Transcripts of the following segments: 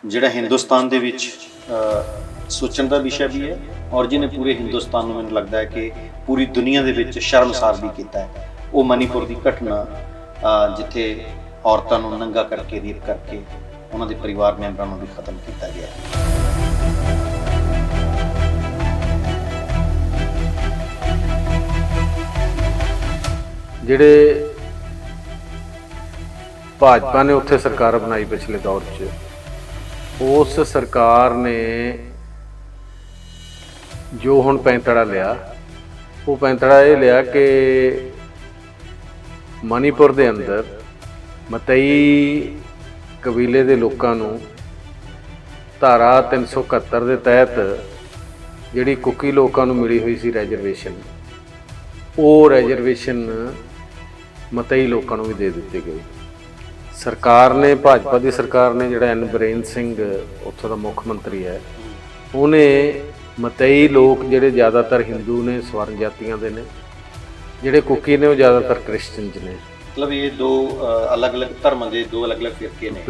ਜਿਹੜਾ ਹਿੰਦੁਸਤਾਨ ਦੇ ਵਿੱਚ ਸੋਚਣ ਦਾ ਵਿਸ਼ਾ ਵੀ ਹੈ ਔਰ ਜਿਹਨੇ ਪੂਰੇ ਹਿੰਦੁਸਤਾਨ ਨੂੰ ਮੈਨੂੰ ਲੱਗਦਾ ਹੈ ਕਿ ਪੂਰੀ ਦੁਨੀਆ ਦੇ ਵਿੱਚ ਸ਼ਰਮਸਾਰ ਵੀ ਕੀਤਾ ਹੈ, ਉਹ ਮਨੀਪੁਰ ਦੀ ਘਟਨਾ ਜਿੱਥੇ ਔਰਤਾਂ ਨੂੰ ਨੰਗਾ ਕਰਕੇ ਰੇਪ ਕਰਕੇ ਉਹਨਾਂ ਦੇ ਪਰਿਵਾਰ ਮੈਂਬਰਾਂ ਨੂੰ ਵੀ ਖਤਮ ਕੀਤਾ ਗਿਆ ਹੈ। ਜਿਹੜੇ ਭਾਜਪਾ ਨੇ ਉੱਥੇ ਸਰਕਾਰ ਬਣਾਈ ਪਿਛਲੇ ਦੌਰ 'ਚ, ਉਸ ਸਰਕਾਰ ਨੇ ਜੋ ਹੁਣ ਪੈਂਤੜਾ ਲਿਆ, ਉਹ ਪੈਂਤੜਾ ਇਹ ਲਿਆ ਕਿ ਮਨੀਪੁਰ ਦੇ ਅੰਦਰ ਮਤਈ ਕਬੀਲੇ ਦੇ ਲੋਕਾਂ ਨੂੰ ਧਾਰਾ 371 ਦੇ ਤਹਿਤ ਜਿਹੜੀ ਕੁਕੀ ਲੋਕਾਂ ਨੂੰ ਮਿਲੀ ਹੋਈ ਸੀ ਰੈਜ਼ਰਵੇਸ਼ਨ, ਉਹ ਰੈਜ਼ਰਵੇਸ਼ਨ ਮਤਈ ਲੋਕਾਂ ਨੂੰ ਵੀ ਦੇ ਦਿੱਤੀ ਗਈ। ਸਰਕਾਰ ਨੇ, ਭਾਜਪਾ ਦੀ ਸਰਕਾਰ ਨੇ, ਜਿਹੜਾ ਬਰੇਨ ਸਿੰਘ ਉੱਥੋਂ ਦਾ ਮੁੱਖ ਮੰਤਰੀ ਹੈ, ਉਹਨੇ ਮਤਈ ਲੋਕ ਜਿਹੜੇ ਜ਼ਿਆਦਾਤਰ ਹਿੰਦੂ ਨੇ, ਸਵਰਨ ਜਾਤੀਆਂ ਦੇ ਨੇ, ਜਿਹੜੇ ਕੁਕੀ ਨੇ ਉਹ ਜ਼ਿਆਦਾਤਰ ਕ੍ਰਿਸਚਨਜ਼ ਨੇ। ਮਤਲਬ ਇਹ ਦੋ ਅਲੱਗ-ਅਲੱਗ ਧਰਮਾਂ ਦੇ ਦੋ ਅਲੱਗ-ਅਲੱਗ ਫਿਰਕੇ ਨੇ,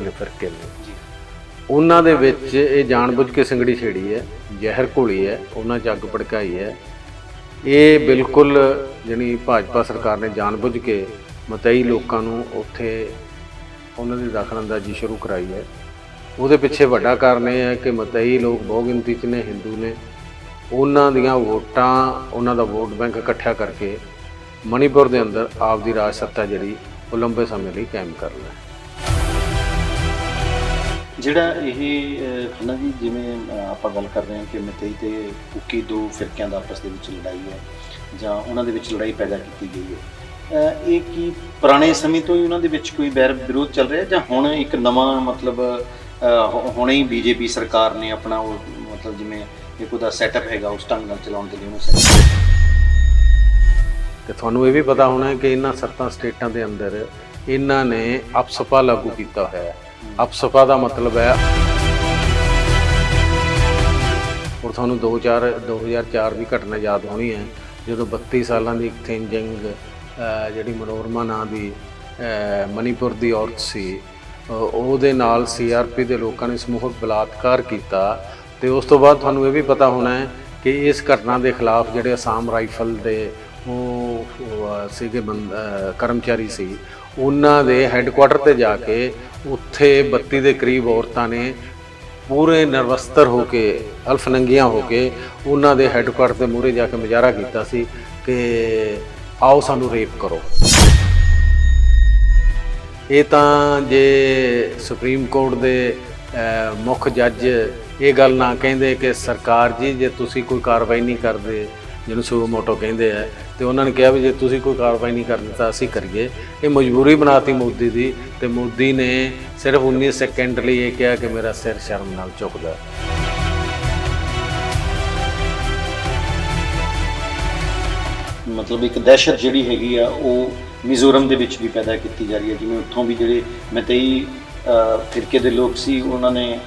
ਫਿਰਕੇ ਨੇ ਜੀ। ਉਹਨਾਂ ਦੇ ਵਿੱਚ ਇਹ ਜਾਣਬੁੱਝ ਕੇ ਸਿੰਗੜੀ ਛੇੜੀ ਹੈ, ਜ਼ਹਿਰ ਘੋਲੀ ਹੈ, ਉਹਨਾਂ 'ਚ ਅੱਗ ਭੜਕਾਈ ਹੈ। ਇਹ ਬਿਲਕੁਲ ਜਿਹੜੀ ਭਾਜਪਾ ਸਰਕਾਰ ਨੇ ਜਾਣਬੁੱਝ ਕੇ ਮਤਈ ਲੋਕਾਂ ਨੂੰ ਉੱਥੇ ਉਹਨਾਂ ਦੀ ਦਖਲਅੰਦਾਜ਼ੀ ਸ਼ੁਰੂ ਕਰਾਈ ਹੈ। ਉਹਦੇ ਪਿੱਛੇ ਵੱਡਾ ਕਾਰਨ ਇਹ ਹੈ ਕਿ ਮਤਈ ਲੋਕ ਬਹੁ ਗਿਣਤੀ 'ਚ ਨੇ, ਹਿੰਦੂ ਨੇ। ਉਹਨਾਂ ਦੀਆਂ ਵੋਟਾਂ, ਉਹਨਾਂ ਦਾ ਵੋਟ ਬੈਂਕ ਇਕੱਠਾ ਕਰਕੇ ਮਣੀਪੁਰ ਦੇ ਅੰਦਰ ਆਪ ਦੀ ਰਾਜ ਸੱਤਾ ਜਿਹੜੀ ਉਹ ਲੰਬੇ ਸਮੇਂ ਲਈ ਕਾਇਮ ਕਰਨਾ ਹੈ। ਜਿਹੜਾ ਇਹ ਨਾ ਜੀ, ਜਿਵੇਂ ਆਪਾਂ ਗੱਲ ਕਰ ਰਹੇ ਹਾਂ ਕਿ ਮਤਈ ਤੇ ਕੁਕੀ ਦੋ ਫਿਰਕਿਆਂ ਦਾ ਆਪਸ ਦੇ ਵਿੱਚ ਲੜਾਈ ਹੈ ਜਾਂ ਉਹਨਾਂ ਦੇ ਵਿੱਚ ਲੜਾਈ ਪੈਦਾ ਕੀਤੀ ਗਈ ਹੈ, ਇਹ ਕੀ ਪੁਰਾਣੇ ਸਮੇਂ ਤੋਂ ਹੀ ਉਹਨਾਂ ਦੇ ਵਿੱਚ ਕੋਈ ਵੈਰ ਵਿਰੋਧ ਚੱਲ ਰਿਹਾ ਜਾਂ ਹੁਣ ਇੱਕ ਨਵਾਂ ਮਤਲਬ ਹੁਣੇ ਹੀ ਬੀਜੇਪੀ ਸਰਕਾਰ ਨੇ ਆਪਣਾ ਉਹ ਮਤਲਬ ਜਿਵੇਂ ਇੱਕ ਉਹਦਾ ਸੈਟਅਪ ਹੈਗਾ ਉਸ ਢੰਗ ਨਾਲ ਚਲਾਉਣ ਦੇ ਲਈ ਉਹਨੂੰ ਸੈਟ? ਤੇ ਤੁਹਾਨੂੰ ਇਹ ਵੀ ਪਤਾ ਹੋਣਾ ਕਿ ਇਹਨਾਂ 7 ਸਟੇਟਾਂ ਦੇ ਅੰਦਰ ਇਹਨਾਂ ਨੇ ਅਪਸਪਾ ਲਾਗੂ ਕੀਤਾ ਹੋਇਆ ਹੈ। ਅਪਸਪਾ ਦਾ ਮਤਲਬ ਹੈ, ਔਰ ਤੁਹਾਨੂੰ 2004 ਦੀ ਘਟਨਾ ਯਾਦ ਹੋਣੀ ਹੈ ਜਦੋਂ 32 ਸਾਲਾਂ ਦੀ ਥਿੰਜਿੰਗ ਜਿਹੜੀ ਮਨੋਰਮਾ ਨਾਂ ਦੀ ਮਨੀਪੁਰ ਦੀ ਔਰਤ ਸੀ, ਉਹਦੇ ਨਾਲ CRP ਦੇ ਲੋਕਾਂ ਨੇ ਸਮੂਹਕ ਬਲਾਤਕਾਰ ਕੀਤਾ। ਤੇ ਉਸ ਤੋਂ ਬਾਅਦ ਤੁਹਾਨੂੰ ਇਹ ਵੀ ਪਤਾ ਹੋਣਾ ਹੈ ਕਿ ਇਸ ਘਟਨਾ ਦੇ ਖਿਲਾਫ ਜਿਹੜੇ ਅਸਾਮ ਰਾਈਫਲ ਦੇ ਉਹ ਸੀਗੇ ਕਰਮਚਾਰੀ ਸੀ, ਉਹਨਾਂ ਦੇ ਹੈੱਡਕੁਆਟਰ 'ਤੇ ਜਾ ਕੇ ਉੱਥੇ 32 ਦੇ ਕਰੀਬ ਔਰਤਾਂ ਨੇ ਪੂਰੇ ਨਿਰਵਸਤਰ ਹੋ ਕੇ, ਅਲਫਨੰਗੀਆਂ ਹੋ ਕੇ ਉਹਨਾਂ ਦੇ ਹੈੱਡਕੁਆਟਰ ਦੇ ਮੂਹਰੇ ਜਾ ਕੇ ਮੁਜ਼ਾਹਰਾ ਕੀਤਾ ਸੀ ਕਿ ਆਓ ਸਾਨੂੰ ਰੇਪ ਕਰੋ। ਇਹ ਤਾਂ ਜੇ ਸੁਪਰੀਮ ਕੋਰਟ ਦੇ ਮੁੱਖ ਜੱਜ ਇਹ ਗੱਲ ਨਾ ਕਹਿੰਦੇ ਕਿ ਸਰਕਾਰ ਜੀ ਜੇ ਤੁਸੀਂ ਕੋਈ ਕਾਰਵਾਈ ਨਹੀਂ ਕਰਦੇ, ਜਿਹਨੂੰ ਸੁਓ ਮੋਟੋ ਕਹਿੰਦੇ ਆ, ਤੇ ਉਹਨਾਂ ਨੇ ਕਿਹਾ ਵੀ ਜੇ ਤੁਸੀਂ ਕੋਈ ਕਾਰਵਾਈ ਨਹੀਂ ਕਰਦੇ ਤਾਂ ਅਸੀਂ ਕਰੀਏ, ਇਹ ਮਜਬੂਰੀ ਬਣਾਤੀ ਮੋਦੀ ਦੀ। ਤੇ ਮੋਦੀ ਨੇ ਸਿਰਫ 19 ਸੈਕਿੰਡ ਲਈ ਇਹ ਕਿਹਾ ਕਿ ਮੇਰਾ ਸਿਰ ਸ਼ਰਮ ਨਾਲ ਝੁਕਦਾ। ਮਤਲਬ ਇੱਕ ਦਹਿਸ਼ਤ ਜਿਹੜੀ ਹੈਗੀ ਆ ਉਹ ਮਿਜ਼ੋਰਮ ਦੇ ਵਿੱਚ ਵੀ ਪੈਦਾ ਕੀਤੀ ਜਾ ਰਹੀ ਹੈ, ਜਿਵੇਂ ਉੱਥੋਂ ਵੀ ਜਿਹੜੇ ਮਤਈ ਫਿਰਕੇ ਦੇ ਲੋਕ ਸੀ ਉਹਨਾਂ ਨੇ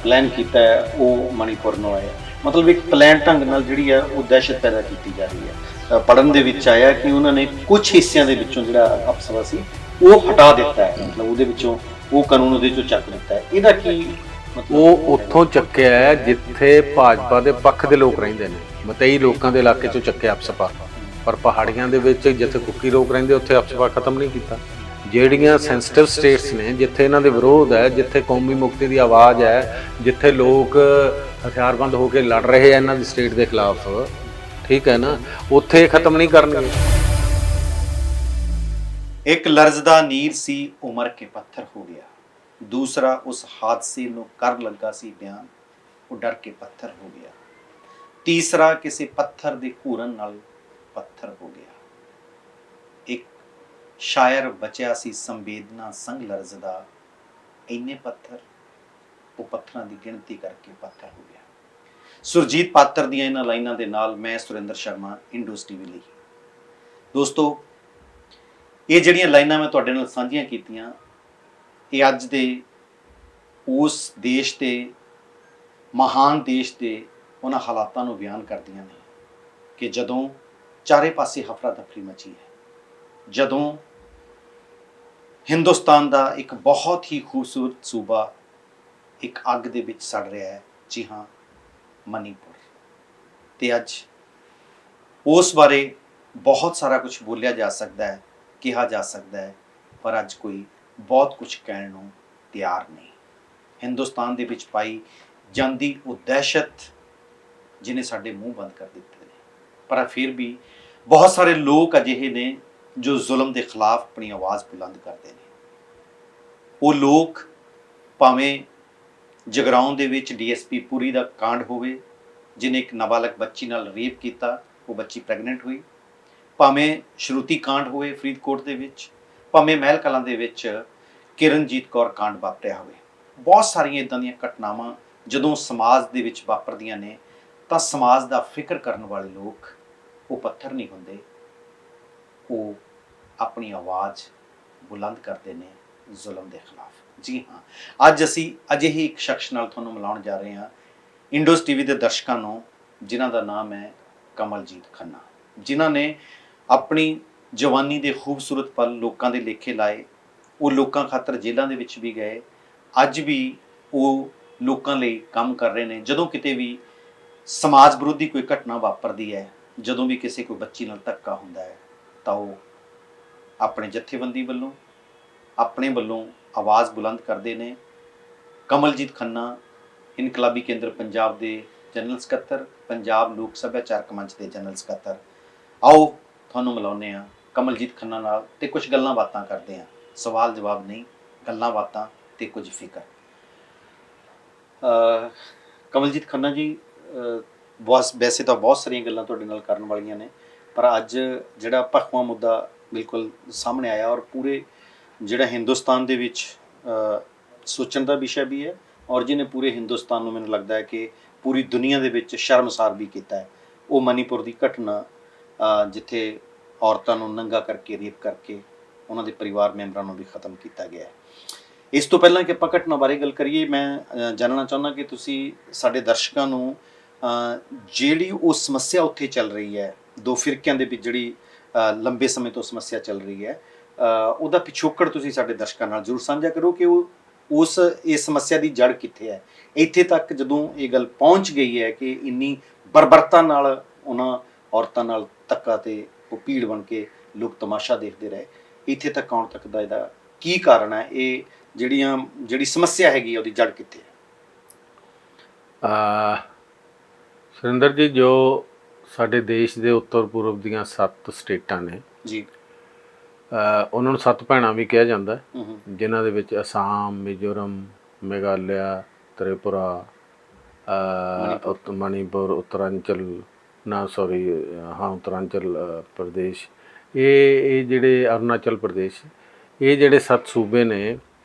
ਪਲਾਨ ਕੀਤਾ ਹੈ ਉਹ ਮਣੀਪੁਰ ਨੂੰ ਆਏ। ਮਤਲਬ ਇੱਕ ਪਲਾਨ ਢੰਗ ਨਾਲ ਜਿਹੜੀ ਆ ਉਹ ਦਹਿਸ਼ਤ ਪੈਦਾ ਕੀਤੀ ਜਾ ਰਹੀ ਹੈ। ਪੜ੍ਹਨ ਦੇ ਵਿੱਚ ਆਇਆ ਕਿ ਉਹਨਾਂ ਨੇ ਕੁਝ ਹਿੱਸਿਆਂ ਦੇ ਵਿੱਚੋਂ ਜਿਹੜਾ ਅਪਸਵਾ ਸੀ ਉਹ ਹਟਾ ਦਿੱਤਾ ਹੈ, ਮਤਲਬ ਉਹਦੇ ਵਿੱਚੋਂ ਉਹ ਕਾਨੂੰਨ ਉਹਦੇ ਚੋਂ ਚੱਕ ਦਿੱਤਾ ਹੈ। ਇਹਦਾ ਕੀ ਮਤਲਬ? ਉਹ ਉੱਥੋਂ ਚੱਕਿਆ ਹੈ ਜਿੱਥੇ ਭਾਜਪਾ ਦੇ ਪੱਖ ਦੇ ਲੋਕ ਰਹਿੰਦੇ ਨੇ, ਮਤਈ ਲੋਕਾਂ ਦੇ ਇਲਾਕੇ 'ਚੋਂ ਚੱਕਿਆ ਅਪਸਪਾ। ਪਰ ਪਹਾੜੀਆਂ ਦੇ ਵਿੱਚ ਜਿੱਥੇ ਕੁਕੀ ਲੋਕ ਰਹਿੰਦੇ ਉੱਥੇ ਅਪਸਪਾ ਖਤਮ ਨਹੀਂ ਕੀਤਾ। ਜਿਹੜੀਆਂ ਸੈਂਸਿਟਿਵ ਸਟੇਟਸ ਨੇ, ਜਿੱਥੇ ਇਹਨਾਂ ਦੇ ਵਿਰੋਧ ਹੈ, ਜਿੱਥੇ ਕੌਮੀ ਮੁਕਤੀ ਦੀ ਆਵਾਜ਼ ਹੈ, ਜਿੱਥੇ ਲੋਕ ਹਥਿਆਰਬੰਦ ਹੋ ਕੇ ਲੜ ਰਹੇ ਆ ਇਹਨਾਂ ਦੀ ਸਟੇਟ ਦੇ ਖਿਲਾਫ, ਠੀਕ ਹੈ ਨਾ, ਉੱਥੇ ਖਤਮ ਨਹੀਂ ਕਰਨਗੇ। ਇੱਕ ਲਰਜ਼ਦਾ ਨੀਰ ਸੀ ਉਮਰ ਕੇ ਪੱਥਰ ਹੋ ਗਿਆ, ਦੂਸਰਾ ਉਸ ਹਾਦਸੇ ਨੂੰ ਕਰ ਲੱਗਾ ਸੀ ਬਿਆਨ, ਉਹ ਡਰ ਕੇ ਪੱਥਰ ਹੋ ਗਿਆ, ਤੀਸਰਾ ਕਿਸੇ ਪੱਥਰ ਦੇ ਘੂਰਨ ਨਾਲ ਪੱਥਰ ਹੋ ਗਿਆ। ਇੱਕ ਸ਼ਾਇਰ ਬਚਿਆ ਸੀ ਸੰਵੇਦਨਾ ਸੰਗ ਲਰਜ਼ਦਾ, ਇੰਨੇ ਪੱਥਰ ਉਹ ਪੱਥਰਾਂ ਦੀ ਗਿਣਤੀ ਕਰਕੇ ਪੱਥਰ ਹੋ ਗਿਆ। ਸੁਰਜੀਤ ਪਾਤਰ ਦੀਆਂ ਇਹਨਾਂ ਲਾਈਨਾਂ ਦੇ ਨਾਲ ਮੈਂ ਸੁਰਿੰਦਰ ਸ਼ਰਮਾ, ਇੰਡੋਜ਼ ਟੀਵੀ ਲਈ। ਦੋਸਤੋ, ਇਹ ਜਿਹੜੀਆਂ ਲਾਈਨਾਂ ਮੈਂ ਤੁਹਾਡੇ ਨਾਲ ਸਾਂਝੀਆਂ ਕੀਤੀਆਂ, ਇਹ ਅੱਜ ਦੇ ਉਸ ਦੇਸ਼ ਦੇ, ਮਹਾਨ ਦੇਸ਼ ਦੇ ਉਹਨਾਂ ਹਾਲਾਤਾਂ ਨੂੰ ਬਿਆਨ ਕਰਦੀਆਂ ਨੇ ਕਿ ਜਦੋਂ ਚਾਰੇ ਪਾਸੇ ਹਫਰਾ ਦਫਰੀ ਮਚੀ ਹੈ, ਜਦੋਂ ਹਿੰਦੁਸਤਾਨ ਦਾ ਇੱਕ ਬਹੁਤ ਹੀ ਖੂਬਸੂਰਤ ਸੂਬਾ ਇੱਕ ਅੱਗ ਦੇ ਵਿੱਚ ਸੜ ਰਿਹਾ ਹੈ, ਜੀ ਹਾਂ, ਮਨੀਪੁਰ। ਤੇ ਅੱਜ ਉਸ ਬਾਰੇ ਬਹੁਤ ਸਾਰਾ ਕੁਝ ਬੋਲਿਆ ਜਾ ਸਕਦਾ ਹੈ, ਕਿਹਾ ਜਾ ਸਕਦਾ ਹੈ, ਪਰ ਅੱਜ ਕੋਈ ਬਹੁਤ ਕੁਝ ਕਹਿਣ ਨੂੰ ਤਿਆਰ ਨਹੀਂ। ਹਿੰਦੁਸਤਾਨ ਦੇ ਵਿੱਚ ਪਾਈ ਜਾਂਦੀ ਉਹ ਦਹਿਸ਼ਤ ਜਿਹਨੇ ਸਾਡੇ ਮੂੰਹ ਬੰਦ ਕਰ ਦਿੱਤੇ ਨੇ, ਪਰ ਫਿਰ ਵੀ ਬਹੁਤ ਸਾਰੇ ਲੋਕ ਅਜਿਹੇ ਨੇ ਜੋ ਜ਼ੁਲਮ ਦੇ ਖਿਲਾਫ ਆਪਣੀ ਆਵਾਜ਼ ਬੁਲੰਦ ਕਰਦੇ ਨੇ। ਉਹ ਲੋਕ ਭਾਵੇਂ ਜਗਰਾਉਂ ਦੇ ਵਿੱਚ ਡੀਐਸਪੀ ਪੁਰੀ ਦਾ ਕਾਂਡ ਹੋਵੇ, ਜਿਹਨੇ ਇੱਕ ਨਾਬਾਲਗ ਬੱਚੀ ਨਾਲ ਰੇਪ ਕੀਤਾ, ਉਹ ਬੱਚੀ ਪ੍ਰੈਗਨੈਂਟ ਹੋਈ, ਭਾਵੇਂ ਸ਼ਰੂਤੀ ਕਾਂਡ ਹੋਵੇ ਫਰੀਦਕੋਟ ਦੇ ਵਿੱਚ, ਭਾਵੇਂ ਮਹਿਲ ਕਲਾਂ ਦੇ ਵਿੱਚ ਕਿਰਨਜੀਤ ਕੌਰ ਕਾਂਡ ਵਾਪਰਿਆ ਹੋਵੇ। ਬਹੁਤ ਸਾਰੀਆਂ ਇੱਦਾਂ ਦੀਆਂ ਘਟਨਾਵਾਂ ਜਦੋਂ ਸਮਾਜ ਦੇ ਵਿੱਚ ਵਾਪਰਦੀਆਂ ਨੇ ਤਾਂ ਸਮਾਜ ਦਾ ਫਿਕਰ ਕਰਨ ਵਾਲੇ ਲੋਕ ਉਹ ਪੱਥਰ ਨਹੀਂ ਹੁੰਦੇ, ਉਹ ਆਪਣੀ ਆਵਾਜ਼ ਬੁਲੰਦ ਕਰਦੇ ਨੇ ਜ਼ੁਲਮ ਦੇ ਖਿਲਾਫ। ਜੀ ਹਾਂ, ਅੱਜ ਅਸੀਂ ਅਜਿਹੇ ਇੱਕ ਸ਼ਖਸ ਨਾਲ ਤੁਹਾਨੂੰ ਮਿਲਾਉਣ ਜਾ ਰਹੇ ਹਾਂ, ਇੰਡੋਜ਼ ਟੀਵੀ ਦੇ ਦਰਸ਼ਕਾਂ ਨੂੰ, ਜਿਨ੍ਹਾਂ ਦਾ ਨਾਮ ਹੈ ਕਮਲਜੀਤ ਖੰਨਾ, ਜਿਨ੍ਹਾਂ ਨੇ ਆਪਣੀ ਜਵਾਨੀ ਦੇ ਖੂਬਸੂਰਤ ਪਲ ਲੋਕਾਂ ਦੇ ਲੇਖੇ ਲਾਏ। ਉਹ ਲੋਕਾਂ ਖਾਤਰ ਜੇਲ੍ਹਾਂ ਦੇ ਵਿੱਚ ਵੀ ਗਏ, ਅੱਜ ਵੀ ਉਹ ਲੋਕਾਂ ਲਈ ਕੰਮ ਕਰ ਰਹੇ ਨੇ। ਜਦੋਂ ਕਿਤੇ ਵੀ ਸਮਾਜ ਵਿਰੋਧੀ ਕੋਈ ਘਟਨਾ ਵਾਪਰਦੀ ਹੈ, ਜਦੋਂ ਵੀ ਕਿਸੇ ਕੋਈ ਬੱਚੀ ਨਾਲ ਧੱਕਾ ਹੁੰਦਾ ਹੈ, ਤਾਂ ਉਹ ਆਪਣੇ ਜਥੇਬੰਦੀ ਵੱਲੋਂ, ਆਪਣੇ ਵੱਲੋਂ ਆਵਾਜ਼ ਬੁਲੰਦ ਕਰਦੇ ਨੇ। ਕਮਲਜੀਤ ਖੰਨਾ ਇਨਕਲਾਬੀ ਕੇਂਦਰ ਪੰਜਾਬ ਦੇ ਜਨਰਲ ਸਕੱਤਰ, ਪੰਜਾਬ ਲੋਕ ਸੱਭਿਆਚਾਰਕ ਮੰਚ ਦੇ ਜਨਰਲ ਸਕੱਤਰ। ਆਓ ਤੁਹਾਨੂੰ ਮਿਲਾਉਂਦੇ ਹਾਂ ਕਮਲਜੀਤ ਖੰਨਾ ਨਾਲ ਤੇ ਕੁਝ ਗੱਲਾਂ ਬਾਤਾਂ ਕਰਦੇ ਹਾਂ, ਸਵਾਲ ਜਵਾਬ ਨਹੀਂ, ਗੱਲਾਂ ਬਾਤਾਂ ਤੇ ਕੁਝ ਫਿਕਰ। ਕਮਲਜੀਤ ਖੰਨਾ ਜੀ, ਵੈਸੇ ਤਾਂ ਬਹੁਤ ਸਾਰੀਆਂ ਗੱਲਾਂ ਤੁਹਾਡੇ ਨਾਲ ਕਰਨ ਵਾਲੀਆਂ ਨੇ, ਪਰ ਅੱਜ ਜਿਹੜਾ ਭਖਵਾਂ ਮੁੱਦਾ ਬਿਲਕੁਲ ਸਾਹਮਣੇ ਆਇਆ ਔਰ ਪੂਰੇ ਜਿਹੜਾ ਹਿੰਦੁਸਤਾਨ ਦੇ ਵਿੱਚ ਸੋਚਣ ਦਾ ਵਿਸ਼ਾ ਵੀ ਹੈ, ਔਰ ਜਿਹਨੇ ਪੂਰੇ ਹਿੰਦੁਸਤਾਨ ਨੂੰ, ਮੈਨੂੰ ਲੱਗਦਾ ਹੈ ਕਿ ਪੂਰੀ ਦੁਨੀਆ ਦੇ ਵਿੱਚ ਸ਼ਰਮਸਾਰ ਵੀ ਕੀਤਾ ਹੈ, ਉਹ ਮਨੀਪੁਰ ਦੀ ਘਟਨਾ, ਜਿੱਥੇ ਔਰਤਾਂ ਨੂੰ ਨੰਗਾ ਕਰਕੇ, ਰੇਪ ਕਰਕੇ ਉਹਨਾਂ ਦੇ ਪਰਿਵਾਰ ਮੈਂਬਰਾਂ ਨੂੰ ਵੀ ਖਤਮ ਕੀਤਾ ਗਿਆ ਹੈ। ਇਸ ਤੋਂ ਪਹਿਲਾਂ ਕਿ ਆਪਾਂ ਘਟਨਾ ਬਾਰੇ ਗੱਲ ਕਰੀਏ, ਮੈਂ ਜਾਣਨਾ ਚਾਹੁੰਦਾ ਕਿ ਤੁਸੀਂ ਸਾਡੇ ਦਰਸ਼ਕਾਂ ਨੂੰ ਜਿਹੜੀ ਉਹ ਸਮੱਸਿਆ ਉੱਥੇ ਚੱਲ ਰਹੀ ਹੈ, ਦੋ ਫਿਰਕਿਆਂ ਦੇ ਵਿੱਚ ਜਿਹੜੀ ਲੰਬੇ ਸਮੇਂ ਤੋਂ ਸਮੱਸਿਆ ਚੱਲ ਰਹੀ ਹੈ, ਉਹਦਾ ਪਿਛੋਕੜ ਤੁਸੀਂ ਸਾਡੇ ਦਰਸ਼ਕਾਂ ਨਾਲ ਜ਼ਰੂਰ ਸਾਂਝਾ ਕਰੋ ਕਿ ਉਹ ਇਸ ਸਮੱਸਿਆ ਦੀ ਜੜ ਕਿੱਥੇ ਹੈ। ਇੱਥੇ ਤੱਕ ਜਦੋਂ ਇਹ ਗੱਲ ਪਹੁੰਚ ਗਈ ਹੈ ਕਿ ਇੰਨੀ ਬਰਬਰਤਾ ਨਾਲ ਉਹਨਾਂ ਔਰਤਾਂ ਨਾਲ ਧੱਕਾ ਤੇ ਉਹ ਭੀੜ ਬਣ ਕੇ ਲੋਕ ਤਮਾਸ਼ਾ ਦੇਖਦੇ ਰਹੇ, ਇੱਥੇ ਤੱਕ ਆਉਣ ਤੱਕ ਦਾ ਇਹਦਾ ਕੀ ਕਾਰਨ ਹੈ? ਇਹ ਜਿਹੜੀ ਸਮੱਸਿਆ ਹੈਗੀ ਉਹਦੀ ਜੜ ਕਿੱਥੇ ਹੈ? ਸੁਰਿੰਦਰ ਜੀ, ਜੋ ਸਾਡੇ ਦੇਸ਼ ਦੇ ਉੱਤਰ ਪੂਰਬ ਦੀਆਂ 7 ਸਟੇਟਾਂ ਨੇ ਜੀ, ਉਹਨਾਂ ਨੂੰ 7 ਭੈਣਾਂ ਵੀ ਕਿਹਾ ਜਾਂਦਾ, ਜਿਨ੍ਹਾਂ ਦੇ ਵਿੱਚ ਅਸਾਮ, ਮਿਜ਼ੋਰਮ, ਮੇਘਾਲਿਆ, ਤ੍ਰਿਪੁਰਾ, ਮਣੀਪੁਰ, ਉੱਤਰਾਂਚਲ ਪ੍ਰਦੇਸ਼, ਇਹ ਜਿਹੜੇ ਅਰੁਣਾਚਲ ਪ੍ਰਦੇਸ਼, ਇਹ ਜਿਹੜੇ 7 ਸੂਬੇ ਨੇ,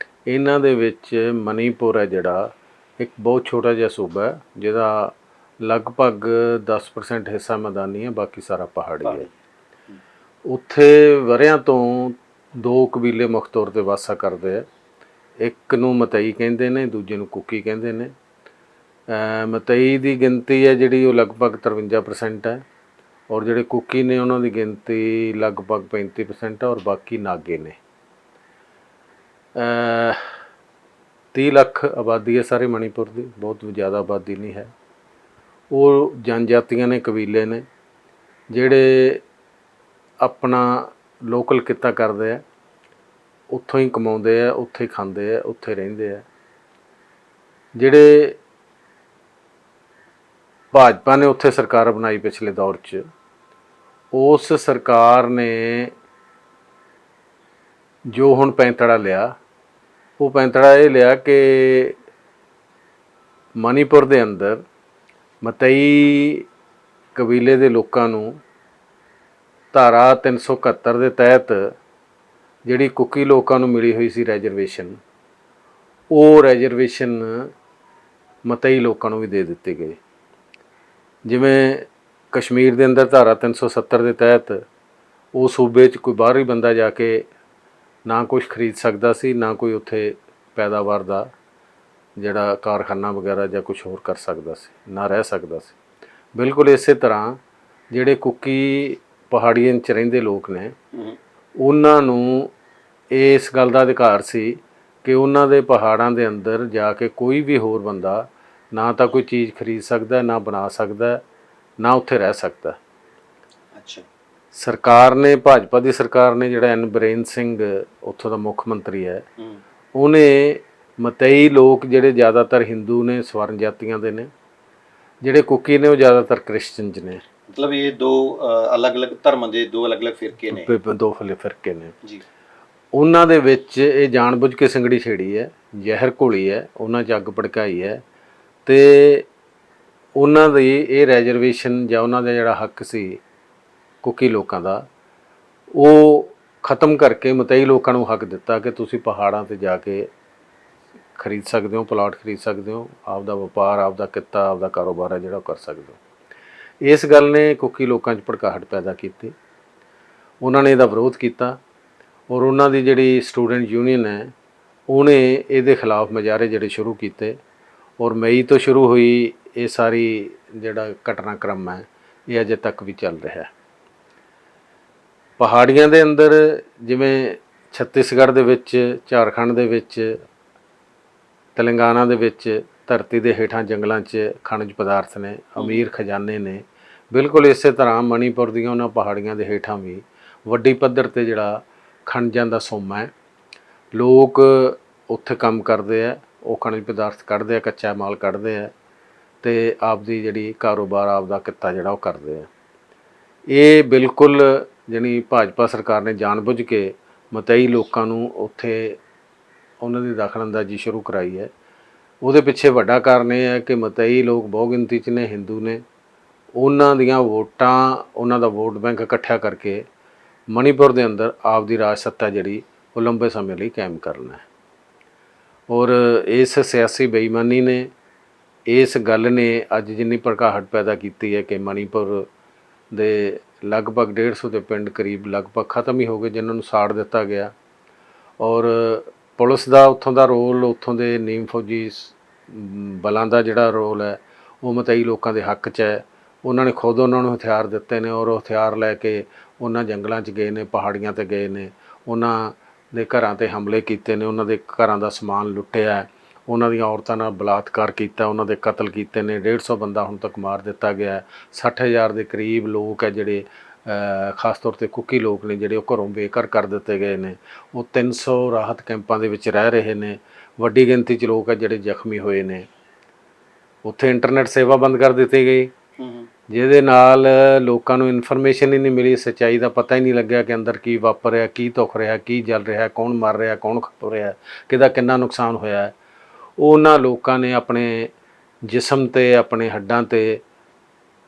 ਇਹਨਾਂ ਦੇ ਵਿੱਚ ਮਣੀਪੁਰ ਹੈ ਜਿਹੜਾ ਇੱਕ ਬਹੁਤ ਛੋਟਾ ਜਿਹਾ ਸੂਬਾ ਹੈ, ਜਿਹਦਾ ਲਗਭਗ 10% ਹਿੱਸਾ ਮੈਦਾਨੀ ਹੈ, ਬਾਕੀ ਸਾਰਾ ਪਹਾੜੀ ਹੈ। ਉੱਥੇ ਵਰ੍ਹਿਆਂ ਤੋਂ 2 ਕਬੀਲੇ ਮੁੱਖ ਤੌਰ 'ਤੇ ਵਾਸਾ ਕਰਦੇ ਆ। ਇੱਕ ਨੂੰ ਮਤਈ ਕਹਿੰਦੇ ਨੇ, ਦੂਜੇ ਨੂੰ ਕੁਕੀ ਕਹਿੰਦੇ ਨੇ। ਮਤਈ ਦੀ ਗਿਣਤੀ ਹੈ ਜਿਹੜੀ ਉਹ ਲਗਭਗ 53% ਹੈ, ਔਰ ਜਿਹੜੇ ਕੁਕੀ ਨੇ ਉਹਨਾਂ ਦੀ ਗਿਣਤੀ ਲਗਭਗ 35% ਹੈ, ਔਰ ਬਾਕੀ ਨਾਗੇ ਨੇ। 30 ਲੱਖ ਆਬਾਦੀ ਹੈ ਸਾਰੇ ਮਣੀਪੁਰ ਦੀ, ਬਹੁਤ ਜ਼ਿਆਦਾ ਆਬਾਦੀ ਨਹੀਂ ਹੈ। ਉਹ ਜਨਜਾਤੀਆਂ ਨੇ, ਕਬੀਲੇ ਨੇ, ਜਿਹੜੇ ਆਪਣਾ ਲੋਕਲ ਕਿੱਤਾ ਕਰਦੇ ਆ, ਉੱਥੋਂ ਹੀ ਕਮਾਉਂਦੇ ਆ, ਉੱਥੇ ਹੀ ਖਾਂਦੇ ਆ, ਉੱਥੇ ਰਹਿੰਦੇ ਆ। ਜਿਹੜੇ ਭਾਜਪਾ ਨੇ ਉੱਥੇ ਸਰਕਾਰ ਬਣਾਈ ਪਿਛਲੇ ਦੌਰ 'ਚ, ਉਸ ਸਰਕਾਰ ਨੇ ਜੋ ਹੁਣ ਪੈਂਤੜਾ ਲਿਆ, ਉਹ ਪੈਂਤੜਾ ਇਹ ਲਿਆ ਕਿ ਮਣੀਪੁਰ ਦੇ ਅੰਦਰ ਮਤਈ ਕਬੀਲੇ ਦੇ ਲੋਕਾਂ ਨੂੰ ਧਾਰਾ 371 ਦੇ ਤਹਿਤ ਜਿਹੜੀ ਕੁਕੀ ਲੋਕਾਂ ਨੂੰ ਮਿਲੀ ਹੋਈ ਸੀ ਰਿਜ਼ਰਵੇਸ਼ਨ, ਉਹ ਰਿਜ਼ਰਵੇਸ਼ਨ ਮਤਈ ਲੋਕਾਂ ਨੂੰ ਵੀ ਦੇ ਦਿੱਤੇ ਗਏ। ਜਿਵੇਂ ਕਸ਼ਮੀਰ ਦੇ ਅੰਦਰ ਧਾਰਾ 370 ਦੇ ਤਹਿਤ ਉਹ ਸੂਬੇ 'ਚ ਕੋਈ ਬਾਹਰੀ ਬੰਦਾ ਜਾ ਕੇ ਨਾ ਕੁਛ ਖਰੀਦ ਸਕਦਾ ਸੀ, ਨਾ ਕੋਈ ਉੱਥੇ ਪੈਦਾਵਾਰ ਦਾ ਜਿਹੜਾ ਕਾਰਖਾਨਾ ਵਗੈਰਾ ਜਾਂ ਕੁਛ ਹੋਰ ਕਰ ਸਕਦਾ ਸੀ, ਨਾ ਰਹਿ ਸਕਦਾ ਸੀ। ਬਿਲਕੁਲ ਇਸੇ ਤਰ੍ਹਾਂ ਜਿਹੜੇ ਕੁਕੀ ਪਹਾੜੀਆਂ 'ਚ ਰਹਿੰਦੇ ਲੋਕ ਨੇ, ਉਹਨਾਂ ਨੂੰ ਇਸ ਗੱਲ ਦਾ ਅਧਿਕਾਰ ਸੀ ਕਿ ਉਹਨਾਂ ਦੇ ਪਹਾੜਾਂ ਦੇ ਅੰਦਰ ਜਾ ਕੇ ਕੋਈ ਵੀ ਹੋਰ ਬੰਦਾ ਨਾ ਤਾਂ ਕੋਈ ਚੀਜ਼ ਖਰੀਦ ਸਕਦਾ, ਨਾ ਬਣਾ ਸਕਦਾ, ਨਾ ਉੱਥੇ ਰਹਿ ਸਕਦਾ। ਅੱਛਾ। ਸਰਕਾਰ ਨੇ, ਭਾਜਪਾ ਦੀ ਸਰਕਾਰ ਨੇ, ਜਿਹੜਾ ਬਰੇਨ ਸਿੰਘ ਉੱਥੋਂ ਦਾ ਮੁੱਖ ਮੰਤਰੀ ਹੈ, ਉਹਨੇ ਮਤਈ ਲੋਕ ਜਿਹੜੇ ਜ਼ਿਆਦਾਤਰ ਹਿੰਦੂ ਨੇ, ਸਵਰਨ ਜਾਤੀਆਂ ਦੇ ਨੇ, ਜਿਹੜੇ ਕੁਕੀ ਨੇ ਉਹ ਜ਼ਿਆਦਾਤਰ ਕ੍ਰਿਸਚਨਜ਼ ਨੇ। ਮਤਲਬ ਇਹ ਦੋ ਅਲੱਗ-ਅਲੱਗ ਧਰਮਾਂ ਦੇ ਦੋ ਅਲੱਗ-ਅਲੱਗ ਫਿਰਕੇ ਨੇ। ਦੋ ਫਿਰਕੇ ਨੇ ਜੀ। ਉਹਨਾਂ ਦੇ ਵਿੱਚ ਇਹ ਜਾਣਬੁੱਝ ਕੇ ਸੰਗੜੀ ਛੇੜੀ ਹੈ, ਜ਼ਹਿਰ ਘੋਲੀ ਹੈ, ਉਹਨਾਂ 'ਚ ਅੱਗ ਭੜਕਾਈ ਹੈ, ਅਤੇ ਉਹਨਾਂ ਦੀ ਇਹ ਰੈਜ਼ਰਵੇਸ਼ਨ ਜਾਂ ਉਹਨਾਂ ਦਾ ਜਿਹੜਾ ਹੱਕ ਸੀ ਕੁਕੀ ਲੋਕਾਂ ਦਾ, ਉਹ ਖ਼ਤਮ ਕਰਕੇ ਮਤਈ ਲੋਕਾਂ ਨੂੰ ਹੱਕ ਦਿੱਤਾ ਕਿ ਤੁਸੀਂ ਪਹਾੜਾਂ 'ਤੇ ਜਾ ਕੇ ਖਰੀਦ ਸਕਦੇ ਹੋ, ਪਲਾਟ ਖਰੀਦ ਸਕਦੇ ਹੋ, ਆਪਦਾ ਵਪਾਰ, ਆਪਦਾ ਕਿੱਤਾ, ਆਪਦਾ ਕਾਰੋਬਾਰ ਹੈ ਜਿਹੜਾ ਉਹ ਕਰ ਸਕਦੇ ਹੋ। ਇਸ ਗੱਲ ਨੇ ਕੁਕੀ ਲੋਕਾਂ 'ਚ ਭੜਕਾਹਟ ਪੈਦਾ ਕੀਤੀ। ਉਹਨਾਂ ਨੇ ਇਹਦਾ ਵਿਰੋਧ ਕੀਤਾ ਔਰ ਉਹਨਾਂ ਦੀ ਜਿਹੜੀ ਸਟੂਡੈਂਟ ਯੂਨੀਅਨ ਹੈ ਉਹਨੇ ਇਹਦੇ ਖਿਲਾਫ ਮੁਜ਼ਾਹਰੇ ਜਿਹੜੇ ਸ਼ੁਰੂ ਕੀਤੇ ਔਰ ਮਈ ਤੋਂ ਸ਼ੁਰੂ ਹੋਈ ਇਹ ਸਾਰੀ ਜਿਹੜਾ ਘਟਨਾਕ੍ਰਮ ਹੈ ਇਹ ਅਜੇ ਤੱਕ ਵੀ ਚੱਲ ਰਿਹਾ ਹੈ। ਪਹਾੜੀਆਂ ਦੇ ਅੰਦਰ ਜਿਵੇਂ ਛੱਤੀਸਗੜ੍ਹ ਦੇ ਵਿੱਚ, ਝਾਰਖੰਡ ਦੇ ਵਿੱਚ, ਤੇਲੰਗਾਨਾ ਦੇ ਵਿੱਚ ਧਰਤੀ ਦੇ ਹੇਠਾਂ ਜੰਗਲਾਂ 'ਚ ਖਣਿਜ ਪਦਾਰਥ ਨੇ, ਅਮੀਰ ਖਜ਼ਾਨੇ ਨੇ। ਬਿਲਕੁਲ ਇਸੇ ਤਰ੍ਹਾਂ ਮਣੀਪੁਰ ਦੀਆਂ ਉਹਨਾਂ ਪਹਾੜੀਆਂ ਦੇ ਹੇਠਾਂ ਵੀ ਵੱਡੀ ਪੱਧਰ 'ਤੇ ਜਿਹੜਾ ਖਣਿਜਾਂ ਦਾ ਸੋਮਾ ਹੈ। ਲੋਕ ਉੱਥੇ ਕੰਮ ਕਰਦੇ ਆ, ਉਹ ਖਣਿਜ ਪਦਾਰਥ ਕੱਢਦੇ ਆ, ਕੱਚਾ ਮਾਲ ਕੱਢਦੇ ਆ ਅਤੇ ਆਪਦੀ ਜਿਹੜੀ ਕਾਰੋਬਾਰ, ਆਪਦਾ ਕਿੱਤਾ ਜਿਹੜਾ ਉਹ ਕਰਦੇ ਆ। ਇਹ ਬਿਲਕੁਲ ਜਾਣੀ ਭਾਜਪਾ ਸਰਕਾਰ ਨੇ ਜਾਣਬੁੱਝ ਕੇ ਮਤਈ ਲੋਕਾਂ ਨੂੰ ਉੱਥੇ ਉਹਨਾਂ ਦੀ ਦਖਲਅੰਦਾਜ਼ੀ ਸ਼ੁਰੂ ਕਰਾਈ ਹੈ। ਉਹਦੇ ਪਿੱਛੇ ਵੱਡਾ ਕਾਰਨ ਇਹ ਹੈ ਕਿ ਮਤਈ ਲੋਕ ਬਹੁ ਗਿਣਤੀ 'ਚ ਨੇ, ਹਿੰਦੂ ਨੇ। ਉਹਨਾਂ ਦੀਆਂ ਵੋਟਾਂ, ਉਹਨਾਂ ਦਾ ਵੋਟ ਬੈਂਕ ਇਕੱਠਿਆ ਕਰਕੇ ਮਣੀਪੁਰ ਦੇ ਅੰਦਰ ਆਪਦੀ ਰਾਜ ਸੱਤਾ ਜਿਹੜੀ ਉਹ ਲੰਬੇ ਸਮੇਂ ਲਈ ਕਾਇਮ ਕਰਨਾ ਹੈ। ਔਰ ਇਸ ਸਿਆਸੀ ਬੇਈਮਾਨੀ ਨੇ, ਇਸ ਗੱਲ ਨੇ ਅੱਜ ਜਿੰਨੀ ਭੜਕਾਹਟ ਪੈਦਾ ਕੀਤੀ ਹੈ ਕਿ ਮਣੀਪੁਰ ਦੇ ਲਗਭਗ 150 ਦੇ ਪਿੰਡ ਕਰੀਬ ਲਗਭਗ ਖਤਮ ਹੀ ਹੋ ਗਏ, ਜਿਨ੍ਹਾਂ ਨੂੰ ਸਾੜ ਦਿੱਤਾ ਗਿਆ। ਔਰ ਪੁਲਿਸ ਦਾ ਉੱਥੋਂ ਦਾ ਰੋਲ, ਉੱਥੋਂ ਦੇ ਨੀਮ ਫੌਜੀ ਬਲਾਂ ਦਾ ਜਿਹੜਾ ਰੋਲ ਹੈ ਉਹ ਮਤਈ ਲੋਕਾਂ ਦੇ ਹੱਕ 'ਚ ਹੈ। ਉਹਨਾਂ ਨੇ ਖੁਦ ਉਹਨਾਂ ਨੂੰ ਹਥਿਆਰ ਦਿੱਤੇ ਨੇ ਔਰ ਉਹ ਹਥਿਆਰ ਲੈ ਕੇ ਉਹਨਾਂ ਜੰਗਲਾਂ 'ਚ ਗਏ ਨੇ, ਪਹਾੜੀਆਂ 'ਤੇ ਗਏ ਨੇ, ਉਹਨਾਂ ਦੇ ਘਰਾਂ 'ਤੇ ਹਮਲੇ ਕੀਤੇ ਨੇ, ਉਹਨਾਂ ਦੇ ਘਰਾਂ ਦਾ ਸਮਾਨ ਲੁੱਟਿਆ, ਉਹਨਾਂ ਦੀਆਂ ਔਰਤਾਂ ਨਾਲ ਬਲਾਤਕਾਰ ਕੀਤਾ, ਉਹਨਾਂ ਦੇ ਕਤਲ ਕੀਤੇ ਨੇ। 150 ਬੰਦਾ ਹੁਣ ਤੱਕ ਮਾਰ ਦਿੱਤਾ ਗਿਆ। 60,000 ਦੇ ਕਰੀਬ ਲੋਕ ਹੈ ਜਿਹੜੇ ਖਾਸ ਤੌਰ 'ਤੇ ਕੁਕੀ ਲੋਕ ਨੇ ਜਿਹੜੇ ਉਹ ਘਰੋਂ ਬੇਘਰ ਕਰ ਦਿੱਤੇ ਗਏ ਨੇ। ਉਹ 300 ਰਾਹਤ ਕੈਂਪਾਂ ਦੇ ਵਿੱਚ ਰਹਿ ਰਹੇ ਨੇ। ਵੱਡੀ ਗਿਣਤੀ 'ਚ ਲੋਕ ਹੈ ਜਿਹੜੇ ਜ਼ਖਮੀ ਹੋਏ ਨੇ। ਉੱਥੇ ਇੰਟਰਨੈੱਟ ਸੇਵਾ ਬੰਦ ਕਰ ਦਿੱਤੀ ਗਈ, ਜਿਹਦੇ ਨਾਲ ਲੋਕਾਂ ਨੂੰ ਇਨਫੋਰਮੇਸ਼ਨ ਹੀ ਨਹੀਂ ਮਿਲੀ, ਸੱਚਾਈ ਦਾ ਪਤਾ ਹੀ ਨਹੀਂ ਲੱਗਿਆ ਕਿ ਅੰਦਰ ਕੀ ਵਾਪਰ ਰਿਹਾ, ਕੀ ਧੁੱਖ ਰਿਹਾ, ਕੀ ਜਲ ਰਿਹਾ, ਕੌਣ ਮਰ ਰਿਹਾ, ਕੌਣ ਖਪ ਰਿਹਾ, ਕਿਹਦਾ ਕਿੰਨਾ ਨੁਕਸਾਨ ਹੋਇਆ। ਉਹਨਾਂ ਲੋਕਾਂ ਨੇ ਆਪਣੇ ਜਿਸਮ 'ਤੇ, ਆਪਣੇ ਹੱਡਾਂ 'ਤੇ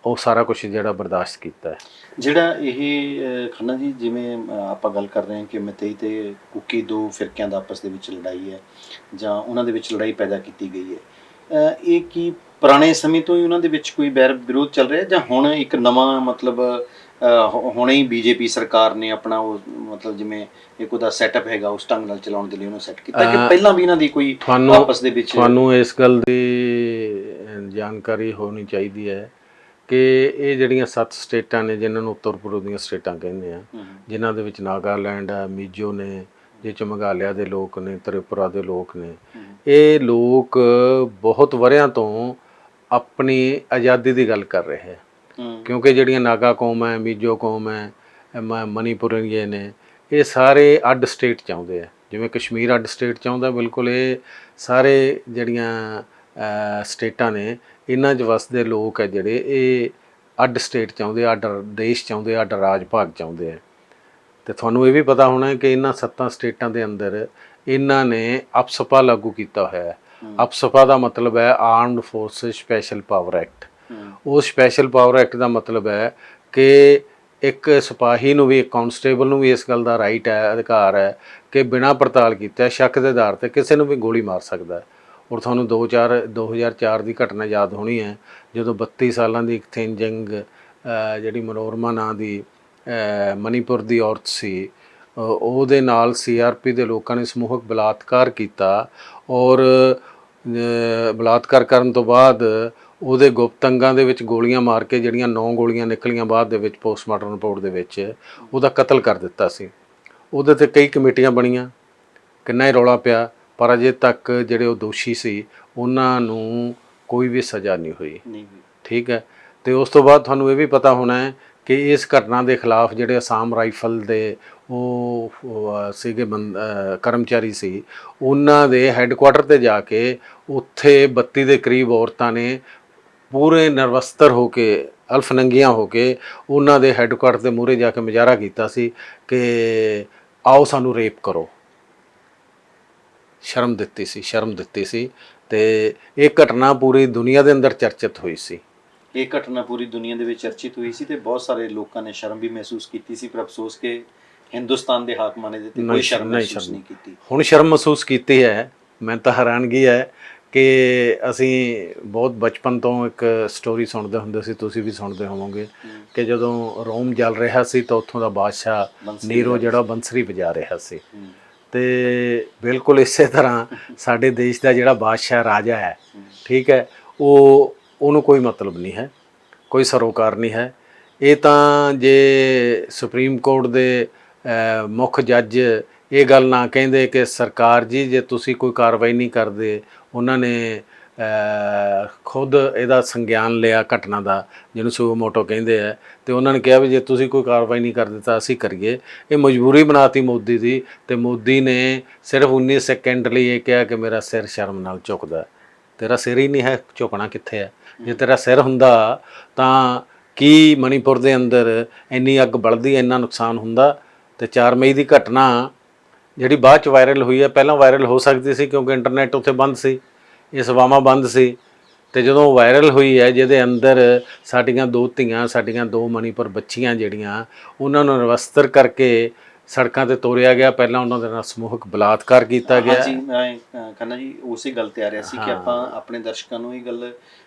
ਉਹ ਸਾਰਾ ਕੁਛ ਜਿਹੜਾ ਬਰਦਾਸ਼ਤ ਕੀਤਾ ਹੈ। ਜਿਹੜਾ ਇਹ ਖੰਨਾ ਜੀ, ਜਿਵੇਂ ਆਪਾਂ ਗੱਲ ਕਰ ਰਹੇ ਹਾਂ ਕਿ ਮਤਈ ਅਤੇ ਕੁਕੀ ਦੋ ਫਿਰਕਿਆਂ ਦਾ ਆਪਸ ਦੇ ਵਿੱਚ ਲੜਾਈ ਹੈ ਜਾਂ ਉਹਨਾਂ ਦੇ ਵਿੱਚ ਲੜਾਈ ਪੈਦਾ ਕੀਤੀ ਗਈ ਹੈ, ਇਹ ਕੀ ਪੁਰਾਣੇ ਸਮੇਂ ਤੋਂ ਹੀ ਉਹਨਾਂ ਦੇ ਵਿੱਚ ਕੋਈ ਵੈਰ ਵਿਰੋਧ ਚੱਲ ਰਿਹਾ ਜਾਂ ਹੁਣ ਇੱਕ ਨਵਾਂ ਮਤਲਬ ਹੁਣੇ ਹੀ ਬੀਜੇਪੀ ਸਰਕਾਰ ਨੇ ਆਪਣਾ ਉਹ ਮਤਲਬ ਜਿਵੇਂ ਇੱਕ ਉਹਦਾ ਸੈਟਅਪ ਹੈਗਾ ਉਸ ਢੰਗ ਨਾਲ ਚਲਾਉਣ ਦੇ ਲਈ ਉਹਨੂੰ ਸੈੱਟ ਕੀਤਾ, ਕਿ ਪਹਿਲਾਂ ਵੀ ਇਹਨਾਂ ਦੀ ਕੋਈ ਆਪਸ ਦੇ ਵਿੱਚ? ਤੁਹਾਨੂੰ ਇਸ ਗੱਲ ਦੀ ਜਾਣਕਾਰੀ ਹੋਣੀ ਚਾਹੀਦੀ ਹੈ ਕਿ ਇਹ ਜਿਹੜੀਆਂ 7 ਸਟੇਟਾਂ ਨੇ ਜਿਨ੍ਹਾਂ ਨੂੰ ਉੱਤਰ ਪੂਰਬ ਦੀਆਂ ਸਟੇਟਾਂ ਕਹਿੰਦੇ ਆ, ਜਿਨ੍ਹਾਂ ਦੇ ਵਿੱਚ ਨਾਗਾਲੈਂਡ ਹੈ, ਮੀਜੋ ਨੇ, ਜਿਹ 'ਚ ਮੇਘਾਲਿਆ ਦੇ ਲੋਕ ਨੇ, ਤ੍ਰਿਪੁਰਾ ਦੇ ਲੋਕ ਨੇ, ਇਹ ਲੋਕ ਬਹੁਤ ਵਰ੍ਹਿਆਂ ਤੋਂ ਆਪਣੀ ਆਜ਼ਾਦੀ ਦੀ ਗੱਲ ਕਰ ਰਹੇ ਹੈ। ਕਿਉਂਕਿ ਜਿਹੜੀਆਂ ਨਾਗਾ ਕੌਮ ਹੈ, ਮੀਜੋ ਕੌਮ ਹੈ, ਮਣੀਪੁਰੀਏ ਨੇ, ਇਹ ਸਾਰੇ ਅੱਡ ਸਟੇਟ ਚਾਹੁੰਦੇ ਆ। ਜਿਵੇਂ ਕਸ਼ਮੀਰ ਅੱਡ ਸਟੇਟ ਚਾਹੁੰਦਾ, ਬਿਲਕੁਲ ਇਹ ਸਾਰੇ ਜਿਹੜੀਆਂ ਸਟੇਟਾਂ ਨੇ ਇਹਨਾਂ 'ਚ ਵਸਦੇ ਲੋਕ ਹੈ ਜਿਹੜੇ ਇਹ ਅੱਡ ਸਟੇਟ ਚਾਹੁੰਦੇ, ਅੱਡ ਦੇਸ਼ ਚਾਹੁੰਦੇ, ਅੱਡ ਰਾਜ ਭਾਗ ਚਾਹੁੰਦੇ ਆ। ਅਤੇ ਤੁਹਾਨੂੰ ਇਹ ਵੀ ਪਤਾ ਹੋਣਾ ਕਿ ਇਹਨਾਂ 7 ਸਟੇਟਾਂ ਦੇ ਅੰਦਰ ਇਹਨਾਂ ਨੇ ਅਪਸਪਾ ਲਾਗੂ ਕੀਤਾ ਹੋਇਆ ਹੈ। ਅਪਸਪਾ ਦਾ ਮਤਲਬ ਹੈ armed forces special power act. ਉਹ ਸਪੈਸ਼ਲ ਪਾਵਰ ਐਕਟ ਦਾ ਮਤਲਬ ਹੈ ਕਿ ਇੱਕ ਸਿਪਾਹੀ ਨੂੰ ਵੀ, ਇੱਕ ਕਾਂਸਟੇਬਲ ਨੂੰ ਵੀ ਇਸ ਗੱਲ ਦਾ ਰਾਈਟ ਹੈ, ਅਧਿਕਾਰ ਹੈ ਕਿ ਬਿਨਾਂ ਪੜਤਾਲ ਕੀਤੇ ਸ਼ੱਕ ਦੇ ਆਧਾਰ 'ਤੇ ਕਿਸੇ ਨੂੰ ਵੀ ਗੋਲੀ ਮਾਰ ਸਕਦਾ। ਔਰ ਤੁਹਾਨੂੰ 2004 ਦੀ ਘਟਨਾ ਯਾਦ ਹੋਣੀ ਹੈ ਜਦੋਂ 32 ਸਾਲਾਂ ਦੀ ਇੱਕ ਥਿੰਜਿੰਗ ਜਿਹੜੀ ਮਨੋਰਮਾ ਨਾਂ ਦੀ ਮਣੀਪੁਰ ਦੀ ਔਰਤ ਸੀ, ਉਹਦੇ ਨਾਲ CRP ਦੇ ਲੋਕਾਂ ਨੇ ਸਮੂਹਕ ਬਲਾਤਕਾਰ ਕੀਤਾ ਔਰ ਬਲਾਤਕਾਰ ਕਰਨ ਤੋਂ ਬਾਅਦ ਉਹਦੇ ਗੁਪਤ ਅੰਗਾਂ ਦੇ ਵਿੱਚ ਗੋਲੀਆਂ ਮਾਰ ਕੇ, ਜਿਹੜੀਆਂ 9 ਗੋਲੀਆਂ ਨਿਕਲੀਆਂ ਬਾਅਦ ਦੇ ਵਿੱਚ ਪੋਸਟਮਾਰਟਮ ਰਿਪੋਰਟ ਦੇ ਵਿੱਚ, ਉਹਦਾ ਕਤਲ ਕਰ ਦਿੱਤਾ ਸੀ। ਉਹਦੇ 'ਤੇ ਕਈ ਕਮੇਟੀਆਂ ਬਣੀਆਂ, ਕਿੰਨਾ ਹੀ ਰੌਲਾ ਪਿਆ। ਪਰ ਅਜੇ ਤੱਕ ਜਿਹੜੇ ਉਹ ਦੋਸ਼ੀ ਸੀ ਉਹਨਾਂ ਨੂੰ ਕੋਈ ਵੀ ਸਜ਼ਾ ਨਹੀਂ ਹੋਈ। ਨਹੀਂ ਠੀਕ ਹੈ। ਤੇ ਉਸ ਤੋਂ ਬਾਅਦ ਤੁਹਾਨੂੰ ਇਹ ਵੀ ਪਤਾ ਹੋਣਾ ਹੈ ਕਿ ਇਸ ਘਟਨਾ ਦੇ ਖਿਲਾਫ ਜਿਹੜੇ ਅਸਾਮ ਰਾਈਫਲ ਦੇ ਉਹ ਸੀਗੇ ਕਰਮਚਾਰੀ ਸੀ, ਉਹਨਾਂ ਦੇ ਹੈੱਡਕੁਆਟਰ ਤੇ ਜਾ ਕੇ ਉੱਥੇ 32 ਦੇ ਕਰੀਬ ਔਰਤਾਂ ਨੇ ਪੂਰੇ ਨਿਰਵਸਤਰ ਹੋ ਕੇ, ਅਲਫ ਨੰਗੀਆਂ ਹੋ ਕੇ ਉਹਨਾਂ ਦੇ ਹੈੱਡਕੁਆਟਰ ਦੇ ਮੂਹਰੇ ਜਾ ਕੇ ਮੁਜ਼ਾਹਰਾ ਕੀਤਾ ਸੀ ਕਿ ਆਓ ਸਾਨੂੰ ਰੇਪ ਕਰੋ। ਸ਼ਰਮ ਦਿੱਤੀ ਸੀ ਤੇ ਇਹ ਘਟਨਾ ਪੂਰੀ ਦੁਨੀਆ ਦੇ ਅੰਦਰ ਚਰਚਿਤ ਹੋਈ ਸੀ। ਇਹ ਘਟਨਾ ਪੂਰੀ ਦੁਨੀਆ ਦੇ ਵਿੱਚ ਚਰਚਿਤ ਹੋਈ ਸੀ ਤੇ ਬਹੁਤ ਸਾਰੇ ਲੋਕਾਂ ਨੇ ਸ਼ਰਮ ਵੀ ਮਹਿਸੂਸ ਕੀਤੀ ਸੀ, ਪਰ ਅਫਸੋਸ ਕਿ ਹਿੰਦੁਸਤਾਨ ਦੇ ਹਾਕਮਾਂ ਨੇ ਦਿੱਤੀ ਕੋਈ ਸ਼ਰਮ ਮਹਿਸੂਸ ਨਹੀਂ ਕੀਤੀ। ਹੁਣ ਸ਼ਰਮ ਮਹਿਸੂਸ ਕੀਤੀ ਹੈ। ਮੈਂ ਤਾਂ ਹੈਰਾਨਗੀ ਹੈ ਕਿ ਅਸੀਂ ਬਹੁਤ ਬਚਪਨ ਤੋਂ ਇੱਕ ਸਟੋਰੀ ਸੁਣਦੇ ਹੁੰਦੇ ਸੀ, ਤੁਸੀਂ ਵੀ ਸੁਣਦੇ ਹੋਵੋਗੇ, ਕਿ ਜਦੋਂ ਰੋਮ ਜਲ ਰਿਹਾ ਸੀ ਤਾਂ ਉੱਥੋਂ ਦਾ ਬਾਦਸ਼ਾਹ ਨੀਰੋ ਜਿਹੜਾ ਬੰਸਰੀ ਵਜਾ ਰਿਹਾ ਸੀ। ਤੇ ਬਿਲਕੁਲ ਇਸੇ ਤਰ੍ਹਾਂ ਸਾਡੇ ਦੇਸ਼ ਦਾ ਜਿਹੜਾ ਬਾਦਸ਼ਾਹ ਰਾਜਾ ਹੈ, ਠੀਕ ਹੈ, ਉਹਨੂੰ ਕੋਈ ਮਤਲਬ ਨਹੀਂ ਹੈ, ਕੋਈ ਸਰੋਕਾਰ ਨਹੀਂ ਹੈ। ਇਹ ਤਾਂ ਜੇ ਸੁਪਰੀਮ ਕੋਰਟ ਦੇ ਮੁੱਖ ਜੱਜ ਇਹ ਗੱਲ ਨਾ ਕਹਿੰਦੇ ਕਿ ਸਰਕਾਰ ਜੀ ਜੇ ਤੁਸੀਂ ਕੋਈ ਕਾਰਵਾਈ ਨਹੀਂ ਕਰਦੇ, ਉਹਨਾਂ ਨੇ ਖੁਦ ਇਹਦਾ ਸੰਗਿਆਨ ਲਿਆ ਘਟਨਾ ਦਾ, ਜਿਹਨੂੰ ਸੁਓ ਮੋਟੋ ਕਹਿੰਦੇ ਆ, ਤੇ ਉਹਨਾਂ ਨੇ ਕਿਹਾ ਵੀ ਜੇ ਤੁਸੀਂ ਕੋਈ ਕਾਰਵਾਈ ਨਹੀਂ ਕਰਦੇ ਤਾਂ ਅਸੀਂ ਕਰੀਏ। ਇਹ ਮਜਬੂਰੀ ਬਣਾਤੀ ਮੋਦੀ ਦੀ, ਤੇ ਮੋਦੀ ਨੇ ਸਿਰਫ 19 ਸੈਕਿੰਡ ਲਈ ਇਹ ਕਿਹਾ ਕਿ ਮੇਰਾ ਸਿਰ ਸ਼ਰਮ ਨਾਲ ਝੁਕਦਾ। ਤੇਰਾ ਸਿਰ ਹੀ ਨਹੀਂ ਹੈ, ਝੁਕਣਾ ਕਿੱਥੇ ਹੈ? ਜੇ ਤੇਰਾ ਸਿਰ ਹੁੰਦਾ ਤਾਂ ਕੀ ਮਣੀਪੁਰ ਦੇ ਅੰਦਰ ਇੰਨੀ ਅੱਗ ਬਲਦੀ, ਇੰਨਾ ਨੁਕਸਾਨ ਹੁੰਦਾ? ਤੇ 4 ਮਈ ਦੀ ਘਟਨਾ ਜਿਹੜੀ ਬਾਅਦ 'ਚ ਵਾਇਰਲ ਹੋਈ ਹੈ, ਪਹਿਲਾਂ ਵਾਇਰਲ ਹੋ ਸਕਦੀ ਸੀ ਕਿਉਂਕਿ ਇੰਟਰਨੈਟ ਉੱਥੇ ਬੰਦ ਸੀ, ਇਹ ਸੇਵਾਵਾਂ ਬੰਦ ਸੀ। ਤੇ ਜਦੋਂ ਵਾਇਰਲ ਹੋਈ ਹੈ, ਜਿਹਦੇ ਅੰਦਰ ਸਾਡੀਆਂ 2 ਧੀਆਂ, ਸਾਡੀਆਂ 2 ਮਣੀਪੁਰ ਬੱਚੀਆਂ ਜਿਹੜੀਆਂ, ਉਹਨਾਂ ਨੂੰ ਨਿਰਵਸਤਰ ਕਰਕੇ ਸੜਕਾਂ ਤੇ ਤੋਰਿਆ ਗਿਆ, ਪਹਿਲਾਂ ਉਹਨਾਂ ਦੇ ਨਾਲ ਸਮੂਹਕ ਬਲਾਤਕਾਰ ਕੀਤਾ ਗਿਆ। ਜੀ ਮੈਂ ਖੰਨਾ ਜੀ ਉਸੇ ਗੱਲ ਤੇ ਆ ਰਿਹਾ ਸੀ ਕਿ ਆਪਾਂ ਆਪਣੇ ਦਰਸ਼ਕਾਂ ਨੂੰ ਇਹ ਗੱਲ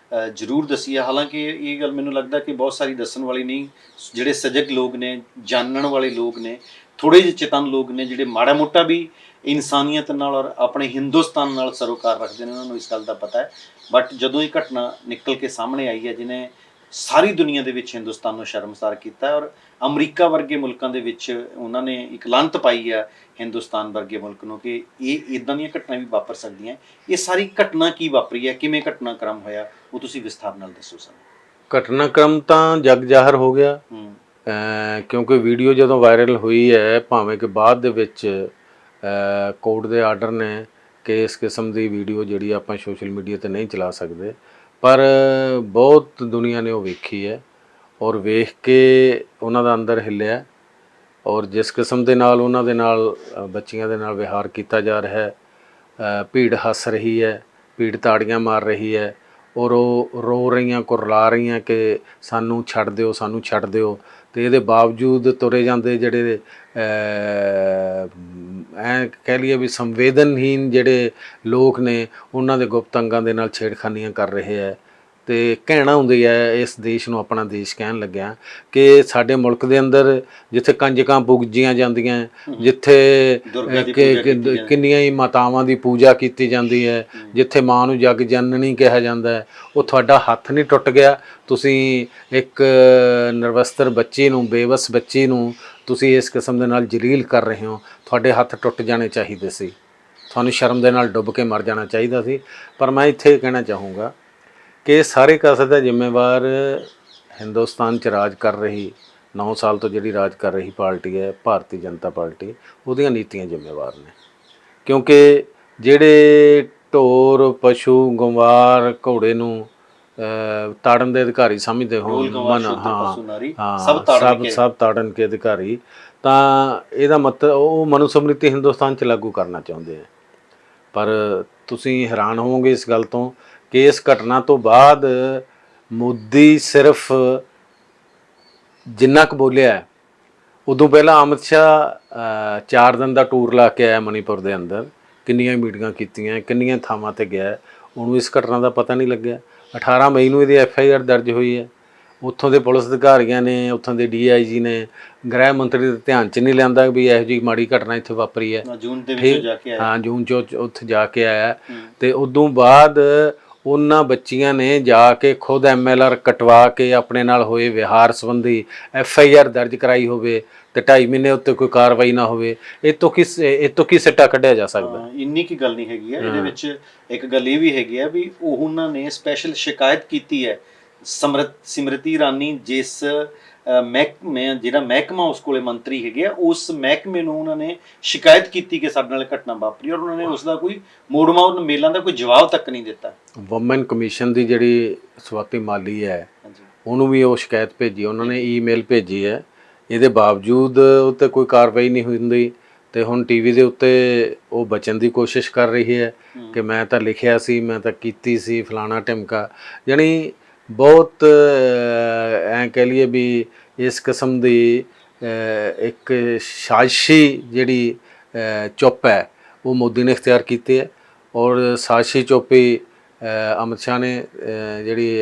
ਜ਼ਰੂਰ ਦੱਸੀਏ। ਹਾਲਾਂਕਿ ਇਹ ਗੱਲ ਮੈਨੂੰ ਲੱਗਦਾ ਕਿ ਬਹੁਤ ਸਾਰੀ ਦੱਸਣ ਵਾਲੀ ਨਹੀਂ, ਜਿਹੜੇ ਸਜਗ ਲੋਕ ਨੇ, ਜਾਣਨ ਵਾਲੇ ਲੋਕ ਨੇ, ਥੋੜ੍ਹੇ ਜਿਹੇ ਚੇਤਨ ਲੋਕ ਨੇ, ਜਿਹੜੇ ਮਾੜਾ ਮੋਟਾ ਵੀ ਇਨਸਾਨੀਅਤ ਨਾਲ ਔਰ ਆਪਣੇ ਹਿੰਦੁਸਤਾਨ ਨਾਲ ਸਰੋਕਾਰ ਰੱਖਦੇ ਨੇ, ਉਹਨਾਂ ਨੂੰ ਇਸ ਗੱਲ ਦਾ ਪਤਾ ਹੈ। ਬਟ ਜਦੋਂ ਇਹ ਘਟਨਾ ਨਿਕਲ ਕੇ ਸਾਹਮਣੇ ਆਈ ਹੈ, ਜਿਹਨੇ ਸਾਰੀ ਦੁਨੀਆ ਦੇ ਵਿੱਚ ਹਿੰਦੁਸਤਾਨ ਨੂੰ ਸ਼ਰਮਸਾਰ ਕੀਤਾ, ਔਰ ਅਮਰੀਕਾ ਵਰਗੇ ਮੁਲਕਾਂ ਦੇ ਵਿੱਚ ਉਹਨਾਂ ਨੇ ਇੱਕ ਲਾਹਨਤ ਪਾਈ ਹੈ ਹਿੰਦੁਸਤਾਨ ਵਰਗੇ ਮੁਲਕ ਨੂੰ ਕਿ ਇਹ ਇੱਦਾਂ ਦੀਆਂ ਘਟਨਾ ਵੀ ਵਾਪਰ ਸਕਦੀਆਂ। ਇਹ ਸਾਰੀ ਘਟਨਾ ਕੀ ਵਾਪਰੀ ਹੈ, ਕਿਵੇਂ ਘਟਨਾਕ੍ਰਮ ਹੋਇਆ, ਉਹ ਤੁਸੀਂ ਵਿਸਥਾਰ ਨਾਲ ਦੱਸੋ ਸਾਨੂੰ। ਘਟਨਾਕ੍ਰਮ ਤਾਂ ਜਗ ਜ਼ਾਹਰ ਹੋ ਗਿਆ, ਕਿਉਂਕਿ ਵੀਡੀਓ ਜਦੋਂ ਵਾਇਰਲ ਹੋਈ ਹੈ, ਭਾਵੇਂ ਕਿ ਬਾਅਦ ਦੇ ਵਿੱਚ ਕੋਰਟ ਦੇ ਆਰਡਰ ਨੇ ਕਿ ਇਸ ਕਿਸਮ ਦੀ ਵੀਡੀਓ ਜਿਹੜੀ ਆਪਾਂ ਸੋਸ਼ਲ ਮੀਡੀਆ 'ਤੇ ਨਹੀਂ ਚਲਾ ਸਕਦੇ, ਪਰ ਬਹੁਤ ਦੁਨੀਆ ਨੇ ਉਹ ਵੇਖੀ ਹੈ ਔਰ ਵੇਖ ਕੇ ਉਹਨਾਂ ਦਾ ਅੰਦਰ ਹਿੱਲਿਆ। ਔਰ ਜਿਸ ਕਿਸਮ ਦੇ ਨਾਲ ਉਹਨਾਂ ਦੇ ਨਾਲ ਬੱਚੀਆਂ ਦੇ ਨਾਲ ਵਿਹਾਰ ਕੀਤਾ ਜਾ ਰਿਹਾ ਹੈ, ਭੀੜ ਹੱਸ ਰਹੀ ਹੈ, ਭੀੜ ਤਾੜੀਆਂ ਮਾਰ ਰਹੀ ਹੈ, ਔਰ ਉਹ ਰੋ ਰਹੀਆਂ, ਕੁਰਲਾ ਰਹੀਆਂ ਕਿ ਸਾਨੂੰ ਛੱਡ ਦਿਓ, ਸਾਨੂੰ ਛੱਡ ਦਿਓ। ਤੇ ਇਹਦੇ ਬਾਵਜੂਦ ਤੁਰੇ ਜਾਂਦੇ ਜਿਹੜੇ ਐਂ ਕਹਿ ਲਈਏ ਵੀ ਸੰਵੇਦਨਹੀਨ ਜਿਹੜੇ ਲੋਕ ਨੇ, ਉਹਨਾਂ ਦੇ ਗੁਪਤ ਅੰਗਾਂ ਦੇ ਨਾਲ ਛੇੜਖਾਨੀਆਂ ਕਰ ਰਹੇ ਹੈ। ਤੇ ਕਹਿਣਾ ਹੁੰਦੀ ਹੈ, ਇਸ ਦੇਸ਼ ਨੂੰ ਆਪਣਾ ਦੇਸ਼ ਕਹਿਣ ਲੱਗਿਆ, ਕਿ ਸਾਡੇ ਮੁਲਕ ਦੇ ਅੰਦਰ ਜਿੱਥੇ ਕੰਜਕਾਂ ਪੂਜੀਆਂ ਜਾਂਦੀਆਂ, ਜਿੱਥੇ ਕਿੰਨੀਆਂ ਹੀ ਮਾਤਾਵਾਂ ਦੀ ਪੂਜਾ ਕੀਤੀ ਜਾਂਦੀ ਹੈ, ਜਿੱਥੇ ਮਾਂ ਨੂੰ ਜਗ ਜਨਨੀ ਕਿਹਾ ਜਾਂਦਾ ਹੈ, ਉਹ ਤੁਹਾਡਾ ਹੱਥ ਨਹੀਂ ਟੁੱਟ ਗਿਆ? ਤੁਸੀਂ ਇੱਕ ਨਿਰਵਸਤਰ ਬੱਚੀ ਨੂੰ, ਬੇਵਸ ਬੱਚੀ ਨੂੰ ਤੁਸੀਂ ਇਸ ਕਿਸਮ ਦੇ ਨਾਲ ਜਲੀਲ ਕਰ ਰਹੇ ਹੋ। ਤੁਹਾਡੇ ਹੱਥ ਟੁੱਟ ਜਾਣੇ ਚਾਹੀਦੇ ਸੀ, ਤੁਹਾਨੂੰ ਸ਼ਰਮ ਦੇ ਨਾਲ ਡੁੱਬ ਕੇ ਮਰ ਜਾਣਾ ਚਾਹੀਦਾ ਸੀ। ਪਰ ਮੈਂ ਇੱਥੇ ਕਹਿਣਾ ਚਾਹੂੰਗਾ ਕਿ ਸਾਰੇ ਕਾਸੇ ਦਾ ਜ਼ਿੰਮੇਵਾਰ ਹਿੰਦੁਸਤਾਨ 'ਚ ਰਾਜ ਕਰ ਰਹੀ 9 ਸਾਲ ਤੋਂ ਜਿਹੜੀ ਰਾਜ ਕਰ ਰਹੀ ਪਾਰਟੀ ਹੈ, ਭਾਰਤੀ ਜਨਤਾ ਪਾਰਟੀ, ਉਹਦੀਆਂ ਨੀਤੀਆਂ ਜ਼ਿੰਮੇਵਾਰ ਨੇ। ਕਿਉਂਕਿ ਜਿਹੜੇ ਢੋਰ, ਪਸ਼ੂ, ਗੰਵਾਰ, ਘੋੜੇ ਨੂੰ ਤਾੜਨ ਦੇ ਅਧਿਕਾਰੀ ਸਮਝਦੇ ਹੋਣ, ਸਭ ਤਾੜਨ ਕੇ ਅਧਿਕਾਰੀ, ਤਾਂ ਇਹਦਾ ਮਤਲਬ ਉਹ ਮਨੁਸਮ੍ਰਿਤੀ ਹਿੰਦੁਸਤਾਨ 'ਚ ਲਾਗੂ ਕਰਨਾ ਚਾਹੁੰਦੇ ਆ। ਪਰ ਤੁਸੀਂ ਹੈਰਾਨ ਹੋਵੋਗੇ ਇਸ ਗੱਲ ਤੋਂ ਕਿ ਇਸ ਘਟਨਾ ਤੋਂ ਬਾਅਦ ਮੋਦੀ ਸਿਰਫ ਜਿੰਨਾ ਕੁ ਬੋਲਿਆ, ਉਦੋਂ ਪਹਿਲਾਂ ਅਮਿਤ ਸ਼ਾਹ 4 ਦਿਨ ਦਾ ਟੂਰ ਲਾ ਕੇ ਆਇਆ ਮਣੀਪੁਰ ਦੇ ਅੰਦਰ, ਕਿੰਨੀਆਂ ਮੀਟਿੰਗਾਂ ਕੀਤੀਆਂ, ਕਿੰਨੀਆਂ ਥਾਵਾਂ 'ਤੇ ਗਿਆ, ਉਹਨੂੰ ਇਸ ਘਟਨਾ ਦਾ ਪਤਾ ਨਹੀਂ ਲੱਗਿਆ। 18 ਮਈ ਨੂੰ ਇਹਦੀ FIR ਦਰਜ ਹੋਈ ਹੈ। ਉੱਥੋਂ ਦੇ ਪੁਲਿਸ ਅਧਿਕਾਰੀਆਂ ਨੇ, ਉੱਥੋਂ ਦੇ DIG ਨੇ, ਗ੍ਰਹਿ ਮੰਤਰੀ ਦੇ ਧਿਆਨ 'ਚ ਨਹੀਂ ਲਿਆਂਦਾ ਵੀ ਇਹੋ ਜਿਹੀ ਮਾੜੀ ਘਟਨਾ ਇੱਥੇ ਵਾਪਰੀ ਹੈ। ਜੂਨ 'ਚ ਉੱਥੇ ਜਾ ਕੇ ਆਇਆ। ਤੇ ਉਦੋਂ ਬਾਅਦ ਉਹਨਾਂ ਬੱਚੀਆਂ ਨੇ ਜਾ ਕੇ ਖੁਦ MLR ਕਟਵਾ ਕੇ ਆਪਣੇ ਨਾਲ ਹੋਏ ਵਿਹਾਰ ਸੰਬੰਧੀ FIR ਦਰਜ ਕਰਾਈ ਹੋਵੇ, ਤੇ 2.5 ਮਹੀਨੇ ਉੱਤੇ ਕੋਈ ਕਾਰਵਾਈ ਨਾ ਹੋਵੇ, ਇਹ ਤੋਂ ਕੀ ਸਿੱਟਾ ਕੱਢਿਆ ਜਾ ਸਕਦਾ? ਇੰਨੀ ਕੀ ਗੱਲ ਨਹੀਂ ਹੈਗੀ ਆ ਇਹਦੇ ਵਿੱਚ। ਇੱਕ ਗੱਲ ਇਹ ਵੀ ਹੈਗੀ ਆ ਵੀ ਉਹਨਾਂ ਨੇ ਸਪੈਸ਼ਲ ਸ਼ਿਕਾਇਤ ਕੀਤੀ ਹੈ ਸਿਮਰਤੀ ਇਰਾਨੀ, ਜਿਸ ਜਿਹੜਾ ਮਹਿਕਮਾ ਉਸ ਕੋਲੇ ਮੰਤਰੀ ਹੈਗੇ ਆ, ਉਸ ਮਹਿਕਮੇ ਨੂੰ ਉਹਨਾਂ ਨੇ ਸ਼ਿਕਾਇਤ ਕੀਤੀ ਕਿ ਸਾਡੇ ਨਾਲ ਘਟਨਾ ਵਾਪਰੀ, ਔਰ ਉਹਨਾਂ ਨੇ ਉਸ ਦਾ ਕੋਈ ਮੋੜਮਾ ਮੇਲਾਂ ਦਾ ਕੋਈ ਜਵਾਬ ਤੱਕ ਨਹੀਂ ਦਿੱਤਾ। ਵੂਮਨ ਕਮਿਸ਼ਨ ਦੀ ਜਿਹੜੀ ਸਵਾਤੀ ਮਾਲੀ ਹੈ ਉਹਨੂੰ ਵੀ ਉਹ ਸ਼ਿਕਾਇਤ ਭੇਜੀ, ਉਹਨਾਂ ਨੇ ਈਮੇਲ ਭੇਜੀ ਹੈ, ਇਹਦੇ ਬਾਵਜੂਦ ਉੱਤੇ ਕੋਈ ਕਾਰਵਾਈ ਨਹੀਂ ਹੁੰਦੀ। ਤੇ ਹੁਣ ਟੀਵੀ ਦੇ ਉੱਤੇ ਉਹ ਬਚਣ ਦੀ ਕੋਸ਼ਿਸ਼ ਕਰ ਰਹੀ ਹੈ ਕਿ ਮੈਂ ਤਾਂ ਲਿਖਿਆ ਸੀ, ਮੈਂ ਤਾਂ ਕੀਤੀ ਸੀ, ਫਲਾਣਾ ਢਿਮਕਾ। ਯਾਨੀ ਬਹੁਤ ਐਂ ਕਹਿ ਲਈਏ ਵੀ ਇਸ ਕਿਸਮ ਦੀ ਇੱਕ ਸਾਜ਼ਿਸ਼ੀ ਜਿਹੜੀ ਚੁੱਪ ਹੈ ਉਹ ਮੋਦੀ ਨੇ ਇਖਤਿਆਰ ਕੀਤੀ ਹੈ। ਔਰ ਸਾਜ਼ਿਸ਼ੀ ਚੁੱਪ ਹੀ ਅਮਿਤ ਸ਼ਾਹ ਨੇ ਜਿਹੜੀ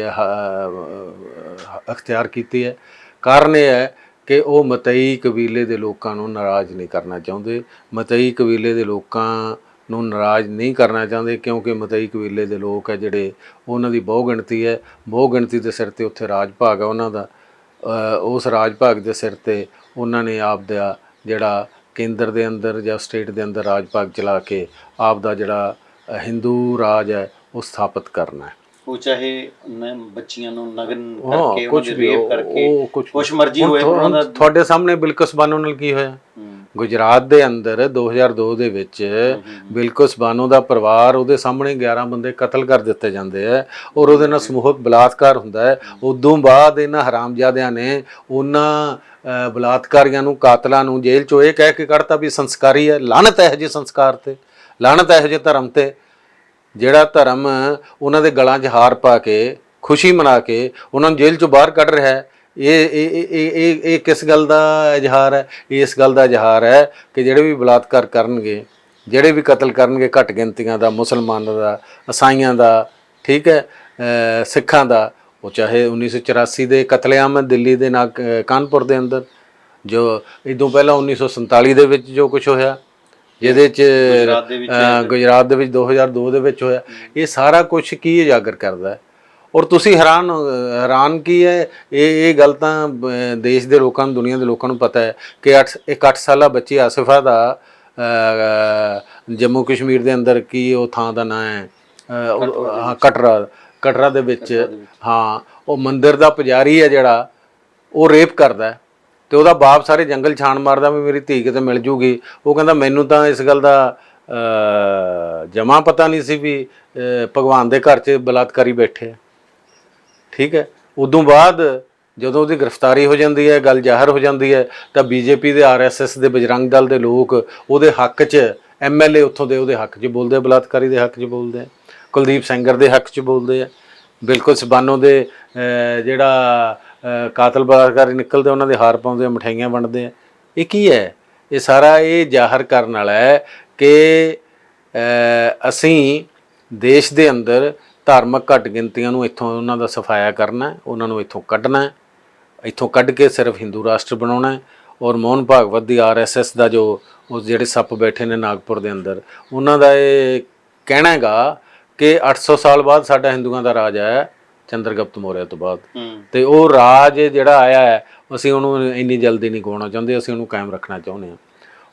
ਇਖਤਿਆਰ ਕੀਤੀ ਹੈ। ਕਾਰਨ ਇਹ ਹੈ ਕਿ ਉਹ ਮਤਈ ਕਬੀਲੇ ਦੇ ਲੋਕਾਂ ਨੂੰ ਨਾਰਾਜ਼ ਨਹੀਂ ਕਰਨਾ ਚਾਹੁੰਦੇ। ਮਤਈ ਕਬੀਲੇ ਦੇ ਲੋਕਾਂ ਨੂੰ ਨਾਰਾਜ਼ ਨਹੀਂ ਕਰਨਾ ਚਾਹੁੰਦੇ ਕਿਉਂਕਿ ਮਤਈ ਕਬੀਲੇ ਦੇ ਲੋਕ ਹੈ ਜਿਹੜੇ, ਉਹਨਾਂ ਦੀ ਬਹੁ ਗਿਣਤੀ ਹੈ। ਬਹੁ ਗਿਣਤੀ ਦੇ ਸਿਰ 'ਤੇ ਉੱਥੇ ਰਾਜ ਭਾਗ ਹੈ ਉਹਨਾਂ ਦਾ। ਉਸ ਰਾਜ ਭਾਗ ਦੇ ਸਿਰ 'ਤੇ ਉਹਨਾਂ ਨੇ ਆਪ ਦਾ ਜਿਹੜਾ ਕੇਂਦਰ ਦੇ ਅੰਦਰ ਜਾਂ ਸਟੇਟ ਦੇ ਅੰਦਰ ਰਾਜ ਭਾਗ ਚਲਾ ਕੇ ਆਪ ਦਾ ਜਿਹੜਾ ਹਿੰਦੂ ਰਾਜ ਹੈ ਉਹ ਸਥਾਪਿਤ ਕਰਨਾ ਹੈ। ਉਹ ਚਾਹੇ ਬੱਚੀਆਂ ਨੂੰ ਨਗਨ ਕਰਕੇ ਕੁਝ ਵੀ ਰੇਪ ਕਰਕੇ ਕੁਛ ਮਰਜ਼ੀ ਹੋਏ। ਤੁਹਾਡੇ ਸਾਹਮਣੇ ਬਿਲਕਿਸ ਬਾਨੋ ਨਾਲ ਕੀ ਹੋਇਆ ਗੁਜਰਾਤ ਦੇ ਅੰਦਰ 2002 ਦੇ ਵਿੱਚ। ਬਿਲਕਿਸ ਬਾਨੋ ਦਾ ਪਰਿਵਾਰ, ਉਹਦੇ ਸਾਹਮਣੇ 11 ਬੰਦੇ ਕਤਲ ਕਰ ਦਿੱਤੇ ਜਾਂਦੇ ਹੈ ਔਰ ਉਹਦੇ ਨਾਲ ਸਮੂਹਕ ਬਲਾਤਕਾਰ ਹੁੰਦਾ ਹੈ। ਉਦੋਂ ਬਾਅਦ ਇਹਨਾਂ ਹਰਾਮਜ਼ਾਦਿਆਂ ਨੇ ਉਹਨਾਂ ਬਲਾਤਕਾਰੀਆਂ ਨੂੰ, ਕਾਤਲਾਂ ਨੂੰ ਜੇਲ੍ਹ 'ਚੋਂ ਇਹ ਕਹਿ ਕੇ ਕੱਢਤਾ ਵੀ ਸੰਸਕਾਰੀ ਹੈ। ਲਾਹਨਤ ਇਹੋ ਜਿਹੇ ਸੰਸਕਾਰ 'ਤੇ, ਲਾਹਨਤ ਇਹੋ ਜਿਹੇ ਧਰਮ 'ਤੇ, ਜਿਹੜਾ ਧਰਮ ਉਹਨਾਂ ਦੇ ਗਲਾਂ 'ਚ ਹਾਰ ਪਾ ਕੇ ਖੁਸ਼ੀ ਮਨਾ ਕੇ ਉਹਨਾਂ ਨੂੰ ਜੇਲ੍ਹ 'ਚੋਂ ਬਾਹਰ ਕੱਢ ਰਿਹਾ ਹੈ। ਇਹ ਕਿਸ ਗੱਲ ਦਾ ਇਜ਼ਹਾਰ ਹੈ? ਇਸ ਗੱਲ ਦਾ ਇਜ਼ਹਾਰ ਹੈ ਕਿ ਜਿਹੜੇ ਵੀ ਬਲਾਤਕਾਰ ਕਰਨਗੇ, ਜਿਹੜੇ ਵੀ ਕਤਲ ਕਰਨਗੇ ਘੱਟ ਗਿਣਤੀਆਂ ਦਾ, ਮੁਸਲਮਾਨਾਂ ਦਾ, ਈਸਾਈਆਂ ਦਾ, ਠੀਕ ਹੈ, ਸਿੱਖਾਂ ਦਾ, ਉਹ ਚਾਹੇ 1984 ਦੇ ਕਤਲੇਆਮ ਦਿੱਲੀ ਦੇ ਕਾਨਪੁਰ ਦੇ ਅੰਦਰ, ਜੋ ਇਦੋਂ ਪਹਿਲਾਂ 1947 ਦੇ ਵਿੱਚ ਜੋ ਕੁਛ ਹੋਇਆ, ਜਿਹਦੇ 'ਚ ਗੁਜਰਾਤ ਦੇ ਵਿੱਚ 2002 ਦੇ ਵਿੱਚ ਹੋਇਆ, ਇਹ ਸਾਰਾ ਕੁਛ ਕੀ ਉਜਾਗਰ ਕਰਦਾ? ਔਰ ਤੁਸੀਂ ਹੈਰਾਨ ਕੀ ਹੈ, ਇਹ ਗੱਲ ਤਾਂ ਦੇਸ਼ ਦੇ ਲੋਕਾਂ ਨੂੰ, ਦੁਨੀਆ ਦੇ ਲੋਕਾਂ ਨੂੰ ਪਤਾ ਹੈ ਕਿ 8 ਸਾਲਾ ਬੱਚੀ ਆਸਿਫਾ ਦਾ ਜੰਮੂ ਕਸ਼ਮੀਰ ਦੇ ਅੰਦਰ ਕੀ ਉਹ ਥਾਂ ਦਾ ਨਾਂ ਹੈ, ਕਟਰਾ ਦੇ ਵਿੱਚ, ਹਾਂ, ਉਹ ਮੰਦਿਰ ਦਾ ਪੁਜਾਰੀ ਹੈ ਜਿਹੜਾ, ਉਹ ਰੇਪ ਕਰਦਾ ਤੇ ਉਹਦਾ ਬਾਪ ਸਾਰੇ ਜੰਗਲ ਛਾਣ ਮਾਰਦਾ ਵੀ ਮੇਰੀ ਧੀ ਕਿਤੇ ਮਿਲ ਜੂਗੀ। ਉਹ ਕਹਿੰਦਾ ਮੈਨੂੰ ਤਾਂ ਇਸ ਗੱਲ ਦਾ ਜਮਾ ਪਤਾ ਨਹੀਂ ਸੀ ਵੀ ਭਗਵਾਨ ਦੇ ਘਰ 'ਚ ਬਲਾਤਕਾਰੀ ਬੈਠੇ, ਠੀਕ ਹੈ। ਉਦੋਂ ਬਾਅਦ ਜਦੋਂ ਉਹਦੀ ਗ੍ਰਿਫਤਾਰੀ ਹੋ ਜਾਂਦੀ ਹੈ, ਗੱਲ ਜ਼ਾਹਰ ਹੋ ਜਾਂਦੀ ਹੈ, ਤਾਂ ਬੀਜੇਪੀ ਦੇ, RSS ਦੇ, ਬਜਰੰਗ ਦਲ ਦੇ ਲੋਕ ਉਹਦੇ ਹੱਕ 'ਚ, MLA ਉੱਥੋਂ ਦੇ ਉਹਦੇ ਹੱਕ 'ਚ ਬੋਲਦੇ, ਬਲਾਤਕਾਰੀ ਦੇ ਹੱਕ 'ਚ ਬੋਲਦੇ, ਕੁਲਦੀਪ ਸੈਂਗਰ ਦੇ ਹੱਕ 'ਚ ਬੋਲਦੇ ਆ, ਬਿਲਕੁਲ ਬਾਨੋ ਦੇ ਜਿਹੜਾ ਕਾਤਲ ਬਲਾਤਕਾਰੀ ਨਿਕਲਦੇ ਉਹਨਾਂ ਦੇ ਹਾਰ ਪਾਉਂਦੇ ਆ, ਮਠਿਆਈਆਂ ਵੰਡਦੇ ਆ। ਇਹ ਕੀ ਹੈ? ਇਹ ਸਾਰਾ ਇਹ ਜ਼ਾਹਰ ਕਰਨ ਵਾਲਾ ਹੈ ਕਿ ਅਸੀਂ ਦੇਸ਼ ਦੇ ਅੰਦਰ ਧਾਰਮਿਕ ਘੱਟ ਗਿਣਤੀਆਂ ਨੂੰ ਇੱਥੋਂ ਉਹਨਾਂ ਦਾ ਸਫਾਇਆ ਕਰਨਾ, ਉਹਨਾਂ ਨੂੰ ਇੱਥੋਂ ਕੱਢਣਾ, ਇੱਥੋਂ ਕੱਢ ਕੇ ਸਿਰਫ ਹਿੰਦੂ ਰਾਸ਼ਟਰ ਬਣਾਉਣਾ। ਔਰ ਮੋਹਨ ਭਾਗਵਤ ਦੀ RSS ਦਾ ਜੋ ਉਹ ਜਿਹੜੇ ਸੱਪ ਬੈਠੇ ਨੇ ਨਾਗਪੁਰ ਦੇ ਅੰਦਰ, ਉਹਨਾਂ ਦਾ ਇਹ ਕਹਿਣਾ ਹੈਗਾ ਕਿ 800 ਸਾਲ ਬਾਅਦ ਸਾਡਾ ਹਿੰਦੂਆਂ ਦਾ ਰਾਜ ਆਇਆ ਚੰਦਰਗੁਪਤ ਮੌਰਿਆ ਤੋਂ ਬਾਅਦ, ਤੇ ਉਹ ਰਾਜ ਜਿਹੜਾ ਆਇਆ ਹੈ ਅਸੀਂ ਉਹਨੂੰ ਇੰਨੀ ਜਲਦੀ ਨਹੀਂ ਗਵਾਉਣਾ ਚਾਹੁੰਦੇ, ਅਸੀਂ ਉਹਨੂੰ ਕਾਇਮ ਰੱਖਣਾ ਚਾਹੁੰਦੇ ਹਾਂ।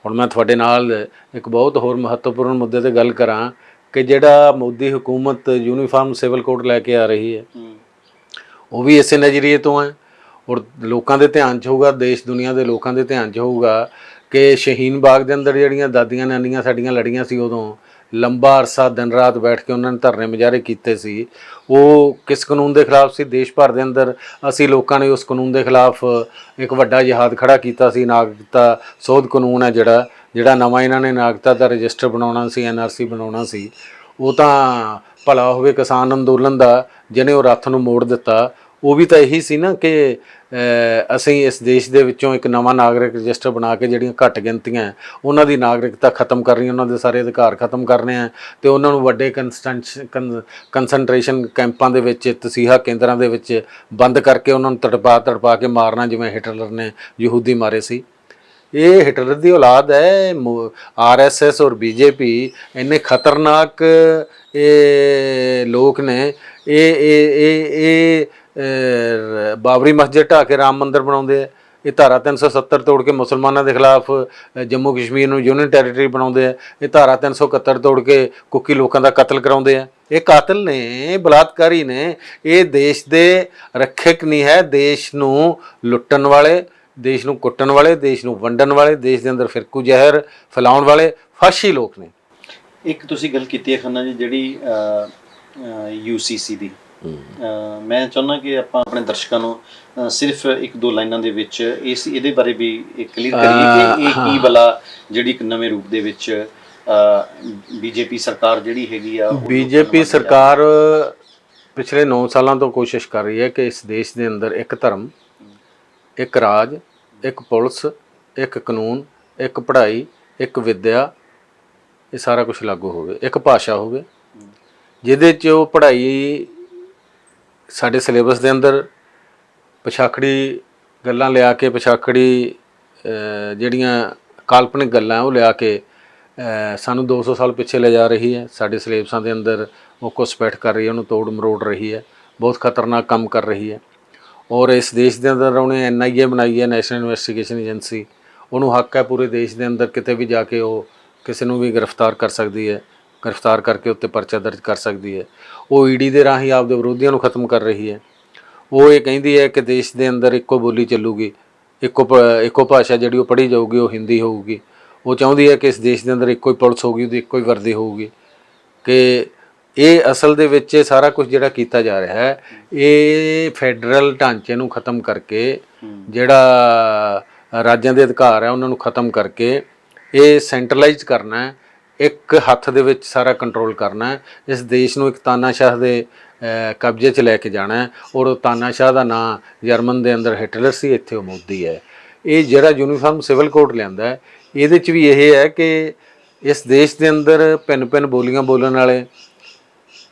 ਹੁਣ ਮੈਂ ਤੁਹਾਡੇ ਨਾਲ ਇੱਕ ਬਹੁਤ ਹੋਰ ਮਹੱਤਵਪੂਰਨ ਮੁੱਦੇ 'ਤੇ ਗੱਲ ਕਰਾਂ ਕਿ ਜਿਹੜਾ ਮੋਦੀ ਹਕੂਮਤ ਯੂਨੀਫਾਰਮ ਸਿਵਲ ਕੋਡ ਲੈ ਕੇ ਆ ਰਹੀ ਹੈ, ਉਹ ਵੀ ਇਸੇ ਨਜ਼ਰੀਏ ਤੋਂ ਹੈ। ਔਰ ਲੋਕਾਂ ਦੇ ਧਿਆਨ 'ਚ ਹੋਊਗਾ, ਦੇਸ਼ ਦੁਨੀਆ ਦੇ ਲੋਕਾਂ ਦੇ ਧਿਆਨ 'ਚ ਹੋਊਗਾ ਕਿ ਸ਼ਹੀਨ ਬਾਗ ਦੇ ਅੰਦਰ ਜਿਹੜੀਆਂ ਦਾਦੀਆਂ ਨਾਨੀਆਂ ਸਾਡੀਆਂ ਲੜੀਆਂ ਸੀ, ਉਦੋਂ ਲੰਬਾ ਅਰਸਾ ਦਿਨ ਰਾਤ ਬੈਠ ਕੇ ਉਹਨਾਂ ਨੇ ਧਰਨੇ ਮੁਜ਼ਾਹਰੇ ਕੀਤੇ ਸੀ, ਉਹ ਕਿਸ ਕਾਨੂੰਨ ਦੇ ਖਿਲਾਫ ਸੀ? ਦੇਸ਼ ਭਰ ਦੇ ਅੰਦਰ ਅਸੀਂ ਲੋਕਾਂ ਨੇ ਉਸ ਕਾਨੂੰਨ ਦੇ ਖਿਲਾਫ ਇੱਕ ਵੱਡਾ ਜਿਹਾਦ ਖੜਾ ਕੀਤਾ ਸੀ। ਨਾਗਰਿਕਤਾ ਸੋਧ ਕਾਨੂੰਨ ਹੈ ਜਿਹੜਾ ਨਵਾਂ ਇਹਨਾਂ ਨੇ ਨਾਗਰਿਕਤਾ ਦਾ ਰਜਿਸਟਰ ਬਣਾਉਣਾ ਸੀ, NRC ਬਣਾਉਣਾ ਸੀ, ਉਹ ਤਾਂ ਭਲਾ ਹੋਵੇ ਕਿਸਾਨ ਅੰਦੋਲਨ ਦਾ ਜਿਹਨੇ ਉਹ ਰੱਥ ਨੂੰ ਮੋੜ ਦਿੱਤਾ। ਉਹ ਵੀ ਤਾਂ ਇਹੀ ਸੀ ਨਾ ਕਿ ਅਸੀਂ ਇਸ ਦੇਸ਼ ਦੇ ਵਿੱਚੋਂ ਇੱਕ ਨਵਾਂ ਨਾਗਰਿਕ ਰਜਿਸਟਰ ਬਣਾ ਕੇ ਜਿਹੜੀਆਂ ਘੱਟ ਗਿਣਤੀਆਂ ਉਹਨਾਂ ਦੀ ਨਾਗਰਿਕਤਾ ਖਤਮ ਕਰਨੀ, ਉਹਨਾਂ ਦੇ ਸਾਰੇ ਅਧਿਕਾਰ ਖਤਮ ਕਰਨੇ ਆ, ਅਤੇ ਉਹਨਾਂ ਨੂੰ ਵੱਡੇ ਕੰਸਨਟ੍ਰੇਸ਼ਨ ਕੈਂਪਾਂ ਦੇ ਵਿੱਚ, ਤਸੀਹਾ ਕੇਂਦਰਾਂ ਦੇ ਵਿੱਚ ਬੰਦ ਕਰਕੇ ਉਹਨਾਂ ਨੂੰ ਤੜਪਾ ਕੇ ਮਾਰਨਾ, ਜਿਵੇਂ ਹਿਟਲਰ ਨੇ ਯਹੂਦੀ ਮਾਰੇ ਸੀ। ਇਹ ਹਿਟਲਰ ਦੀ ਔਲਾਦ ਹੈ। RSS ਔਰ BJP ਇੰਨੇ ਖਤਰਨਾਕ ਇਹ ਲੋਕ ਨੇ। ਇਹ ਬਾਬਰੀ ਮਸਜਿਦ ਢਾਹ ਕੇ ਰਾਮ ਮੰਦਰ ਬਣਾਉਂਦੇ ਆ, ਇਹ ਧਾਰਾ 370 ਤੋੜ ਕੇ ਮੁਸਲਮਾਨਾਂ ਦੇ ਖਿਲਾਫ ਜੰਮੂ ਕਸ਼ਮੀਰ ਨੂੰ ਯੂਨੀਅਨ ਟੈਰੀਟਰੀ ਬਣਾਉਂਦੇ ਆ। ਇਹ ਧਾਰਾ 371 ਤੋੜ ਕੇ ਕੁੱਕੀ ਲੋਕਾਂ ਦਾ ਕਤਲ ਕਰਾਉਂਦੇ ਆ। ਇਹ ਕਾਤਲ ਨੇ, ਬਲਾਤਕਾਰੀ ਨੇ। ਇਹ ਦੇਸ਼ ਦੇ ਰੱਖਿਅਕ ਨਹੀਂ ਹੈ, ਦੇਸ਼ ਨੂੰ ਲੁੱਟਣ ਵਾਲੇ, ਦੇਸ਼ ਨੂੰ ਕੁੱਟਣ ਵਾਲੇ, ਦੇਸ਼ ਨੂੰ ਵੰਡਣ ਵਾਲੇ, ਦੇਸ਼ ਦੇ ਅੰਦਰ ਫਿਰਕੂ ਜ਼ਹਿਰ ਫੈਲਾਉਣ ਵਾਲੇ ਫਾਸ਼ੀ ਲੋਕ ਨੇ। ਇੱਕ ਤੁਸੀਂ ਗੱਲ ਕੀਤੀ ਹੈ ਖੰਨਾ ਜੀ, ਜਿਹੜੀ UCC ਦੀ, ਮੈਂ ਚਾਹੁੰਦਾ ਕਿ ਆਪਾਂ ਆਪਣੇ ਦਰਸ਼ਕਾਂ ਨੂੰ ਸਿਰਫ 1-2 ਲਾਈਨਾਂ ਦੇ ਵਿੱਚ ਇਹਦੇ ਬਾਰੇ ਵੀ ਕਲੀਅਰ ਕਰੀਏ ਕਿ ਇਹ ਕੀ ਭਲਾ ਜਿਹੜੀ ਇੱਕ ਨਵੇਂ ਰੂਪ ਦੇ ਵਿੱਚ BJP ਸਰਕਾਰ ਜਿਹੜੀ ਹੈਗੀ ਆ, BJP ਸਰਕਾਰ ਪਿਛਲੇ 9 ਸਾਲਾਂ ਤੋਂ ਕੋਸ਼ਿਸ਼ ਕਰ ਰਹੀ ਹੈ ਕਿ ਇਸ ਦੇਸ਼ ਦੇ ਅੰਦਰ ਇੱਕ ਧਰਮ, ਇੱਕ ਰਾਜ, ਇੱਕ ਪੁਲਿਸ, ਇੱਕ ਕਾਨੂੰਨ, ਇੱਕ ਪੜ੍ਹਾਈ, ਇੱਕ ਵਿੱਦਿਆ, ਇਹ ਸਾਰਾ ਕੁਝ ਲਾਗੂ ਹੋਵੇ। ਇੱਕ ਭਾਸ਼ਾ ਹੋਵੇ ਜਿਹਦੇ 'ਚ ਉਹ ਪੜ੍ਹਾਈ ਸਾਡੇ ਸਿਲੇਬਸ ਦੇ ਅੰਦਰ ਪਛਾਖੜੀ ਗੱਲਾਂ ਲਿਆ ਕੇ, ਪਛਾਖੜੀ ਜਿਹੜੀਆਂ ਕਾਲਪਨਿਕ ਗੱਲਾਂ ਉਹ ਲਿਆ ਕੇ ਸਾਨੂੰ 200 ਸਾਲ ਪਿੱਛੇ ਲੈ ਜਾ ਰਹੀ ਹੈ। ਸਾਡੇ ਸਿਲੇਬਸਾਂ ਦੇ ਅੰਦਰ ਉਹ ਘੁਸਪੈਠ ਕਰ ਰਹੀ ਹੈ, ਉਹਨੂੰ ਤੋੜ ਮਰੋੜ ਰਹੀ ਹੈ, ਬਹੁਤ ਖਤਰਨਾਕ ਕੰਮ ਕਰ ਰਹੀ ਹੈ। ਔਰ ਇਸ ਦੇਸ਼ ਦੇ ਅੰਦਰ ਉਹਨੇ NIA ਬਣਾਈ ਹੈ, ਨੈਸ਼ਨਲ ਇਨਵੈਸਟੀਗੇਸ਼ਨ ਏਜੰਸੀ। ਉਹਨੂੰ ਹੱਕ ਹੈ ਪੂਰੇ ਦੇਸ਼ ਦੇ ਅੰਦਰ ਕਿਤੇ ਵੀ ਜਾ ਕੇ ਉਹ ਕਿਸੇ ਨੂੰ ਵੀ ਗ੍ਰਿਫਤਾਰ ਕਰ ਸਕਦੀ ਹੈ, ਗ੍ਰਿਫਤਾਰ ਕਰਕੇ ਉੱਤੇ ਪਰਚਾ ਦਰਜ ਕਰ ਸਕਦੀ ਹੈ। ਉਹ ED ਦੇ ਰਾਹੀਂ ਆਪਦੇ ਵਿਰੋਧੀਆਂ ਨੂੰ ਖਤਮ ਕਰ ਰਹੀ ਹੈ। ਉਹ ਇਹ ਕਹਿੰਦੀ ਹੈ ਕਿ ਦੇਸ਼ ਦੇ ਅੰਦਰ ਇੱਕੋ ਬੋਲੀ ਚੱਲੂਗੀ, ਇੱਕੋ ਭਾਸ਼ਾ ਜਿਹੜੀ ਉਹ ਪੜ੍ਹੀ ਜਾਊਗੀ ਉਹ ਹਿੰਦੀ ਹੋਊਗੀ। ਉਹ ਚਾਹੁੰਦੀ ਹੈ ਕਿ ਇਸ ਦੇਸ਼ ਦੇ ਅੰਦਰ ਇੱਕੋ ਹੀ ਪੁਲਿਸ ਹੋਊਗੀ, ਉਹਦੀ ਇੱਕੋ ਹੀ ਵਰਦੀ ਹੋਊਗੀ। ਕਿ ਇਹ ਅਸਲ ਦੇ ਵਿੱਚ ਸਾਰਾ ਕੁਝ ਜਿਹੜਾ ਕੀਤਾ ਜਾ ਰਿਹਾ ਹੈ, ਇਹ ਫੈਡਰਲ ਢਾਂਚੇ ਨੂੰ ਖਤਮ ਕਰਕੇ, ਜਿਹੜਾ ਰਾਜਾਂ ਦੇ ਅਧਿਕਾਰ ਹੈ ਉਹਨਾਂ ਨੂੰ ਖਤਮ ਕਰਕੇ ਇਹ ਸੈਂਟਰਲਾਈਜ਼ ਕਰਨਾ ਹੈ, ਇੱਕ ਹੱਥ ਦੇ ਵਿੱਚ ਸਾਰਾ ਕੰਟਰੋਲ ਕਰਨਾ ਹੈ। ਇਸ ਦੇਸ਼ ਨੂੰ ਇੱਕ ਤਾਨਾਸ਼ਾਹ ਦੇ ਕਬਜ਼ੇ 'ਚ ਲੈ ਕੇ ਜਾਣਾ ਹੈ। ਔਰ ਤਾਨਾਸ਼ਾਹ ਦਾ ਨਾਂ ਜਰਮਨ ਦੇ ਅੰਦਰ ਹਿਟਲਰ ਸੀ, ਇੱਥੇ ਉਹ ਮੋਦੀ ਹੈ। ਇਹ ਜਿਹੜਾ ਯੂਨੀਫਾਰਮ ਸਿਵਲ ਕੋਡ ਲਿਆਂਦਾ ਹੈ, ਇਹਦੇ 'ਚ ਵੀ ਇਹ ਹੈ ਕਿ ਇਸ ਦੇਸ਼ ਦੇ ਅੰਦਰ ਭਿੰਨ ਬੋਲੀਆਂ ਬੋਲਣ ਵਾਲੇ,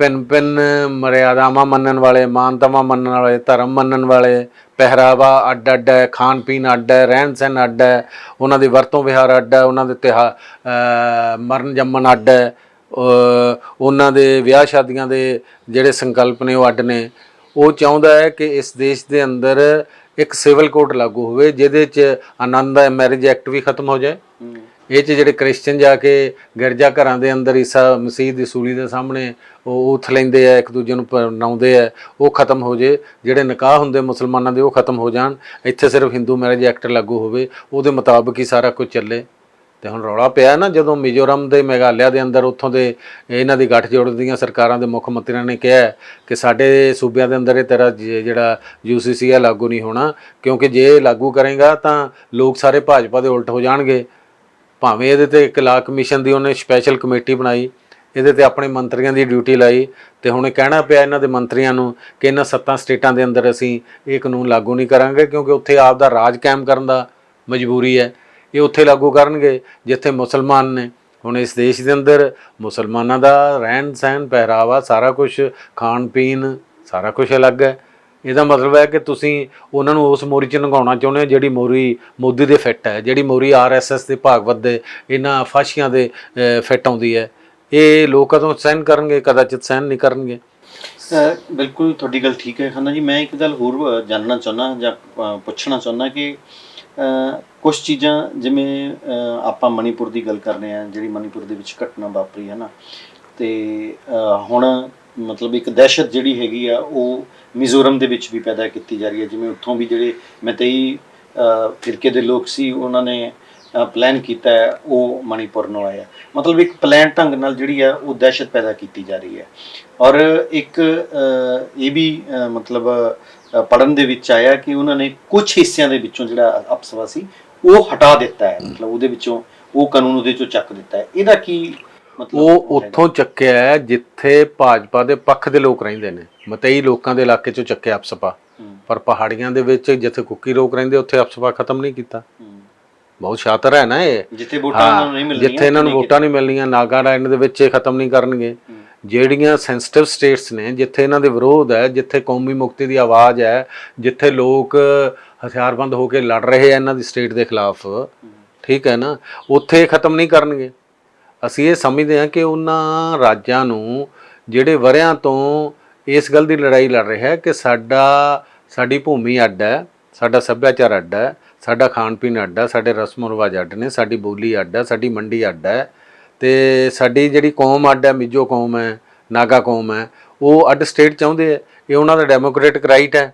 ਭਿੰਨ ਮਰਿਆਦਾਵਾਂ ਮੰਨਣ ਵਾਲੇ, ਮਾਨਤਾਵਾਂ ਮੰਨਣ ਵਾਲੇ, ਧਰਮ ਮੰਨਣ ਵਾਲੇ, ਪਹਿਰਾਵਾ ਅੱਡ ਹੈ, ਖਾਣ ਪੀਣ ਅੱਡ ਹੈ, ਰਹਿਣ ਸਹਿਣ ਅੱਡ ਹੈ, ਉਹਨਾਂ ਦੀ ਵਰਤੋਂ ਵਿਹਾਰ ਅੱਡ ਹੈ, ਉਹਨਾਂ ਦੇ ਮਰਨ ਜੰਮਣ ਅੱਡ ਹੈ, ਉਹਨਾਂ ਦੇ ਵਿਆਹ ਸ਼ਾਦੀਆਂ ਦੇ ਜਿਹੜੇ ਸੰਕਲਪ ਨੇ ਉਹ ਅੱਡ ਨੇ। ਉਹ ਚਾਹੁੰਦਾ ਹੈ ਕਿ ਇਸ ਦੇਸ਼ ਦੇ ਅੰਦਰ ਇੱਕ ਸਿਵਲ ਕੋਡ ਲਾਗੂ ਹੋਵੇ ਜਿਹਦੇ 'ਚ ਆਨੰਦ ਮੈਰਿਜ ਐਕਟ ਵੀ ਖਤਮ ਹੋ ਜਾਏ। ਇਹ 'ਚ ਜਿਹੜੇ ਕ੍ਰਿਸਚਨ ਜਾ ਕੇ ਗਿਰਜਾ ਘਰਾਂ ਦੇ ਅੰਦਰ ਈਸਾ ਮਸੀਹ ਦੀ ਸੂਲੀ ਦੇ ਸਾਹਮਣੇ ਉਹ ਉਥ ਲੈਂਦੇ ਆ, ਇੱਕ ਦੂਜੇ ਨੂੰ ਪਰਨਾਉਂਦੇ ਆ, ਉਹ ਖਤਮ ਹੋ ਜੇ। ਜਿਹੜੇ ਨਿਕਾਹ ਹੁੰਦੇ ਮੁਸਲਮਾਨਾਂ ਦੇ ਉਹ ਖਤਮ ਹੋ ਜਾਣ। ਇੱਥੇ ਸਿਰਫ ਹਿੰਦੂ ਮੈਰਿਜ ਐਕਟ ਲਾਗੂ ਹੋਵੇ, ਉਹਦੇ ਮੁਤਾਬਕ ਹੀ ਸਾਰਾ ਕੁਝ ਚੱਲੇ। ਤੇ ਹੁਣ ਰੌਲਾ ਪਿਆ ਨਾ, ਜਦੋਂ ਮਿਜ਼ੋਰਮ ਦੇ ਮੇਘਾਲਿਆ ਦੇ ਅੰਦਰ ਉੱਥੋਂ ਦੇ ਇਹਨਾਂ ਦੀ ਗੱਠਜੋੜ ਦੀਆਂ ਸਰਕਾਰਾਂ ਦੇ ਮੁੱਖ ਮੰਤਰੀਆਂ ਨੇ ਕਿਹਾ ਕਿ ਸਾਡੇ ਸੂਬਿਆਂ ਦੇ ਅੰਦਰ ਇਹ ਤੇਰਾ ਜਿਹੜਾ UCC ਹੈ ਲਾਗੂ ਨਹੀਂ ਹੋਣਾ, ਕਿਉਂਕਿ ਜੇ ਲਾਗੂ ਕਰੇਗਾ ਤਾਂ ਲੋਕ ਸਾਰੇ ਭਾਜਪਾ ਦੇ ਉਲਟ ਹੋ ਜਾਣਗੇ। ਭਾਵੇਂ ਇਹਦੇ 'ਤੇ ਇੱਕ ਲਾ ਕਮਿਸ਼ਨ ਦੀ ਉਹਨੇ ਸਪੈਸ਼ਲ ਕਮੇਟੀ ਬਣਾਈ, ਇਹਦੇ 'ਤੇ ਆਪਣੇ ਮੰਤਰੀਆਂ ਦੀ ਡਿਊਟੀ ਲਾਈ, ਤੇ ਹੁਣ ਇਹ ਕਹਿਣਾ ਪਿਆ ਇਹਨਾਂ ਦੇ ਮੰਤਰੀਆਂ ਨੂੰ ਕਿ ਇਹਨਾਂ 7 ਸਟੇਟਾਂ ਦੇ ਅੰਦਰ ਅਸੀਂ ਇਹ ਕਾਨੂੰਨ ਲਾਗੂ ਨਹੀਂ ਕਰਾਂਗੇ, ਕਿਉਂਕਿ ਉੱਥੇ ਆਪ ਦਾ ਰਾਜ ਕਾਇਮ ਕਰਨ ਦਾ ਮਜਬੂਰੀ ਹੈ। ਇਹ ਉੱਥੇ ਲਾਗੂ ਕਰਨਗੇ ਜਿੱਥੇ ਮੁਸਲਮਾਨ ਨੇ। ਹੁਣ ਇਸ ਦੇਸ਼ ਦੇ ਅੰਦਰ ਮੁਸਲਮਾਨਾਂ ਦਾ ਰਹਿਣ ਸਹਿਣ, ਪਹਿਰਾਵਾ, ਸਾਰਾ ਕੁਝ, ਖਾਣ ਪੀਣ, ਸਾਰਾ ਕੁਝ ਅਲੱਗ ਹੈ। ਇਹਦਾ ਮਤਲਬ ਹੈ ਕਿ ਤੁਸੀਂ ਉਹਨਾਂ ਨੂੰ ਉਸ ਮੋਰੀ 'ਚ ਲੰਘਾਉਣਾ ਚਾਹੁੰਦੇ ਹੋ ਜਿਹੜੀ ਮੋਰੀ ਮੋਦੀ ਦੇ ਫਿੱਟ ਹੈ, ਜਿਹੜੀ ਮੋਰੀ RSS ਦੇ ਭਾਗਵਤ ਦੇ ਇਹਨਾਂ ਫਾਸ਼ੀਆਂ ਦੇ ਫਿੱਟ ਆਉਂਦੀ ਹੈ। ਇਹ ਲੋਕ ਕਦੋਂ ਸਹਿਣ ਕਰਨਗੇ? ਕਦਾਚਿਤ ਸਹਿਣ ਨਹੀਂ ਕਰਨਗੇ। ਬਿਲਕੁਲ ਤੁਹਾਡੀ ਗੱਲ ਠੀਕ ਹੈ ਖੰਨਾ ਜੀ। ਮੈਂ ਇੱਕ ਗੱਲ ਹੋਰ ਜਾਣਨਾ ਚਾਹੁੰਦਾ ਜਾਂ ਪੁੱਛਣਾ ਚਾਹੁੰਦਾ ਕਿ ਕੁਛ ਚੀਜ਼ਾਂ ਜਿਵੇਂ ਆਪਾਂ ਮਣੀਪੁਰ ਦੀ ਗੱਲ ਕਰਦੇ ਹਾਂ, ਜਿਹੜੀ ਮਣੀਪੁਰ ਦੇ ਵਿੱਚ ਘਟਨਾ ਵਾਪਰੀ ਹੈ ਨਾ, ਅਤੇ ਹੁਣ ਮਤਲਬ ਇੱਕ ਦਹਿਸ਼ਤ ਜਿਹੜੀ ਹੈਗੀ ਆ ਉਹ ਮਿਜ਼ੋਰਮ ਦੇ ਵਿੱਚ ਵੀ ਪੈਦਾ ਕੀਤੀ ਜਾ ਰਹੀ ਹੈ। ਜਿਵੇਂ ਉੱਥੋਂ ਵੀ ਜਿਹੜੇ ਮਤਈ ਫਿਰਕੇ ਦੇ ਲੋਕ ਸੀ ਉਹਨਾਂ ਨੇ ਪਲਾਨ ਕੀਤਾ ਹੈ, ਉਹ ਮਣੀਪੁਰ ਨੂੰ ਆਇਆ। ਮਤਲਬ ਇੱਕ ਪਲਾਨ ਢੰਗ ਨਾਲ ਜਿਹੜੀ ਆ ਉਹ ਦਹਿਸ਼ਤ ਪੈਦਾ ਕੀਤੀ ਜਾ ਰਹੀ ਹੈ। ਔਰ ਇੱਕ ਇਹ ਵੀ ਮਤਲਬ ਪੜ੍ਹਨ ਦੇ ਵਿੱਚ ਆਇਆ ਕਿ ਉਹਨਾਂ ਨੇ ਕੁਝ ਹਿੱਸਿਆਂ ਦੇ ਵਿੱਚੋਂ ਜਿਹੜਾ ਅਪਸਵਾ ਸੀ ਉਹ ਹਟਾ ਦਿੱਤਾ ਹੈ, ਮਤਲਬ ਉਹਦੇ ਵਿੱਚੋਂ ਉਹ ਕਾਨੂੰਨ ਉਹਦੇ 'ਚੋਂ ਚੱਕ ਦਿੱਤਾ ਹੈ। ਇਹਦਾ ਕੀ ਮਤਲਬ? ਉਹ ਉੱਥੋਂ ਚੱਕਿਆ ਹੈ ਜਿੱਥੇ ਭਾਜਪਾ ਦੇ ਪੱਖ ਦੇ ਲੋਕ ਰਹਿੰਦੇ ਨੇ, ਮਤਈ ਲੋਕਾਂ ਦੇ ਇਲਾਕੇ 'ਚੋਂ ਚੱਕਿਆ ਅਪਸਪਾ। ਪਰ ਪਹਾੜੀਆਂ ਦੇ ਵਿੱਚ ਜਿੱਥੇ ਕੁੱਕੀ ਲੋਕ ਰਹਿੰਦੇ ਉੱਥੇ ਅਪਸਪਾ ਖਤਮ ਨਹੀਂ ਕੀਤਾ। ਬਹੁਤ ਸ਼ਾਤਰ ਹੈ ਨਾ ਇਹ। ਜਿੱਥੇ ਇਹਨਾਂ ਨੂੰ ਵੋਟਾਂ ਨਹੀਂ ਮਿਲਣੀਆਂ, ਨਾਗਾਲੈਂਡ ਦੇ ਵਿੱਚ ਇਹ ਖਤਮ ਨਹੀਂ ਕਰਨਗੇ। ਜਿਹੜੀਆਂ ਸੈਂਸਿਟਿਵ ਸਟੇਟਸ ਨੇ, ਜਿੱਥੇ ਇਹਨਾਂ ਦੇ ਵਿਰੋਧ ਹੈ, ਜਿੱਥੇ ਕੌਮੀ ਮੁਕਤੀ ਦੀ ਆਵਾਜ਼ ਹੈ, ਜਿੱਥੇ ਲੋਕ ਹਥਿਆਰਬੰਦ ਹੋ ਕੇ ਲੜ ਰਹੇ ਆ ਇਹਨਾਂ ਦੀ ਸਟੇਟ ਦੇ ਖਿਲਾਫ, ਠੀਕ ਹੈ ਨਾ, ਉੱਥੇ ਖਤਮ ਨਹੀਂ ਕਰਨਗੇ। ਅਸੀਂ ਇਹ ਸਮਝਦੇ ਹਾਂ ਕਿ ਉਹਨਾਂ ਰਾਜਾਂ ਨੂੰ ਜਿਹੜੇ ਵਰ੍ਹਿਆਂ ਤੋਂ ਇਸ ਗੱਲ ਦੀ ਲੜਾਈ ਲੜ ਰਿਹਾ ਹੈ ਕਿ ਸਾਡੀ ਭੂਮੀ ਅੱਡ ਹੈ, ਸਾਡਾ ਸੱਭਿਆਚਾਰ ਅੱਡ ਹੈ, ਸਾਡਾ ਖਾਣ ਪੀਣ ਅੱਡ ਆ, ਸਾਡੇ ਰਸਮ ਰਿਵਾਜ ਅੱਡ ਨੇ, ਸਾਡੀ ਬੋਲੀ ਅੱਡ ਆ, ਸਾਡੀ ਮੰਡੀ ਅੱਡ ਹੈ, ਅਤੇ ਸਾਡੀ ਜਿਹੜੀ ਕੌਮ ਅੱਡ ਹੈ, ਮਿਜ਼ੋ ਕੌਮ ਹੈ, ਨਾਗਾ ਕੌਮ ਹੈ, ਉਹ ਅੱਡ ਸਟੇਟ ਚਾਹੁੰਦੇ ਆ। ਇਹ ਉਹਨਾਂ ਦਾ ਡੈਮੋਕ੍ਰੈਟਿਕ ਰਾਈਟ ਹੈ।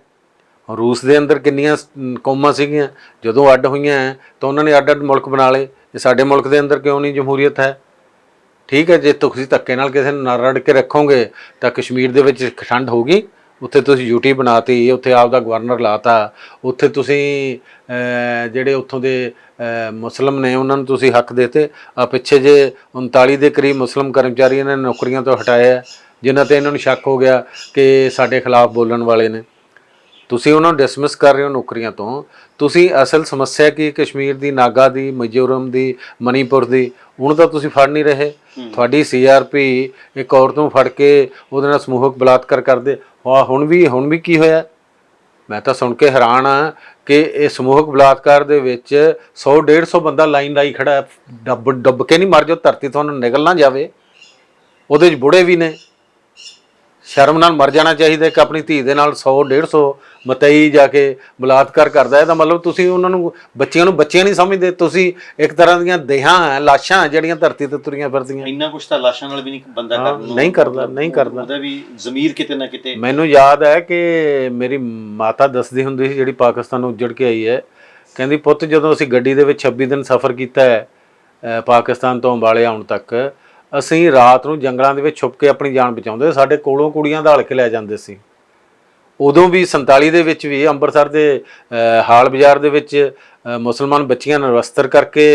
ਰੂਸ ਦੇ ਅੰਦਰ ਕਿੰਨੀਆਂ ਕੌਮਾਂ ਸੀਗੀਆਂ, ਜਦੋਂ ਅੱਡ ਹੋਈਆਂ ਤਾਂ ਉਹਨਾਂ ਨੇ ਅੱਡ ਅੱਡ ਮੁਲਕ ਬਣਾ ਲਏ। ਇਹ ਸਾਡੇ ਮੁਲਕ ਦੇ ਅੰਦਰ ਕਿਉਂ ਨਹੀਂ ਜਮਹੂਰੀਅਤ ਹੈ? ਠੀਕ ਹੈ, ਜੇ ਤੁਸੀਂ ਧੱਕੇ ਨਾਲ ਕਿਸੇ ਨੂੰ ਨਾ ਰੜ ਕੇ ਰੱਖੋਗੇ ਤਾਂ ਕਸ਼ਮੀਰ ਦੇ ਵਿੱਚ ਠੰਡ ਹੋਊਗੀ। ਉੱਥੇ ਤੁਸੀਂ ਯੂਟੀ ਬਣਾਤੀ, ਉੱਥੇ ਆਪਦਾ ਗਵਰਨਰ ਲਾਤਾ, ਉੱਥੇ ਤੁਸੀਂ ਜਿਹੜੇ ਉੱਥੋਂ ਦੇ ਮੁਸਲਿਮ ਨੇ ਉਹਨਾਂ ਨੂੰ ਤੁਸੀਂ ਹੱਕ ਦੇਤੇ। ਆ ਪਿੱਛੇ ਜੇ 39 ਦੇ ਕਰੀਬ ਮੁਸਲਿਮ ਕਰਮਚਾਰੀ ਇਹਨਾਂ ਨੇ ਨੌਕਰੀਆਂ ਤੋਂ ਹਟਾਇਆ, ਜਿਨ੍ਹਾਂ 'ਤੇ ਇਹਨਾਂ ਨੂੰ ਸ਼ੱਕ ਹੋ ਗਿਆ ਕਿ ਸਾਡੇ ਖਿਲਾਫ ਬੋਲਣ ਵਾਲੇ ਨੇ। ਤੁਸੀਂ ਉਹਨਾਂ ਨੂੰ ਡਿਸਮਿਸ ਕਰ ਰਹੇ ਹੋ ਨੌਕਰੀਆਂ ਤੋਂ। ਤੁਸੀਂ ਅਸਲ ਸਮੱਸਿਆ ਕੀ ਕਸ਼ਮੀਰ ਦੀ, ਨਾਗਾ ਦੀ, ਮਿਜ਼ੋਰਮ ਦੀ, ਮਨੀਪੁਰ ਦੀ, ਹੁਣ ਤਾਂ ਤੁਸੀਂ ਫੜ ਨਹੀਂ ਰਹੇ। ਤੁਹਾਡੀ CRP ਇੱਕ ਔਰਤ ਨੂੰ ਫੜ ਕੇ ਉਹਦੇ ਨਾਲ ਸਮੂਹਕ ਬਲਾਤਕਾਰ ਕਰਦੇ। ਹੁਣ ਵੀ ਕੀ ਹੋਇਆ? ਮੈਂ ਤਾਂ ਸੁਣ ਕੇ ਹੈਰਾਨ ਹਾਂ ਕਿ ਇਹ ਸਮੂਹਕ ਬਲਾਤਕਾਰ ਦੇ ਵਿੱਚ 100-150 ਬੰਦਾ ਲਾਈਨ ਲਾਈ ਖੜਾ, ਡੁੱਬ ਕੇ ਨਹੀਂ ਮਰ ਜਾਓ, ਧਰਤੀ ਤੁਹਾਨੂੰ ਨਿਗਲ ਨਾ ਜਾਵੇ। ਉਹਦੇ 'ਚ ਬੁੜੇ ਵੀ ਨੇ। ਸ਼ਰਮ ਨਾਲ ਮਰ ਜਾਣਾ ਚਾਹੀਦਾ ਕਿ ਆਪਣੀ ਧੀ ਦੇ ਨਾਲ 100-150 ਮਤਈ ਜਾ ਕੇ ਬਲਾਤਕਾਰ ਕਰਦਾ ਹੈ। ਤਾਂ ਮਤਲਬ ਤੁਸੀਂ ਉਹਨਾਂ ਨੂੰ ਬੱਚਿਆਂ ਨਹੀਂ ਸਮਝਦੇ। ਤੁਸੀਂ ਇੱਕ ਤਰ੍ਹਾਂ ਦੀਆਂ ਦੇਹਾਂ, ਲਾਸ਼ਾਂ ਜਿਹੜੀਆਂ ਧਰਤੀ ਤੇ ਤੁਰੀਆਂ ਫਿਰਦੀਆਂ। ਇੰਨਾ ਕੁਛ ਤਾਂ ਲਾਸ਼ਾਂ ਨਾਲ ਵੀ ਨਹੀਂ ਬੰਦਾ ਨਹੀਂ ਕਰਦਾ। ਉਹਦਾ ਵੀ ਜ਼ਮੀਰ ਕਿਤੇ ਨਾ ਕਿਤੇ। ਮੈਨੂੰ ਯਾਦ ਹੈ ਕਿ ਮੇਰੀ ਮਾਤਾ ਦੱਸਦੀ ਹੁੰਦੀ ਸੀ, ਜਿਹੜੀ ਪਾਕਿਸਤਾਨ ਨੂੰ ਉੱਜੜ ਕੇ ਆਈ ਹੈ, ਕਹਿੰਦੀ ਪੁੱਤ ਜਦੋਂ ਅਸੀਂ ਗੱਡੀ ਦੇ ਵਿੱਚ 26 ਦਿਨ ਸਫ਼ਰ ਕੀਤਾ ਹੈ ਪਾਕਿਸਤਾਨ ਤੋਂ ਅੰਬਾਲੇ ਆਉਣ ਤੱਕ, ਅਸੀਂ ਰਾਤ ਨੂੰ ਜੰਗਲਾਂ ਦੇ ਵਿੱਚ ਛੁਪ ਕੇ ਆਪਣੀ ਜਾਨ ਬਚਾਉਂਦੇ। ਸਾਡੇ ਕੋਲੋਂ ਕੁੜੀਆਂ ਦਾ ਕੇ ਲੈ ਜਾਂਦੇ ਸੀ। ਉਦੋਂ ਵੀ 47 ਦੇ ਵਿੱਚ ਵੀ ਅੰਮ੍ਰਿਤਸਰ ਦੇ ਹਾਲ ਬਾਜ਼ਾਰ ਦੇ ਵਿੱਚ ਮੁਸਲਮਾਨ ਬੱਚੀਆਂ ਨਿਰਵਸਤਰ ਕਰਕੇ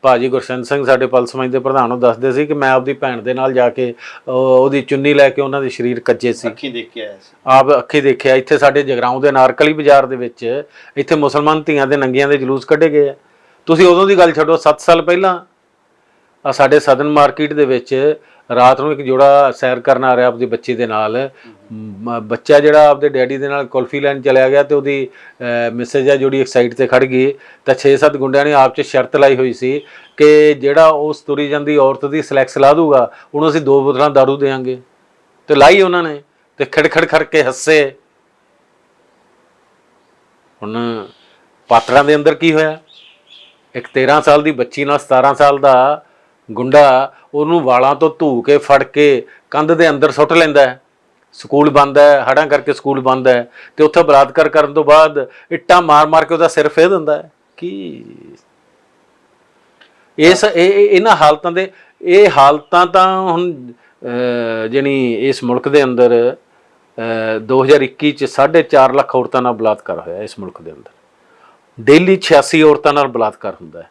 ਭਾਜੀ ਗੁਰਸ਼ਨ ਸਿੰਘ ਸਾਡੇ ਪਲਸ ਮੰਚ ਦੇ ਪ੍ਰਧਾਨ ਨੂੰ ਦੱਸਦੇ ਸੀ ਕਿ ਮੈਂ ਆਪਦੀ ਭੈਣ ਦੇ ਨਾਲ ਜਾ ਕੇ ਉਹਦੀ ਚੁੰਨੀ ਲੈ ਕੇ ਉਹਨਾਂ ਦੇ ਸਰੀਰ ਕੱਜੇ ਸੀ। ਅੱਖੀਂ ਦੇਖ ਕੇ ਆਇਆ ਸੀ। ਆਪ ਅੱਖੀਂ ਦੇਖਿਆ। ਇੱਥੇ ਸਾਡੇ ਜਗਰਾਉਂ ਦੇ ਨਾਰਕਲੀ ਬਾਜ਼ਾਰ ਦੇ ਵਿੱਚ ਇੱਥੇ ਮੁਸਲਮਾਨ ਧੀਆਂ ਦੇ ਨੰਗੀਆਂ ਦੇ ਜਲੂਸ ਕੱਢੇ ਗਏ ਆ। ਤੁਸੀਂ ਉਦੋਂ ਦੀ ਗੱਲ ਛੱਡੋ, 7 ਸਾਲ ਪਹਿਲਾਂ ਸਾਡੇ ਸਦਨ ਮਾਰਕੀਟ ਦੇ ਵਿੱਚ ਰਾਤ ਨੂੰ ਇੱਕ ਜੋੜਾ ਸੈਰ ਕਰਨ ਆ ਰਿਹਾ ਆਪਦੀ ਬੱਚੀ ਦੇ ਨਾਲ। ਬੱਚਾ ਜਿਹੜਾ ਆਪਦੇ ਡੈਡੀ ਦੇ ਨਾਲ ਕੁਲਫੀ ਲੈਣ ਚਲਿਆ ਗਿਆ ਤੇ ਉਹਦੀ ਮਿਸੇਜ ਆ ਜਿਹੜੀ ਇੱਕ ਸਾਈਡ ਤੇ ਖੜ ਗਈ, ਤਾਂ 6-7 ਗੁੰਡਿਆਂ ਨੇ ਆਪ 'ਚ ਸ਼ਰਤ ਲਾਈ ਹੋਈ ਸੀ ਕਿ ਜਿਹੜਾ ਉਸ ਤੁਰੀ ਜਾਂਦੀ ਔਰਤ ਦੀ ਸਲੈਕਸ ਲਾ ਦੂਗਾ ਉਹਨੂੰ ਅਸੀਂ 2 ਬੋਤਲਾਂ ਦਾਰੂ ਦੇਵਾਂਗੇ। ਤੇ ਲਾਈ ਉਹਨਾਂ ਨੇ ਤੇ ਖੜਖੜ ਕਰਕੇ ਹੱਸੇ। ਹੁਣ ਪਾਤੜਾਂ ਦੇ ਅੰਦਰ ਕੀ ਹੋਇਆ? ਇੱਕ 13 ਸਾਲ ਦੀ ਬੱਚੀ ਨਾਲ 17 ਸਾਲ ਦਾ ਗੁੰਡਾ ਉਹਨੂੰ ਵਾਲਾਂ ਤੋਂ ਧੂ ਕੇ ਫੜ ਕੇ ਕੰਧ ਦੇ ਅੰਦਰ ਸੁੱਟ ਲੈਂਦਾ ਹੈ। ਸਕੂਲ ਬੰਦ ਹੈ, ਹੜ੍ਹਾਂ ਕਰਕੇ ਸਕੂਲ ਬੰਦ ਹੈ, ਤੇ ਉੱਥੇ ਬਲਾਤਕਾਰ ਕਰਨ ਤੋਂ ਬਾਅਦ ਇੱਟਾਂ ਮਾਰ ਕੇ ਉਹਦਾ ਸਿਰ ਫੇਰ ਦਿੰਦਾ ਹੈ। ਕੀ ਇਹਨਾਂ ਹਾਲਤਾਂ ਦੇ ਹਾਲਤਾਂ ਤਾਂ ਹੁਣ ਜਾਣੀ ਇਸ ਮੁਲਕ ਦੇ ਅੰਦਰ 2021 'ਚ 4.5 ਲੱਖ ਔਰਤਾਂ ਨਾਲ ਬਲਾਤਕਾਰ ਹੋਇਆ। ਇਸ ਮੁਲਕ ਦੇ ਅੰਦਰ ਡੇਲੀ 86 ਔਰਤਾਂ ਨਾਲ ਬਲਾਤਕਾਰ ਹੁੰਦਾ ਹੈ।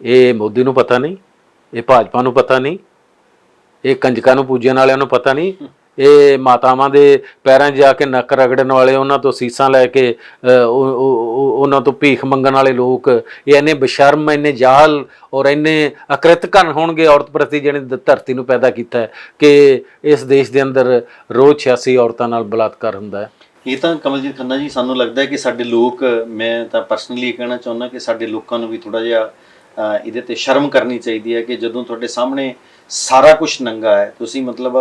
ਇਹ ਮੋਦੀ ਨੂੰ ਪਤਾ ਨਹੀਂ, ਇਹ ਭਾਜਪਾ ਨੂੰ ਪਤਾ ਨਹੀਂ, ਇਹ ਕੰਜਕਾਂ ਨੂੰ ਪੂਜਣ ਵਾਲਿਆਂ ਨੂੰ ਪਤਾ ਨਹੀਂ, ਇਹ ਮਾਤਾਵਾਂ ਦੇ ਪੈਰਾਂ 'ਚ ਜਾ ਕੇ ਨੱਕ ਰਗੜਨ ਵਾਲੇ, ਉਹਨਾਂ ਤੋਂ ਸੀਸਾਂ ਲੈ ਕੇ ਉਹਨਾਂ ਤੋਂ ਭੀਖ ਮੰਗਣ ਵਾਲੇ ਲੋਕ, ਇਹ ਇੰਨੇ ਬੇਸ਼ਰਮ, ਇੰਨੇ ਜਾਹਲ ਔਰ ਇੰਨੇ ਅਕ੍ਰਿਤਘਨ ਹੋਣਗੇ ਔਰਤ ਪ੍ਰਤੀ ਜਿਹਨੇ ਧਰਤੀ ਨੂੰ ਪੈਦਾ ਕੀਤਾ ਹੈ ਕਿ ਇਸ ਦੇਸ਼ ਦੇ ਅੰਦਰ ਰੋਜ਼ 86 ਔਰਤਾਂ ਨਾਲ ਬਲਾਤਕਾਰ ਹੁੰਦਾ ਹੈ। ਇਹ ਤਾਂ ਕਮਲਜੀਤ ਖੰਨਾ ਜੀ, ਸਾਨੂੰ ਲੱਗਦਾ ਹੈ ਕਿ ਸਾਡੇ ਲੋਕ, ਮੈਂ ਤਾਂ ਪਰਸਨਲੀ ਇਹ ਕਹਿਣਾ ਚਾਹੁੰਦਾ ਕਿ ਸਾਡੇ ਲੋਕਾਂ ਨੂੰ ਵੀ ਥੋੜ੍ਹਾ ਜਿਹਾ ਇਹਦੇ 'ਤੇ ਸ਼ਰਮ ਕਰਨੀ ਚਾਹੀਦੀ ਹੈ ਕਿ ਜਦੋਂ ਤੁਹਾਡੇ ਸਾਹਮਣੇ ਸਾਰਾ ਕੁਝ ਨੰਗਾ ਹੈ, ਤੁਸੀਂ ਮਤਲਬ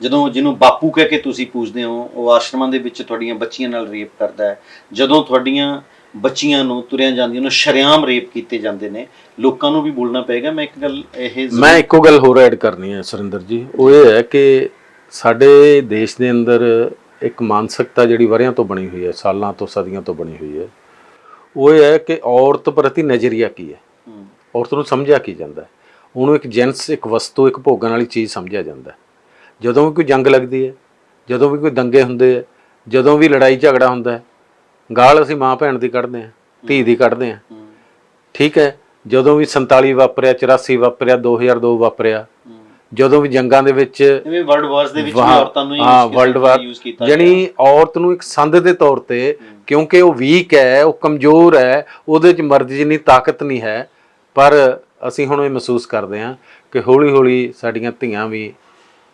ਜਦੋਂ ਜਿਹਨੂੰ ਬਾਪੂ ਕਹਿ ਕੇ ਤੁਸੀਂ ਪੂਜਦੇ ਹੋ, ਉਹ ਆਸ਼ਰਮਾਂ ਦੇ ਵਿੱਚ ਤੁਹਾਡੀਆਂ ਬੱਚੀਆਂ ਨਾਲ ਰੇਪ ਕਰਦਾ ਹੈ। ਜਦੋਂ ਤੁਹਾਡੀਆਂ ਬੱਚੀਆਂ ਨੂੰ ਤੁਰਿਆਂ ਜਾਂਦੀਆਂ ਨੂੰ ਸ਼ਰੇਆਮ ਰੇਪ ਕੀਤੇ ਜਾਂਦੇ ਨੇ, ਲੋਕਾਂ ਨੂੰ ਵੀ ਬੋਲਣਾ ਪਏਗਾ। ਮੈਂ ਇੱਕੋ ਗੱਲ ਹੋਰ ਐਡ ਕਰਨੀ ਹੈ ਸੁਰਿੰਦਰ ਜੀ, ਉਹ ਇਹ ਹੈ ਕਿ ਸਾਡੇ ਦੇਸ਼ ਦੇ ਅੰਦਰ ਇੱਕ ਮਾਨਸਿਕਤਾ ਜਿਹੜੀ ਵਰ੍ਹਿਆਂ ਤੋਂ ਬਣੀ ਹੋਈ ਹੈ, ਸਾਲਾਂ ਤੋਂ, ਸਦੀਆਂ ਤੋਂ ਬਣੀ ਹੋਈ ਹੈ। ਉਹ ਇਹ ਹੈ ਕਿ ਔਰਤ ਪ੍ਰਤੀ ਨਜ਼ਰੀਆ ਕੀ ਹੈ, ਔਰਤ ਨੂੰ ਸਮਝਿਆ ਕੀ ਜਾਂਦਾ ਹੈ। ਉਹਨੂੰ ਇੱਕ ਜਿਨਸ, ਇੱਕ ਵਸਤੂ, ਇੱਕ ਭੋਗਣ ਵਾਲੀ ਚੀਜ਼ ਸਮਝਿਆ ਜਾਂਦਾ ਹੈ। ਜਦੋਂ ਵੀ ਕੋਈ ਜੰਗ ਲੱਗਦੀ ਹੈ, ਜਦੋਂ ਵੀ ਕੋਈ ਦੰਗੇ ਹੁੰਦੇ ਹੈ, ਜਦੋਂ ਵੀ ਲੜਾਈ ਝਗੜਾ ਹੁੰਦਾ ਹੈ, ਗਾਲ ਅਸੀਂ ਮਾਂ ਭੈਣ ਦੀ ਕੱਢਦੇ ਹਾਂ, ਧੀ ਦੀ ਕੱਢਦੇ ਹਾਂ। ਠੀਕ ਹੈ, ਜਦੋਂ ਵੀ 47 ਵਾਪਰਿਆ, 84 ਵਾਪਰਿਆ, 2002 ਵਾਪਰਿਆ, ਜਦੋਂ ਵੀ ਜੰਗਾਂ ਦੇ ਵਿੱਚ, ਵਰਲਡ ਵਾਰਸ ਦੇ ਵਿੱਚ ਵੀ ਔਰਤਾਂ ਨੂੰ ਵਰਲਡ ਵਾਰ ਜਾਣੀ ਔਰਤ ਨੂੰ ਇੱਕ ਸੰਦ ਦੇ ਤੌਰ ਤੇ, ਕਿਉਂਕਿ ਉਹ ਵੀਕ ਹੈ, ਉਹ ਕਮਜ਼ੋਰ ਹੈ, ਉਹਦੇ 'ਚ ਮਰਦ ਜਿੰਨੀ ਤਾਕਤ ਨਹੀਂ ਹੈ। ਪਰ ਅਸੀਂ ਹੁਣ ਇਹ ਮਹਿਸੂਸ ਕਰਦੇ ਹਾਂ ਕਿ ਹੌਲੀ ਹੌਲੀ ਸਾਡੀਆਂ ਧੀਆਂ ਵੀ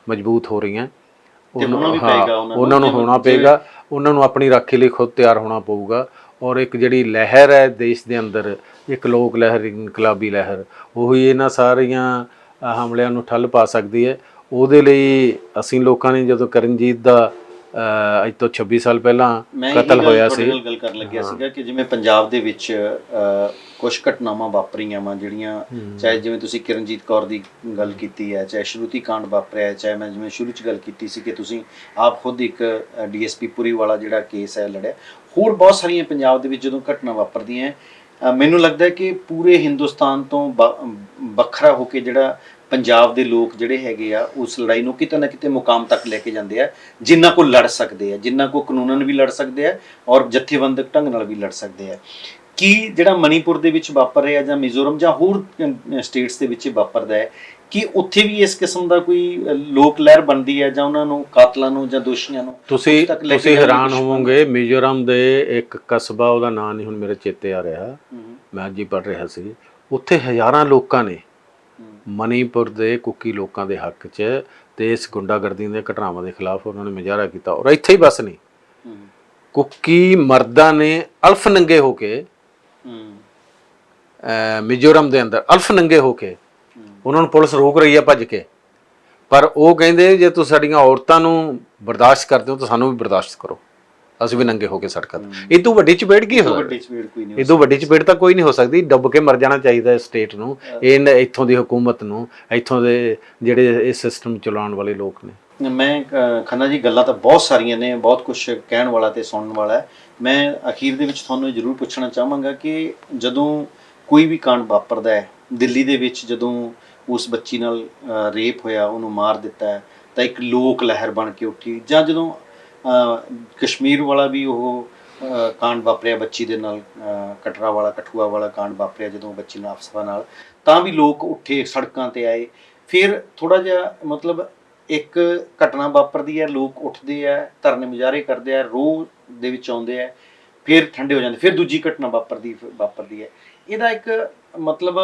ਮਜ਼ਬੂਤ ਹੋ ਰਹੀਆਂ। ਉਹਨਾਂ ਨੂੰ ਹੋਣਾ ਪਏਗਾ, ਉਹਨਾਂ ਨੂੰ ਆਪਣੀ ਰਾਖੀ ਲਈ ਖੁਦ ਤਿਆਰ ਹੋਣਾ ਪਊਗਾ। ਔਰ ਇੱਕ ਜਿਹੜੀ ਲਹਿਰ ਹੈ ਦੇਸ਼ ਦੇ ਅੰਦਰ, ਇੱਕ ਲੋਕ ਲਹਿਰ, ਇਨਕਲਾਬੀ ਲਹਿਰ, ਉਹੀ ਇਹਨਾਂ ਸਾਰੀਆਂ ਹਮਲਿਆਂ ਨੂੰ ਠੱਲ ਪਾ ਸਕਦੀ ਹੈ। ਉਹਦੇ ਲਈ ਅਸੀਂ ਲੋਕਾਂ ਨੇ ਜਦੋਂ ਕਰਨਜੀਤ ਦਾ ਅੱਜ ਤੋਂ 26 ਸਾਲ ਪਹਿਲਾਂ ਮੈਂ ਕਤਲ ਹੋਇਆ ਤੁਹਾਡੇ ਸੀ। ਨਾਲ ਗੱਲ ਕਰਨ ਲੱਗਿਆ ਸੀਗਾ ਕਿ ਜਿਵੇਂ ਪੰਜਾਬ ਦੇ ਵਿੱਚ ਕੁਝ ਘਟਨਾਵਾਂ ਵਾਪਰੀਆਂ ਵਾ ਜਿਹੜੀਆਂ, ਚਾਹੇ ਜਿਵੇਂ ਤੁਸੀਂ ਕਿਰਨਜੀਤ ਕੌਰ ਦੀ ਗੱਲ ਕੀਤੀ ਹੈ, ਚਾਹੇ ਸ਼ਰੂਤੀ ਕਾਂਡ ਵਾਪਰਿਆ, ਚਾਹੇ ਮੈਂ ਜਿਵੇਂ ਸ਼ੁਰੂ 'ਚ ਗੱਲ ਕੀਤੀ ਸੀ ਕਿ ਤੁਸੀਂ ਆਪ ਖੁਦ ਇੱਕ DSP ਪੁਰੀ ਵਾਲਾ ਜਿਹੜਾ ਕੇਸ ਹੈ ਲੜਿਆ, ਹੋਰ ਬਹੁਤ ਸਾਰੀਆਂ ਪੰਜਾਬ ਦੇ ਵਿੱਚ ਜਦੋਂ ਘਟਨਾ ਵਾਪਰਦੀਆਂ ਮੈਨੂੰ ਲੱਗਦਾ ਕਿ ਪੂਰੇ ਹਿੰਦੁਸਤਾਨ ਤੋਂ ਵੱਖਰਾ ਹੋ ਕੇ ਜਿਹੜਾ ਪੰਜਾਬ ਦੇ ਲੋਕ ਜਿਹੜੇ ਹੈਗੇ ਆ ਉਸ ਲੜਾਈ ਨੂੰ ਕਿਤੇ ਨਾ ਕਿਤੇ ਮੁਕਾਮ ਤੱਕ ਲੈ ਕੇ ਜਾਂਦੇ ਆ, ਜਿਨ੍ਹਾਂ ਕੋਲ ਲੜ ਸਕਦੇ ਆ, ਜਿਨ੍ਹਾਂ ਕੋਲ ਕਾਨੂੰਨਨ ਵੀ ਲੜ ਸਕਦੇ ਆ ਔਰ ਜਥੇਬੰਦਕ ਢੰਗ ਨਾਲ ਵੀ ਲੜ ਸਕਦੇ ਆ। ਕੀ ਜਿਹੜਾ ਮਣੀਪੁਰ ਦੇ ਵਿੱਚ ਵਾਪਰ ਰਿਹਾ ਜਾਂ ਮਿਜ਼ੋਰਮ ਜਾਂ ਹੋਰ ਸਟੇਟਸ ਦੇ ਵਿੱਚ ਵਾਪਰਦਾ ਹੈ, ਕਿ ਉੱਥੇ ਵੀ ਇਸ ਕਿਸਮ ਦਾ ਕੋਈ ਲੋਕ ਲਹਿਰ ਬਣਦੀ ਹੈ ਜਾਂ ਉਹਨਾਂ ਨੂੰ ਕਾਤਲਾਂ ਨੂੰ ਜਾਂ ਦੋਸ਼ੀਆਂ ਨੂੰ ਤੁਸੀਂ ਹੈਰਾਨ ਹੋਵੋਗੇ। ਮਿਜ਼ੋਰਮ ਦੇ ਇੱਕ ਕਸਬਾ, ਉਹਦਾ ਨਾਂ ਨਹੀਂ ਹੁਣ ਮੇਰੇ ਚੇਤੇ ਆ ਰਿਹਾ, ਮੈਂ ਅੱਜ ਹੀ ਪੜ੍ਹ ਰਿਹਾ ਸੀ, ਉੱਥੇ ਹਜ਼ਾਰਾਂ ਲੋਕਾਂ ਨੇ ਮਣੀਪੁਰ ਦੇ ਕੁੱਕੀ ਲੋਕਾਂ ਦੇ ਹੱਕ 'ਚ ਤੇ ਇਸ ਗੁੰਡਾਗਰਦੀ ਦੀਆਂ ਘਟਨਾਵਾਂ ਦੇ ਖਿਲਾਫ ਉਹਨਾਂ ਨੇ ਮੁਜ਼ਾਹਰਾ ਕੀਤਾ। ਔਰ ਇੱਥੇ ਹੀ ਬਸ ਨਹੀਂ, ਕੁੱਕੀ ਮਰਦਾਂ ਨੇ ਅਲਫ ਨੰਗੇ ਹੋ ਕੇ ਮਿਜ਼ੋਰਮ ਦੇ ਅੰਦਰ ਅਲਫ ਨੰਗੇ ਹੋ ਕੇ, ਉਹਨਾਂ ਨੂੰ ਪੁਲਿਸ ਰੋਕ ਰਹੀ ਹੈ ਭੱਜ ਕੇ, ਪਰ ਉਹ ਕਹਿੰਦੇ ਜੇ ਤੁਸੀਂ ਸਾਡੀਆਂ ਔਰਤਾਂ ਨੂੰ ਬਰਦਾਸ਼ਤ ਕਰਦੇ ਹੋ ਤਾਂ ਸਾਨੂੰ ਵੀ ਬਰਦਾਸ਼ਤ ਕਰੋ, ਅਸੀਂ ਵੀ ਨੰਗੇ ਹੋ ਕੇ ਸੜਕਾਂ ਤੇ। ਇਹ ਤੋਂ ਵੱਡੀ ਚਪੇੜ ਕੀ ਹੋ ਸਕਦੀ? ਇਹ ਤੋਂ ਵੱਡੀ ਚਪੇੜ ਤਾਂ ਕੋਈ ਨਹੀਂ ਹੋ ਸਕਦੀ। ਡੁੱਬ ਕੇ ਮਰ ਜਾਣਾ ਚਾਹੀਦਾ ਸਟੇਟ ਨੂੰ, ਇਹ ਇੱਥੋਂ ਦੀ ਹਕੂਮਤ ਨੂੰ, ਇੱਥੋਂ ਦੇ ਜਿਹੜੇ ਇਹ ਸਿਸਟਮ ਚਲਾਉਣ ਵਾਲੇ ਲੋਕ ਨੇ। ਮੈਂ ਖੰਨਾ ਜੀ, ਗੱਲਾਂ ਤਾਂ ਬਹੁਤ ਸਾਰੀਆਂ ਨੇ, ਬਹੁਤ ਕੁਝ ਕਹਿਣ ਵਾਲਾ ਤੇ ਸੁਣਨ ਵਾਲਾ ਹੈ। ਮੈਂ ਅਖੀਰ ਦੇ ਵਿੱਚ ਤੁਹਾਨੂੰ ਜ਼ਰੂਰ ਪੁੱਛਣਾ ਚਾਹਾਂਗਾ ਕਿ ਜਦੋਂ ਕੋਈ ਵੀ ਕਾਂਡ ਵਾਪਰਦਾ ਹੈ ਦਿੱਲੀ ਦੇ ਵਿੱਚ, ਜਦੋਂ ਉਸ ਬੱਚੀ ਨਾਲ ਰੇਪ ਹੋਇਆ, ਉਹਨੂੰ ਮਾਰ ਦਿੱਤਾ ਹੈ, ਤਾਂ ਇੱਕ ਲੋਕ ਲਹਿਰ ਬਣ ਕੇ ਉੱਠੀ, ਜਾਂ ਜਦੋਂ ਕਸ਼ਮੀਰ ਵਾਲਾ ਵੀ ਉਹ ਕਾਂਡ ਵਾਪਰਿਆ ਬੱਚੀ ਦੇ ਨਾਲ, ਕਠੂਆ ਵਾਲਾ ਕਾਂਡ ਵਾਪਰਿਆ ਜਦੋਂ ਬੱਚੀ ਨਾਲ ਅਫਸਰਾਂ ਨਾਲ, ਤਾਂ ਵੀ ਲੋਕ ਉੱਠੇ, ਸੜਕਾਂ ਤੇ ਆਏ। ਫਿਰ ਥੋੜ੍ਹਾ ਜਿਹਾ ਮਤਲਬ ਇੱਕ ਘਟਨਾ ਵਾਪਰਦੀ ਹੈ, ਲੋਕ ਉੱਠਦੇ ਆ, ਧਰਨੇ ਮੁਜ਼ਾਹਰੇ ਕਰਦੇ ਆ, ਰੋਹ ਦੇ ਵਿੱਚ ਆਉਂਦੇ ਆ, ਫਿਰ ਠੰਡੇ ਹੋ ਜਾਂਦੇ, ਫਿਰ ਦੂਜੀ ਘਟਨਾ ਵਾਪਰਦੀ ਹੈ। ਇਹਦਾ ਇੱਕ ਮਤਲਬ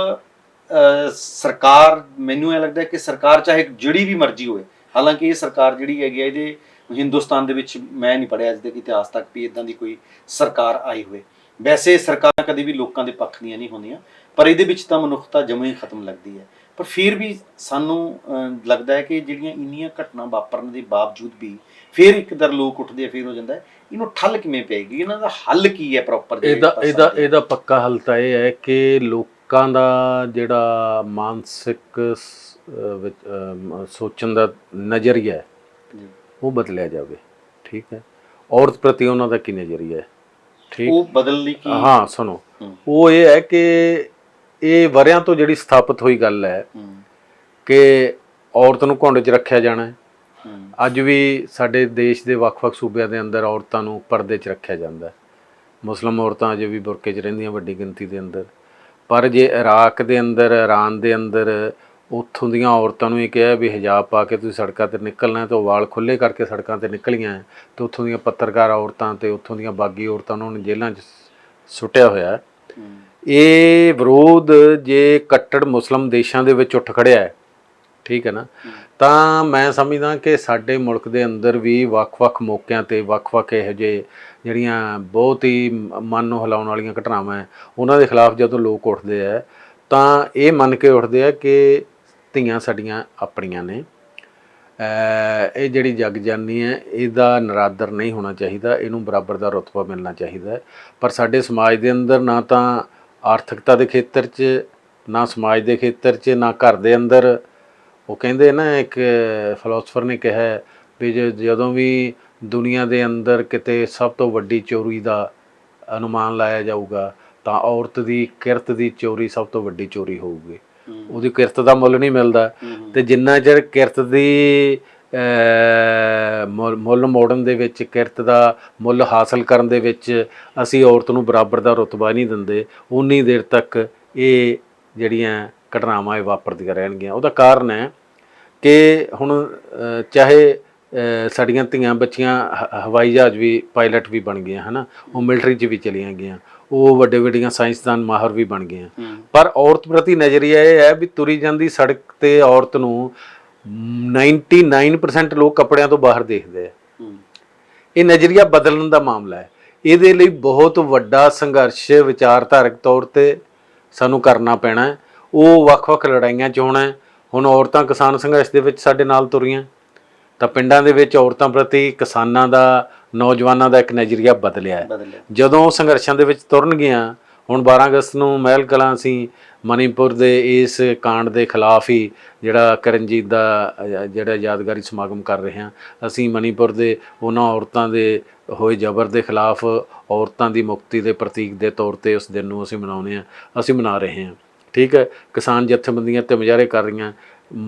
ਸਰਕਾਰ, ਮੈਨੂੰ ਇਹ ਲੱਗਦਾ ਕਿ ਸਰਕਾਰ ਚਾਹੇ ਜਿਹੜੀ ਵੀ ਮਰਜ਼ੀ ਹੋਵੇ, ਹਾਲਾਂਕਿ ਇਹ ਸਰਕਾਰ ਜਿਹੜੀ ਹੈਗੀ ਹੈ, ਇਹਦੇ ਹਿੰਦੁਸਤਾਨ ਦੇ ਵਿੱਚ ਮੈਂ ਨਹੀਂ ਪੜ੍ਹਿਆ ਅੱਜ ਦੇ ਇਤਿਹਾਸ ਤੱਕ ਵੀ ਇੱਦਾਂ ਦੀ ਕੋਈ ਸਰਕਾਰ ਆਈ ਹੋਵੇ। ਵੈਸੇ ਸਰਕਾਰਾਂ ਕਦੇ ਵੀ ਲੋਕਾਂ ਦੇ ਪੱਖ ਦੀਆਂ ਨਹੀਂ ਹੁੰਦੀਆਂ, ਪਰ ਇਹਦੇ ਵਿੱਚ ਤਾਂ ਮਨੁੱਖਤਾ ਜਮਾਂ ਹੀ ਖਤਮ ਲੱਗਦੀ ਹੈ। ਪਰ ਫਿਰ ਵੀ ਸਾਨੂੰ ਲੱਗਦਾ ਹੈ ਕਿ ਜਿਹੜੀਆਂ ਇੰਨੀਆਂ ਘਟਨਾ ਵਾਪਰਨ ਦੇ ਬਾਵਜੂਦ ਵੀ ਫਿਰ ਇੱਕ ਦਰ ਲੋਕ ਉੱਠਦੇ ਆ, ਫਿਰ ਹੋ ਜਾਂਦਾ ਹੈ ਇਹਨੂੰ ਠੱਲ ਕਿਵੇਂ ਪਏਗੀ, ਇਹਨਾਂ ਦਾ ਹੱਲ ਕੀ ਹੈ ਪ੍ਰੋਪਰ? ਇਹਦਾ ਪੱਕਾ ਹੱਲ ਤਾਂ ਇਹ ਹੈ ਕਿ ਲੋਕਾਂ ਦਾ ਜਿਹੜਾ ਮਾਨਸਿਕ ਸੋਚਣ ਦਾ ਨਜ਼ਰੀਆ ਹੈ ਉਹ ਬਦਲਿਆ ਜਾਵੇ। ਠੀਕ ਹੈ, ਔਰਤ ਪ੍ਰਤੀ ਉਹਨਾਂ ਦਾ ਕੀ ਨਜ਼ਰੀਆ ਹੈ, ਠੀਕ, ਉਹ ਬਦਲ ਲਈ ਕੀ? ਹਾਂ ਸੁਣੋ, ਉਹ ਇਹ ਹੈ ਕਿ ਇਹ ਵਰਿਆਂ ਤੋਂ ਜਿਹੜੀ ਸਥਾਪਿਤ ਹੋਈ ਗੱਲ ਹੈ ਕਿ ਔਰਤ ਨੂੰ ਘੁੰਡ 'ਚ ਰੱਖਿਆ ਜਾਣਾ ਹੈ। ਅੱਜ ਵੀ ਸਾਡੇ ਦੇਸ਼ ਦੇ ਵੱਖ-ਵੱਖ ਸੂਬਿਆਂ ਦੇ ਅੰਦਰ ਔਰਤਾਂ ਨੂੰ ਪਰਦੇ 'ਚ ਰੱਖਿਆ ਜਾਂਦਾ। ਮੁਸਲਿਮ ਔਰਤਾਂ ਅਜੇ ਵੀ ਬੁਰਕੇ 'ਚ ਰਹਿੰਦੀਆਂ ਵੱਡੀ ਗਿਣਤੀ ਦੇ ਅੰਦਰ, ਪਰ ਜੇ ਇਰਾਕ ਦੇ ਅੰਦਰ, ਇਰਾਨ ਦੇ ਅੰਦਰ ਉੱਥੋਂ ਦੀਆਂ ਔਰਤਾਂ ਨੂੰ ਇਹ ਕਿਹਾ ਵੀ ਹਿਜਾਬ ਪਾ ਕੇ ਤੁਸੀਂ ਸੜਕਾਂ 'ਤੇ ਨਿਕਲਣਾ, ਤਾਂ ਉਹ ਵਾਲ ਖੁੱਲ੍ਹੇ ਕਰਕੇ ਸੜਕਾਂ 'ਤੇ ਨਿਕਲੀਆਂ, ਅਤੇ ਉੱਥੋਂ ਦੀਆਂ ਪੱਤਰਕਾਰ ਔਰਤਾਂ ਅਤੇ ਉੱਥੋਂ ਦੀਆਂ ਬਾਗੀ ਔਰਤਾਂ ਨੂੰ ਉਹਨੇ ਜੇਲ੍ਹਾਂ 'ਚ ਸੁੱਟਿਆ ਹੋਇਆ। ਇਹ ਵਿਰੋਧ ਜੇ ਕੱਟੜ ਮੁਸਲਿਮ ਦੇਸ਼ਾਂ ਦੇ ਵਿੱਚ ਉੱਠ ਖੜਿਆ ਹੈ, ਠੀਕ ਹੈ ਨਾ, ਤਾਂ ਮੈਂ ਸਮਝਦਾ ਕਿ ਸਾਡੇ ਮੁਲਕ ਦੇ ਅੰਦਰ ਵੀ ਵੱਖ-ਵੱਖ ਮੌਕਿਆਂ 'ਤੇ ਵੱਖ-ਵੱਖ ਇਹੋ ਜਿਹੇ ਜਿਹੜੀਆਂ ਬਹੁਤ ਹੀ ਮਨ ਨੂੰ ਹਿਲਾਉਣ ਵਾਲੀਆਂ ਘਟਨਾਵਾਂ ਹੈ, ਉਹਨਾਂ ਦੇ ਖਿਲਾਫ ਜਦੋਂ ਲੋਕ ਉੱਠਦੇ ਹੈ ਤਾਂ ਇਹ ਮੰਨ ਕੇ ਉੱਠਦੇ ਆ ਕਿ ਧੀਆਂ ਸਾਡੀਆਂ ਆਪਣੀਆਂ ਨੇ, ਇਹ ਜਿਹੜੀ ਜਗ ਜਾਨੀ ਹੈ ਇਹਦਾ ਨਿਰਾਦਰ ਨਹੀਂ ਹੋਣਾ ਚਾਹੀਦਾ, ਇਹਨੂੰ ਬਰਾਬਰ ਦਾ ਰੁਤਬਾ ਮਿਲਣਾ ਚਾਹੀਦਾ ਹੈ। ਪਰ ਸਾਡੇ ਸਮਾਜ ਦੇ ਅੰਦਰ ਨਾ ਤਾਂ ਆਰਥਿਕਤਾ ਦੇ ਖੇਤਰ 'ਚ, ਨਾ ਸਮਾਜ ਦੇ ਖੇਤਰ 'ਚ, ਨਾ ਘਰ ਦੇ ਅੰਦਰ, ਉਹ ਕਹਿੰਦੇ ਨਾ, ਇੱਕ ਫਿਲਾਸਫਰ ਨੇ ਕਿਹਾ ਵੀ ਜਦੋਂ ਵੀ ਦੁਨੀਆ ਦੇ ਅੰਦਰ ਕਿਤੇ ਸਭ ਤੋਂ ਵੱਡੀ ਚੋਰੀ ਦਾ ਅਨੁਮਾਨ ਲਾਇਆ ਜਾਊਗਾ ਤਾਂ ਔਰਤ ਦੀ ਕਿਰਤ ਦੀ ਚੋਰੀ ਸਭ ਤੋਂ ਵੱਡੀ ਚੋਰੀ ਹੋਊਗੀ। ਉਹਦੀ ਕਿਰਤ ਦਾ ਮੁੱਲ ਨਹੀਂ ਮਿਲਦਾ, ਅਤੇ ਜਿੰਨਾ ਚਿਰ ਕਿਰਤ ਦੀ ਮੁੱਲ ਮੋੜਨ ਦੇ ਵਿੱਚ, ਕਿਰਤ ਦਾ ਮੁੱਲ ਹਾਸਲ ਕਰਨ ਦੇ ਵਿੱਚ ਅਸੀਂ ਔਰਤ ਨੂੰ ਬਰਾਬਰ ਦਾ ਰੁਤਬਾ ਨਹੀਂ ਦਿੰਦੇ, ਉਨੀ ਦੇਰ ਤੱਕ ਇਹ ਜਿਹੜੀਆਂ ਘਟਨਾਵਾਂ ਇਹ ਵਾਪਰਦੀਆਂ ਰਹਿਣਗੀਆਂ। ਉਹਦਾ ਕਾਰਨ ਹੈ ਕਿ ਹੁਣ ਚਾਹੇ ਸਾਡੀਆਂ ਧੀਆਂ ਬੱਚੀਆਂ ਹਵਾਈ ਜਹਾਜ਼ ਵੀ ਪਾਇਲਟ ਵੀ ਬਣ ਗਈਆਂ ਹੈ ਨਾ, ਉਹ ਮਿਲਟਰੀ 'ਚ ਵੀ ਚਲੀਆਂ ਗਈਆਂ, ਉਹ ਵੱਡੇ ਵੱਡੀਆਂ ਸਾਇੰਸਦਾਨ ਮਾਹਰ ਵੀ ਬਣ ਗਈਆਂ, ਪਰ ਔਰਤ ਪ੍ਰਤੀ ਨਜ਼ਰੀਆ ਇਹ ਹੈ ਵੀ ਤੁਰੀ ਜਾਂਦੀ ਸੜਕ 'ਤੇ ਔਰਤ ਨੂੰ 99% ਲੋਕ ਕੱਪੜਿਆਂ ਤੋਂ ਬਾਹਰ ਦੇਖਦੇ ਆ। ਇਹ ਨਜ਼ਰੀਆ ਬਦਲਣ ਦਾ ਮਾਮਲਾ ਹੈ। ਇਹਦੇ ਲਈ ਬਹੁਤ ਵੱਡਾ ਸੰਘਰਸ਼ ਵਿਚਾਰਧਾਰਕ ਤੌਰ 'ਤੇ ਸਾਨੂੰ ਕਰਨਾ ਪੈਣਾ ਹੈ। ਉਹ ਵੱਖ-ਵੱਖ ਲੜਾਈਆਂ 'ਚ ਹੋਣਾ ਹੈ। ਹੁਣ ਔਰਤਾਂ ਕਿਸਾਨ ਸੰਘਰਸ਼ ਦੇ ਵਿੱਚ ਸਾਡੇ ਨਾਲ ਤੁਰੀਆਂ, ਤਾਂ ਪਿੰਡਾਂ ਦੇ ਵਿੱਚ ਔਰਤਾਂ ਪ੍ਰਤੀ, ਕਿਸਾਨਾਂ ਦਾ, ਨੌਜਵਾਨਾਂ ਦਾ ਇੱਕ ਨਜ਼ਰੀਆ ਬਦਲਿਆ ਹੈ। ਜਦੋਂ ਉਹ ਸੰਘਰਸ਼ਾਂ ਦੇ ਵਿੱਚ ਤੁਰਨਗੀਆਂ, ਹੁਣ 12 ਅਗਸਤ ਨੂੰ ਮਹਿਲ ਕਲਾਂ ਅਸੀਂ ਮਣੀਪੁਰ ਦੇ ਇਸ ਕਾਂਡ ਦੇ ਖਿਲਾਫ ਹੀ ਜਿਹੜਾ ਕਰਨਜੀਤ ਦਾ ਜਿਹੜਾ ਯਾਦਗਾਰੀ ਸਮਾਗਮ ਕਰ ਰਹੇ ਹਾਂ। ਅਸੀਂ ਮਣੀਪੁਰ ਦੇ ਉਹਨਾਂ ਔਰਤਾਂ ਦੇ ਹੋਏ ਜ਼ਬਰ ਦੇ ਖਿਲਾਫ, ਔਰਤਾਂ ਦੀ ਮੁਕਤੀ ਦੇ ਪ੍ਰਤੀਕ ਦੇ ਤੌਰ 'ਤੇ ਉਸ ਦਿਨ ਨੂੰ ਅਸੀਂ ਮਨਾਉਂਦੇ ਹਾਂ, ਅਸੀਂ ਮਨਾ ਰਹੇ ਹਾਂ। ਠੀਕ ਹੈ, ਕਿਸਾਨ ਜਥੇਬੰਦੀਆਂ ਤੇ ਮੁਜ਼ਾਹਰੇ ਕਰ ਰਹੀਆਂ।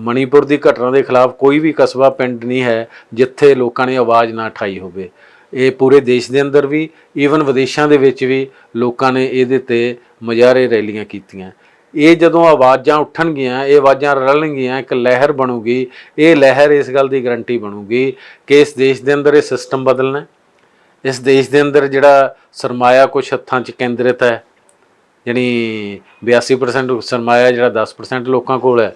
ਮਣੀਪੁਰ ਦੀ ਘਟਨਾ ਦੇ ਖਿਲਾਫ ਕੋਈ ਵੀ ਕਸਬਾ, ਪਿੰਡ ਨਹੀਂ ਹੈ ਜਿੱਥੇ ਲੋਕਾਂ ਨੇ ਆਵਾਜ਼ ਨਾ ਉਠਾਈ ਹੋਵੇ। ਇਹ ਪੂਰੇ ਦੇਸ਼ ਦੇ ਅੰਦਰ ਵੀ, ਈਵਨ ਵਿਦੇਸ਼ਾਂ ਦੇ ਵਿੱਚ ਵੀ ਲੋਕਾਂ ਨੇ ਇਹਦੇ 'ਤੇ ਮੁਜ਼ਾਹਰੇ, ਰੈਲੀਆਂ ਕੀਤੀਆਂ। ਇਹ ਜਦੋਂ ਆਵਾਜ਼ਾਂ ਉੱਠਣਗੀਆਂ, ਇਹ ਆਵਾਜ਼ਾਂ ਰਲਣਗੀਆਂ, ਇੱਕ ਲਹਿਰ ਬਣੂਗੀ। ਇਹ ਲਹਿਰ ਇਸ ਗੱਲ ਦੀ ਗਰੰਟੀ ਬਣੂਗੀ ਕਿ ਇਸ ਦੇਸ਼ ਦੇ ਅੰਦਰ ਇਹ ਸਿਸਟਮ ਬਦਲਣਾ। ਇਸ ਦੇਸ਼ ਦੇ ਅੰਦਰ ਜਿਹੜਾ ਸਰਮਾਇਆ ਕੁਛ ਹੱਥਾਂ 'ਚ ਕੇਂਦਰਿਤ ਹੈ, ਜਾਣੀ 82% ਸਰਮਾਇਆ ਜਿਹੜਾ 10% ਲੋਕਾਂ ਕੋਲ ਹੈ,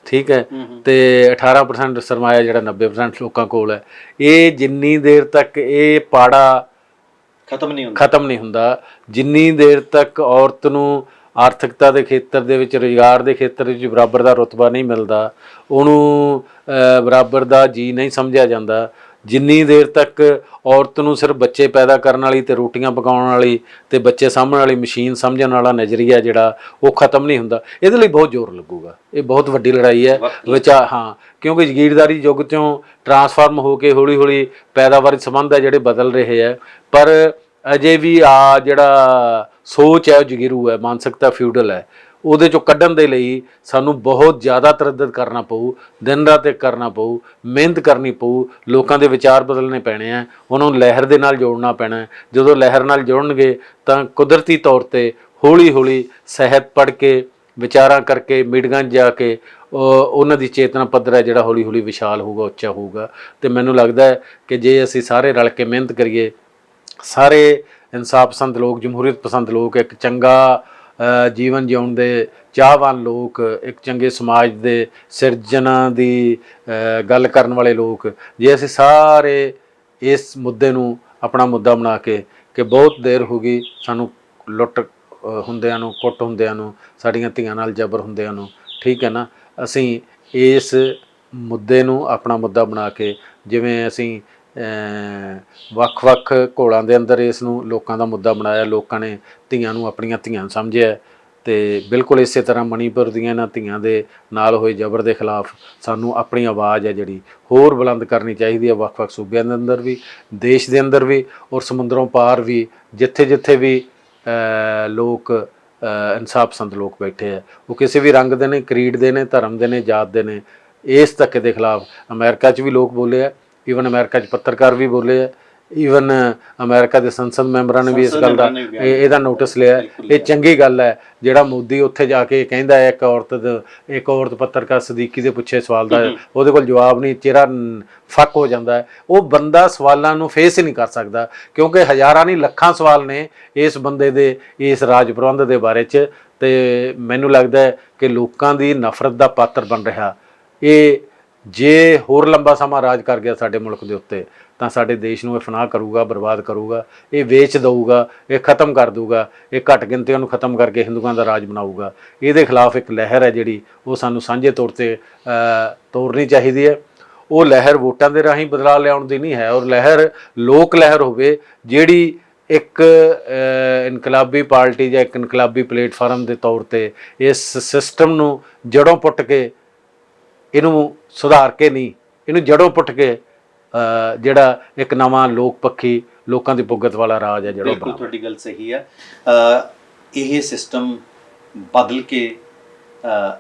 ਠੀਕ ਹੈ, ਤੇ 18% ਸਰਮਾਇਆ ਜਿਹੜਾ 90% ਲੋਕਾਂ ਕੋਲ ਹੈ। ਇਹ ਜਿੰਨੀ ਦੇਰ ਤੱਕ ਇਹ ਪਾੜਾ ਖਤਮ ਨਹੀਂ ਹੁੰਦਾ, ਜਿੰਨੀ ਦੇਰ ਤੱਕ ਔਰਤ ਨੂੰ ਆਰਥਿਕਤਾ ਦੇ ਖੇਤਰ ਦੇ ਵਿੱਚ, ਰੁਜ਼ਗਾਰ ਦੇ ਖੇਤਰ ਵਿੱਚ ਬਰਾਬਰ ਦਾ ਰੁਤਬਾ ਨਹੀਂ ਮਿਲਦਾ, ਉਹਨੂੰ ਬਰਾਬਰ ਦਾ ਜੀ ਨਹੀਂ ਸਮਝਿਆ ਜਾਂਦਾ, ਜਿੰਨੀ ਦੇਰ ਤੱਕ ਔਰਤ ਨੂੰ ਸਿਰਫ ਬੱਚੇ ਪੈਦਾ ਕਰਨ ਵਾਲੀ ਅਤੇ ਰੋਟੀਆਂ ਪਕਾਉਣ ਵਾਲੀ ਅਤੇ ਬੱਚੇ ਸਾਂਭਣ ਵਾਲੀ ਮਸ਼ੀਨ ਸਮਝਣ ਵਾਲਾ ਨਜ਼ਰੀਆ ਜਿਹੜਾ ਉਹ ਖਤਮ ਨਹੀਂ ਹੁੰਦਾ, ਇਹਦੇ ਲਈ ਬਹੁਤ ਜ਼ੋਰ ਲੱਗੂਗਾ। ਇਹ ਬਹੁਤ ਵੱਡੀ ਲੜਾਈ ਹੈ ਹਾਂ, ਕਿਉਂਕਿ ਜ਼ਗੀਰਦਾਰੀ ਯੁੱਗ 'ਚੋਂ ਟਰਾਂਸਫਾਰਮ ਹੋ ਕੇ ਹੌਲੀ ਹੌਲੀ ਪੈਦਾਵਾਰੀ ਸੰਬੰਧ ਹੈ ਜਿਹੜੇ ਬਦਲ ਰਹੇ ਹੈ, ਪਰ ਅਜੇ ਵੀ ਜਿਹੜਾ ਸੋਚ ਹੈ ਉਹ ਜਗੀਰੂ ਹੈ, ਮਾਨਸਿਕਤਾ ਫਿਊਡਲ ਹੈ। ਉਹਦੇ 'ਚੋਂ ਕੱਢਣ ਦੇ ਲਈ ਸਾਨੂੰ ਬਹੁਤ ਜ਼ਿਆਦਾ ਤਰੱਦਦ ਕਰਨਾ ਪਊ, ਦਿਨ ਰਾਤ ਇੱਕ ਕਰਨਾ ਪਊ, ਮਿਹਨਤ ਕਰਨੀ ਪਊ, ਲੋਕਾਂ ਦੇ ਵਿਚਾਰ ਬਦਲਣੇ ਪੈਣੇ ਆ, ਉਹਨਾਂ ਨੂੰ ਲਹਿਰ ਦੇ ਨਾਲ ਜੋੜਨਾ ਪੈਣਾ। ਜਦੋਂ ਲਹਿਰ ਨਾਲ ਜੁੜਨਗੇ ਤਾਂ ਕੁਦਰਤੀ ਤੌਰ 'ਤੇ ਹੌਲੀ ਹੌਲੀ ਸਾਹਿਤ ਪੜ੍ਹ ਕੇ, ਵਿਚਾਰਾਂ ਕਰਕੇ, ਮੀਟਿੰਗਾਂ 'ਚ ਜਾ ਕੇ ਉਹਨਾਂ ਦੀ ਚੇਤਨਾ ਪੱਧਰ ਹੈ ਜਿਹੜਾ ਹੌਲੀ ਹੌਲੀ ਵਿਸ਼ਾਲ ਹੋਊਗਾ, ਉੱਚਾ ਹੋਊਗਾ। ਅਤੇ ਮੈਨੂੰ ਲੱਗਦਾ ਹੈ ਕਿ ਜੇ ਅਸੀਂ ਸਾਰੇ ਰਲ ਕੇ ਮਿਹਨਤ ਕਰੀਏ, ਸਾਰੇ ਇਨਸਾਫ ਪਸੰਦ ਲੋਕ, ਜਮਹੂਰੀਅਤ ਪਸੰਦ ਲੋਕ, ਇੱਕ ਚੰਗਾ ਜੀਵਨ ਜਿਉਣ ਦੇ ਚਾਹਵਾਨ ਲੋਕ, ਇੱਕ ਚੰਗੇ ਸਮਾਜ ਦੇ ਸਿਰਜਣਾ ਦੀ ਗੱਲ ਕਰਨ ਵਾਲੇ ਲੋਕ, ਜੇ ਅਸੀਂ ਸਾਰੇ ਇਸ ਮੁੱਦੇ ਨੂੰ ਆਪਣਾ ਮੁੱਦਾ ਬਣਾ ਕੇ ਕਿ ਬਹੁਤ ਦੇਰ ਹੋ ਗਈ ਸਾਨੂੰ ਲੁੱਟ ਹੁੰਦਿਆਂ ਨੂੰ, ਕੁੱਟ ਹੁੰਦਿਆਂ ਨੂੰ, ਸਾਡੀਆਂ ਧੀਆਂ ਨਾਲ ਜ਼ਬਰ ਹੁੰਦਿਆਂ ਨੂੰ, ਠੀਕ ਹੈ ਨਾ, ਅਸੀਂ ਇਸ ਮੁੱਦੇ ਨੂੰ ਆਪਣਾ ਮੁੱਦਾ ਬਣਾ ਕੇ, ਜਿਵੇਂ ਅਸੀਂ ਵੱਖ-ਵੱਖ ਘੋਲਾਂ ਦੇ ਅੰਦਰ ਇਸ ਨੂੰ ਲੋਕਾਂ ਦਾ ਮੁੱਦਾ ਬਣਾਇਆ, ਲੋਕਾਂ ਨੇ ਧੀਆਂ ਨੂੰ ਆਪਣੀਆਂ ਧੀਆਂ ਸਮਝਿਆ, ਅਤੇ ਬਿਲਕੁਲ ਇਸੇ ਤਰ੍ਹਾਂ ਮਣੀਪੁਰ ਦੀਆਂ ਇਹਨਾਂ ਧੀਆਂ ਦੇ ਨਾਲ ਹੋਏ ਜ਼ਬਰ ਦੇ ਖਿਲਾਫ ਸਾਨੂੰ ਆਪਣੀ ਆਵਾਜ਼ ਹੈ ਜਿਹੜੀ ਹੋਰ ਬੁਲੰਦ ਕਰਨੀ ਚਾਹੀਦੀ ਹੈ, ਵੱਖ-ਵੱਖ ਸੂਬਿਆਂ ਦੇ ਅੰਦਰ ਵੀ, ਦੇਸ਼ ਦੇ ਅੰਦਰ ਵੀ, ਔਰ ਸਮੁੰਦਰੋਂ ਪਾਰ ਵੀ, ਜਿੱਥੇ ਜਿੱਥੇ ਵੀ ਲੋਕ ਇਨਸਾਫ ਪਸੰਦ ਲੋਕ ਬੈਠੇ ਹੈ, ਉਹ ਕਿਸੇ ਵੀ ਰੰਗ ਦੇ ਨੇ, ਕਰੀਡ ਦੇ ਨੇ, ਧਰਮ ਦੇ ਨੇ, ਜਾਤ ਦੇ ਨੇ। ਇਸ ਧੱਕੇ ਦੇ ਖਿਲਾਫ ਅਮਰੀਕਾ 'ਚ ਵੀ ਲੋਕ ਬੋਲੇ ਹੈ, ਈਵਨ ਅਮਰੀਕਾ 'ਚ ਪੱਤਰਕਾਰ ਵੀ ਬੋਲੇ ਹੈ, ਈਵਨ ਅਮਰੀਕਾ ਦੇ ਸੰਸਦ ਮੈਂਬਰਾਂ ਨੇ ਵੀ ਇਸ ਗੱਲ ਦਾ ਇਹਦਾ ਨੋਟਿਸ ਲਿਆ। ਇਹ ਚੰਗੀ ਗੱਲ ਹੈ ਜਿਹੜਾ ਮੋਦੀ ਉੱਥੇ ਜਾ ਕੇ ਕਹਿੰਦਾ ਹੈ, ਇੱਕ ਔਰਤ ਪੱਤਰਕਾਰ ਸਦੀਕੀ ਦੇ ਪੁੱਛੇ ਸਵਾਲ ਦਾ ਉਹਦੇ ਕੋਲ ਜਵਾਬ ਨਹੀਂ, ਚਿਹਰਾ ਫੱਕ ਹੋ ਜਾਂਦਾ ਹੈ। ਉਹ ਬੰਦਾ ਸਵਾਲਾਂ ਨੂੰ ਫੇਸ ਹੀ ਨਹੀਂ ਕਰ ਸਕਦਾ, ਕਿਉਂਕਿ ਹਜ਼ਾਰਾਂ ਨਹੀਂ ਲੱਖਾਂ ਸਵਾਲ ਨੇ ਇਸ ਬੰਦੇ ਦੇ ਇਸ ਰਾਜ ਪ੍ਰਬੰਧ ਦੇ ਬਾਰੇ 'ਚ, ਅਤੇ ਮੈਨੂੰ ਲੱਗਦਾ ਹੈ ਕਿ ਲੋਕਾਂ ਦੀ ਨਫ਼ਰਤ ਦਾ ਪਾਤਰ ਬਣ ਰਿਹਾ। ਇਹ ਜੇ ਹੋਰ ਲੰਬਾ ਸਮਾਂ ਰਾਜ ਕਰ ਗਿਆ ਸਾਡੇ ਮੁਲਕ ਦੇ ਉੱਤੇ ਤਾਂ ਸਾਡੇ ਦੇਸ਼ ਨੂੰ ਇਹ ਫਨਾਹ ਕਰੂਗਾ, ਬਰਬਾਦ ਕਰੂਗਾ, ਇਹ ਵੇਚ ਦਊਗਾ, ਇਹ ਖ਼ਤਮ ਕਰ ਦਊਗਾ, ਇਹ ਘੱਟ ਗਿਣਤੀਆਂ ਨੂੰ ਖ਼ਤਮ ਕਰਕੇ ਹਿੰਦੂਆਂ ਦਾ ਰਾਜ ਬਣਾਊਗਾ। ਇਹਦੇ ਖਿਲਾਫ ਇੱਕ ਲਹਿਰ ਹੈ ਜਿਹੜੀ ਉਹ ਸਾਨੂੰ ਸਾਂਝੇ ਤੌਰ 'ਤੇ ਤੋਰਨੀ ਚਾਹੀਦੀ ਹੈ। ਉਹ ਲਹਿਰ ਵੋਟਾਂ ਦੇ ਰਾਹੀਂ ਬਦਲਾਅ ਲਿਆਉਣ ਦੀ ਨਹੀਂ ਹੈ, ਔਰ ਲਹਿਰ ਲੋਕ ਲਹਿਰ ਹੋਵੇ ਜਿਹੜੀ ਇੱਕ ਇਨਕਲਾਬੀ ਪਾਰਟੀ ਜਾਂ ਇੱਕ ਇਨਕਲਾਬੀ ਪਲੇਟਫਾਰਮ ਦੇ ਤੌਰ 'ਤੇ ਇਸ ਸਿਸਟਮ ਨੂੰ ਜੜੋਂ ਪੁੱਟ ਕੇ, ਇਹਨੂੰ ਸੁਧਾਰ ਕੇ ਨਹੀਂ, ਇਹਨੂੰ ਜੜੋਂ ਪੁੱਟ ਕੇ ਜਿਹੜਾ ਇੱਕ ਨਵਾਂ ਲੋਕ ਪੱਖੀ, ਲੋਕਾਂ ਦੀ ਪੁੱਗਤ ਵਾਲਾ ਰਾਜ ਹੈ ਜਿਹੜਾ ਬਿਲਕੁਲ ਤੁਹਾਡੀ ਗੱਲ ਸਹੀ ਹੈ। ਇਹ ਸਿਸਟਮ ਬਦਲ ਕੇ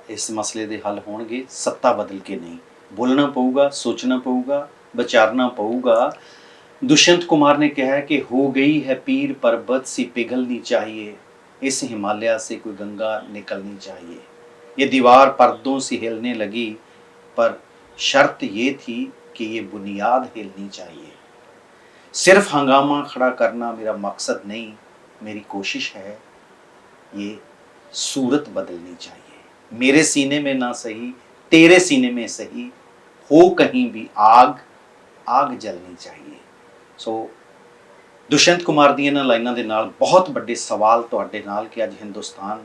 ਇਸ ਮਸਲੇ ਦੇ ਹੱਲ ਹੋਣਗੇ, ਸੱਤਾ ਬਦਲ ਕੇ ਨਹੀਂ। ਬੋਲਣਾ ਪਊਗਾ, ਸੋਚਣਾ ਪਊਗਾ, ਵਿਚਾਰਨਾ ਪਊਗਾ। दुष्यंत कुमार ने कहा कि हो गई है पीर पर्वत सी पिघलनी चाहिए, इस हिमालय से कोई गंगा निकलनी चाहिए। ये दीवार पर्दों से हिलने लगी, पर शर्त ये थी कि ये बुनियाद हिलनी चाहिए। सिर्फ हंगामा खड़ा करना मेरा मकसद नहीं, मेरी कोशिश है ये सूरत बदलनी चाहिए। मेरे सीने में ना सही, तेरे सीने में सही, हो कहीं भी आग, आग जलनी चाहिए। सो दुष्यंत कुमार दी इन्हां लाइनां दे नाल बहुत बड़े सवाल तुहाडे नाल कि अज हिंदुस्तान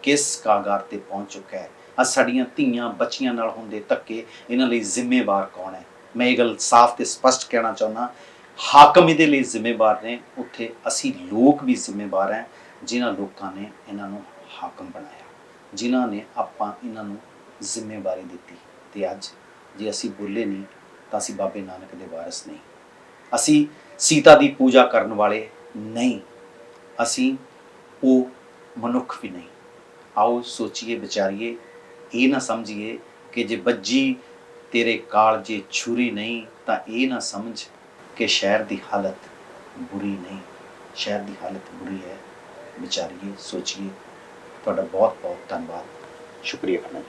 किस कागार ते पहुंच चुका है। ਅੱਜ ਸਾਡੀਆਂ ਧੀਆਂ ਬੱਚੀਆਂ ਨਾਲ ਹੁੰਦੇ ਧੱਕੇ, ਇਹਨਾਂ ਲਈ ਜ਼ਿੰਮੇਵਾਰ ਕੌਣ ਹੈ? ਮੈਂ ਇਹ ਗੱਲ ਸਾਫ਼ ਤੇ ਸਪਸ਼ਟ ਕਹਿਣਾ ਚਾਹੁੰਦਾ, ਹਾਕਮ ਇਹਦੇ ਲਈ ਜ਼ਿੰਮੇਵਾਰ ਨੇ, ਉੱਥੇ ਅਸੀਂ ਲੋਕ ਵੀ ਜ਼ਿੰਮੇਵਾਰ ਹੈ, ਜਿਨ੍ਹਾਂ ਲੋਕਾਂ ਨੇ ਇਹਨਾਂ ਨੂੰ ਹਾਕਮ ਬਣਾਇਆ, ਜਿਨ੍ਹਾਂ ਨੇ ਆਪਾਂ ਇਹਨਾਂ ਨੂੰ ਜ਼ਿੰਮੇਵਾਰੀ ਦਿੱਤੀ। ਤੇ ਅੱਜ ਜੇ ਅਸੀਂ ਬੋਲੇ ਨਹੀਂ ਤਾਂ ਅਸੀਂ ਬਾਬੇ ਨਾਨਕ ਦੇ ਵਾਰਿਸ ਨਹੀਂ, ਅਸੀਂ ਸੀਤਾ ਦੀ ਪੂਜਾ ਕਰਨ ਵਾਲੇ ਨਹੀਂ, ਅਸੀਂ ਉਹ ਮਨੁੱਖ ਵੀ ਨਹੀਂ। ਆਓ ਸੋਚੀਏ ਵਿਚਾਰੀਏ, ਇਹ ਨਾ ਸਮਝੀਏ ਕਿ ਜੇ ਵੱਜੀ ਤੇਰੇ ਕਾਲਜੇ ਛੁਰੀ ਨਹੀਂ ਤਾਂ ਇਹ ਨਾ ਸਮਝ ਕਿ ਸ਼ਹਿਰ ਦੀ ਹਾਲਤ ਬੁਰੀ ਨਹੀਂ। ਸ਼ਹਿਰ ਦੀ ਹਾਲਤ ਬੁਰੀ ਹੈ। ਵਿਚਾਰੀਏ, ਸੋਚੀਏ। ਤੁਹਾਡਾ ਬਹੁਤ ਬਹੁਤ ਧੰਨਵਾਦ, ਸ਼ੁਕਰੀਆ ਕਰਨਾ।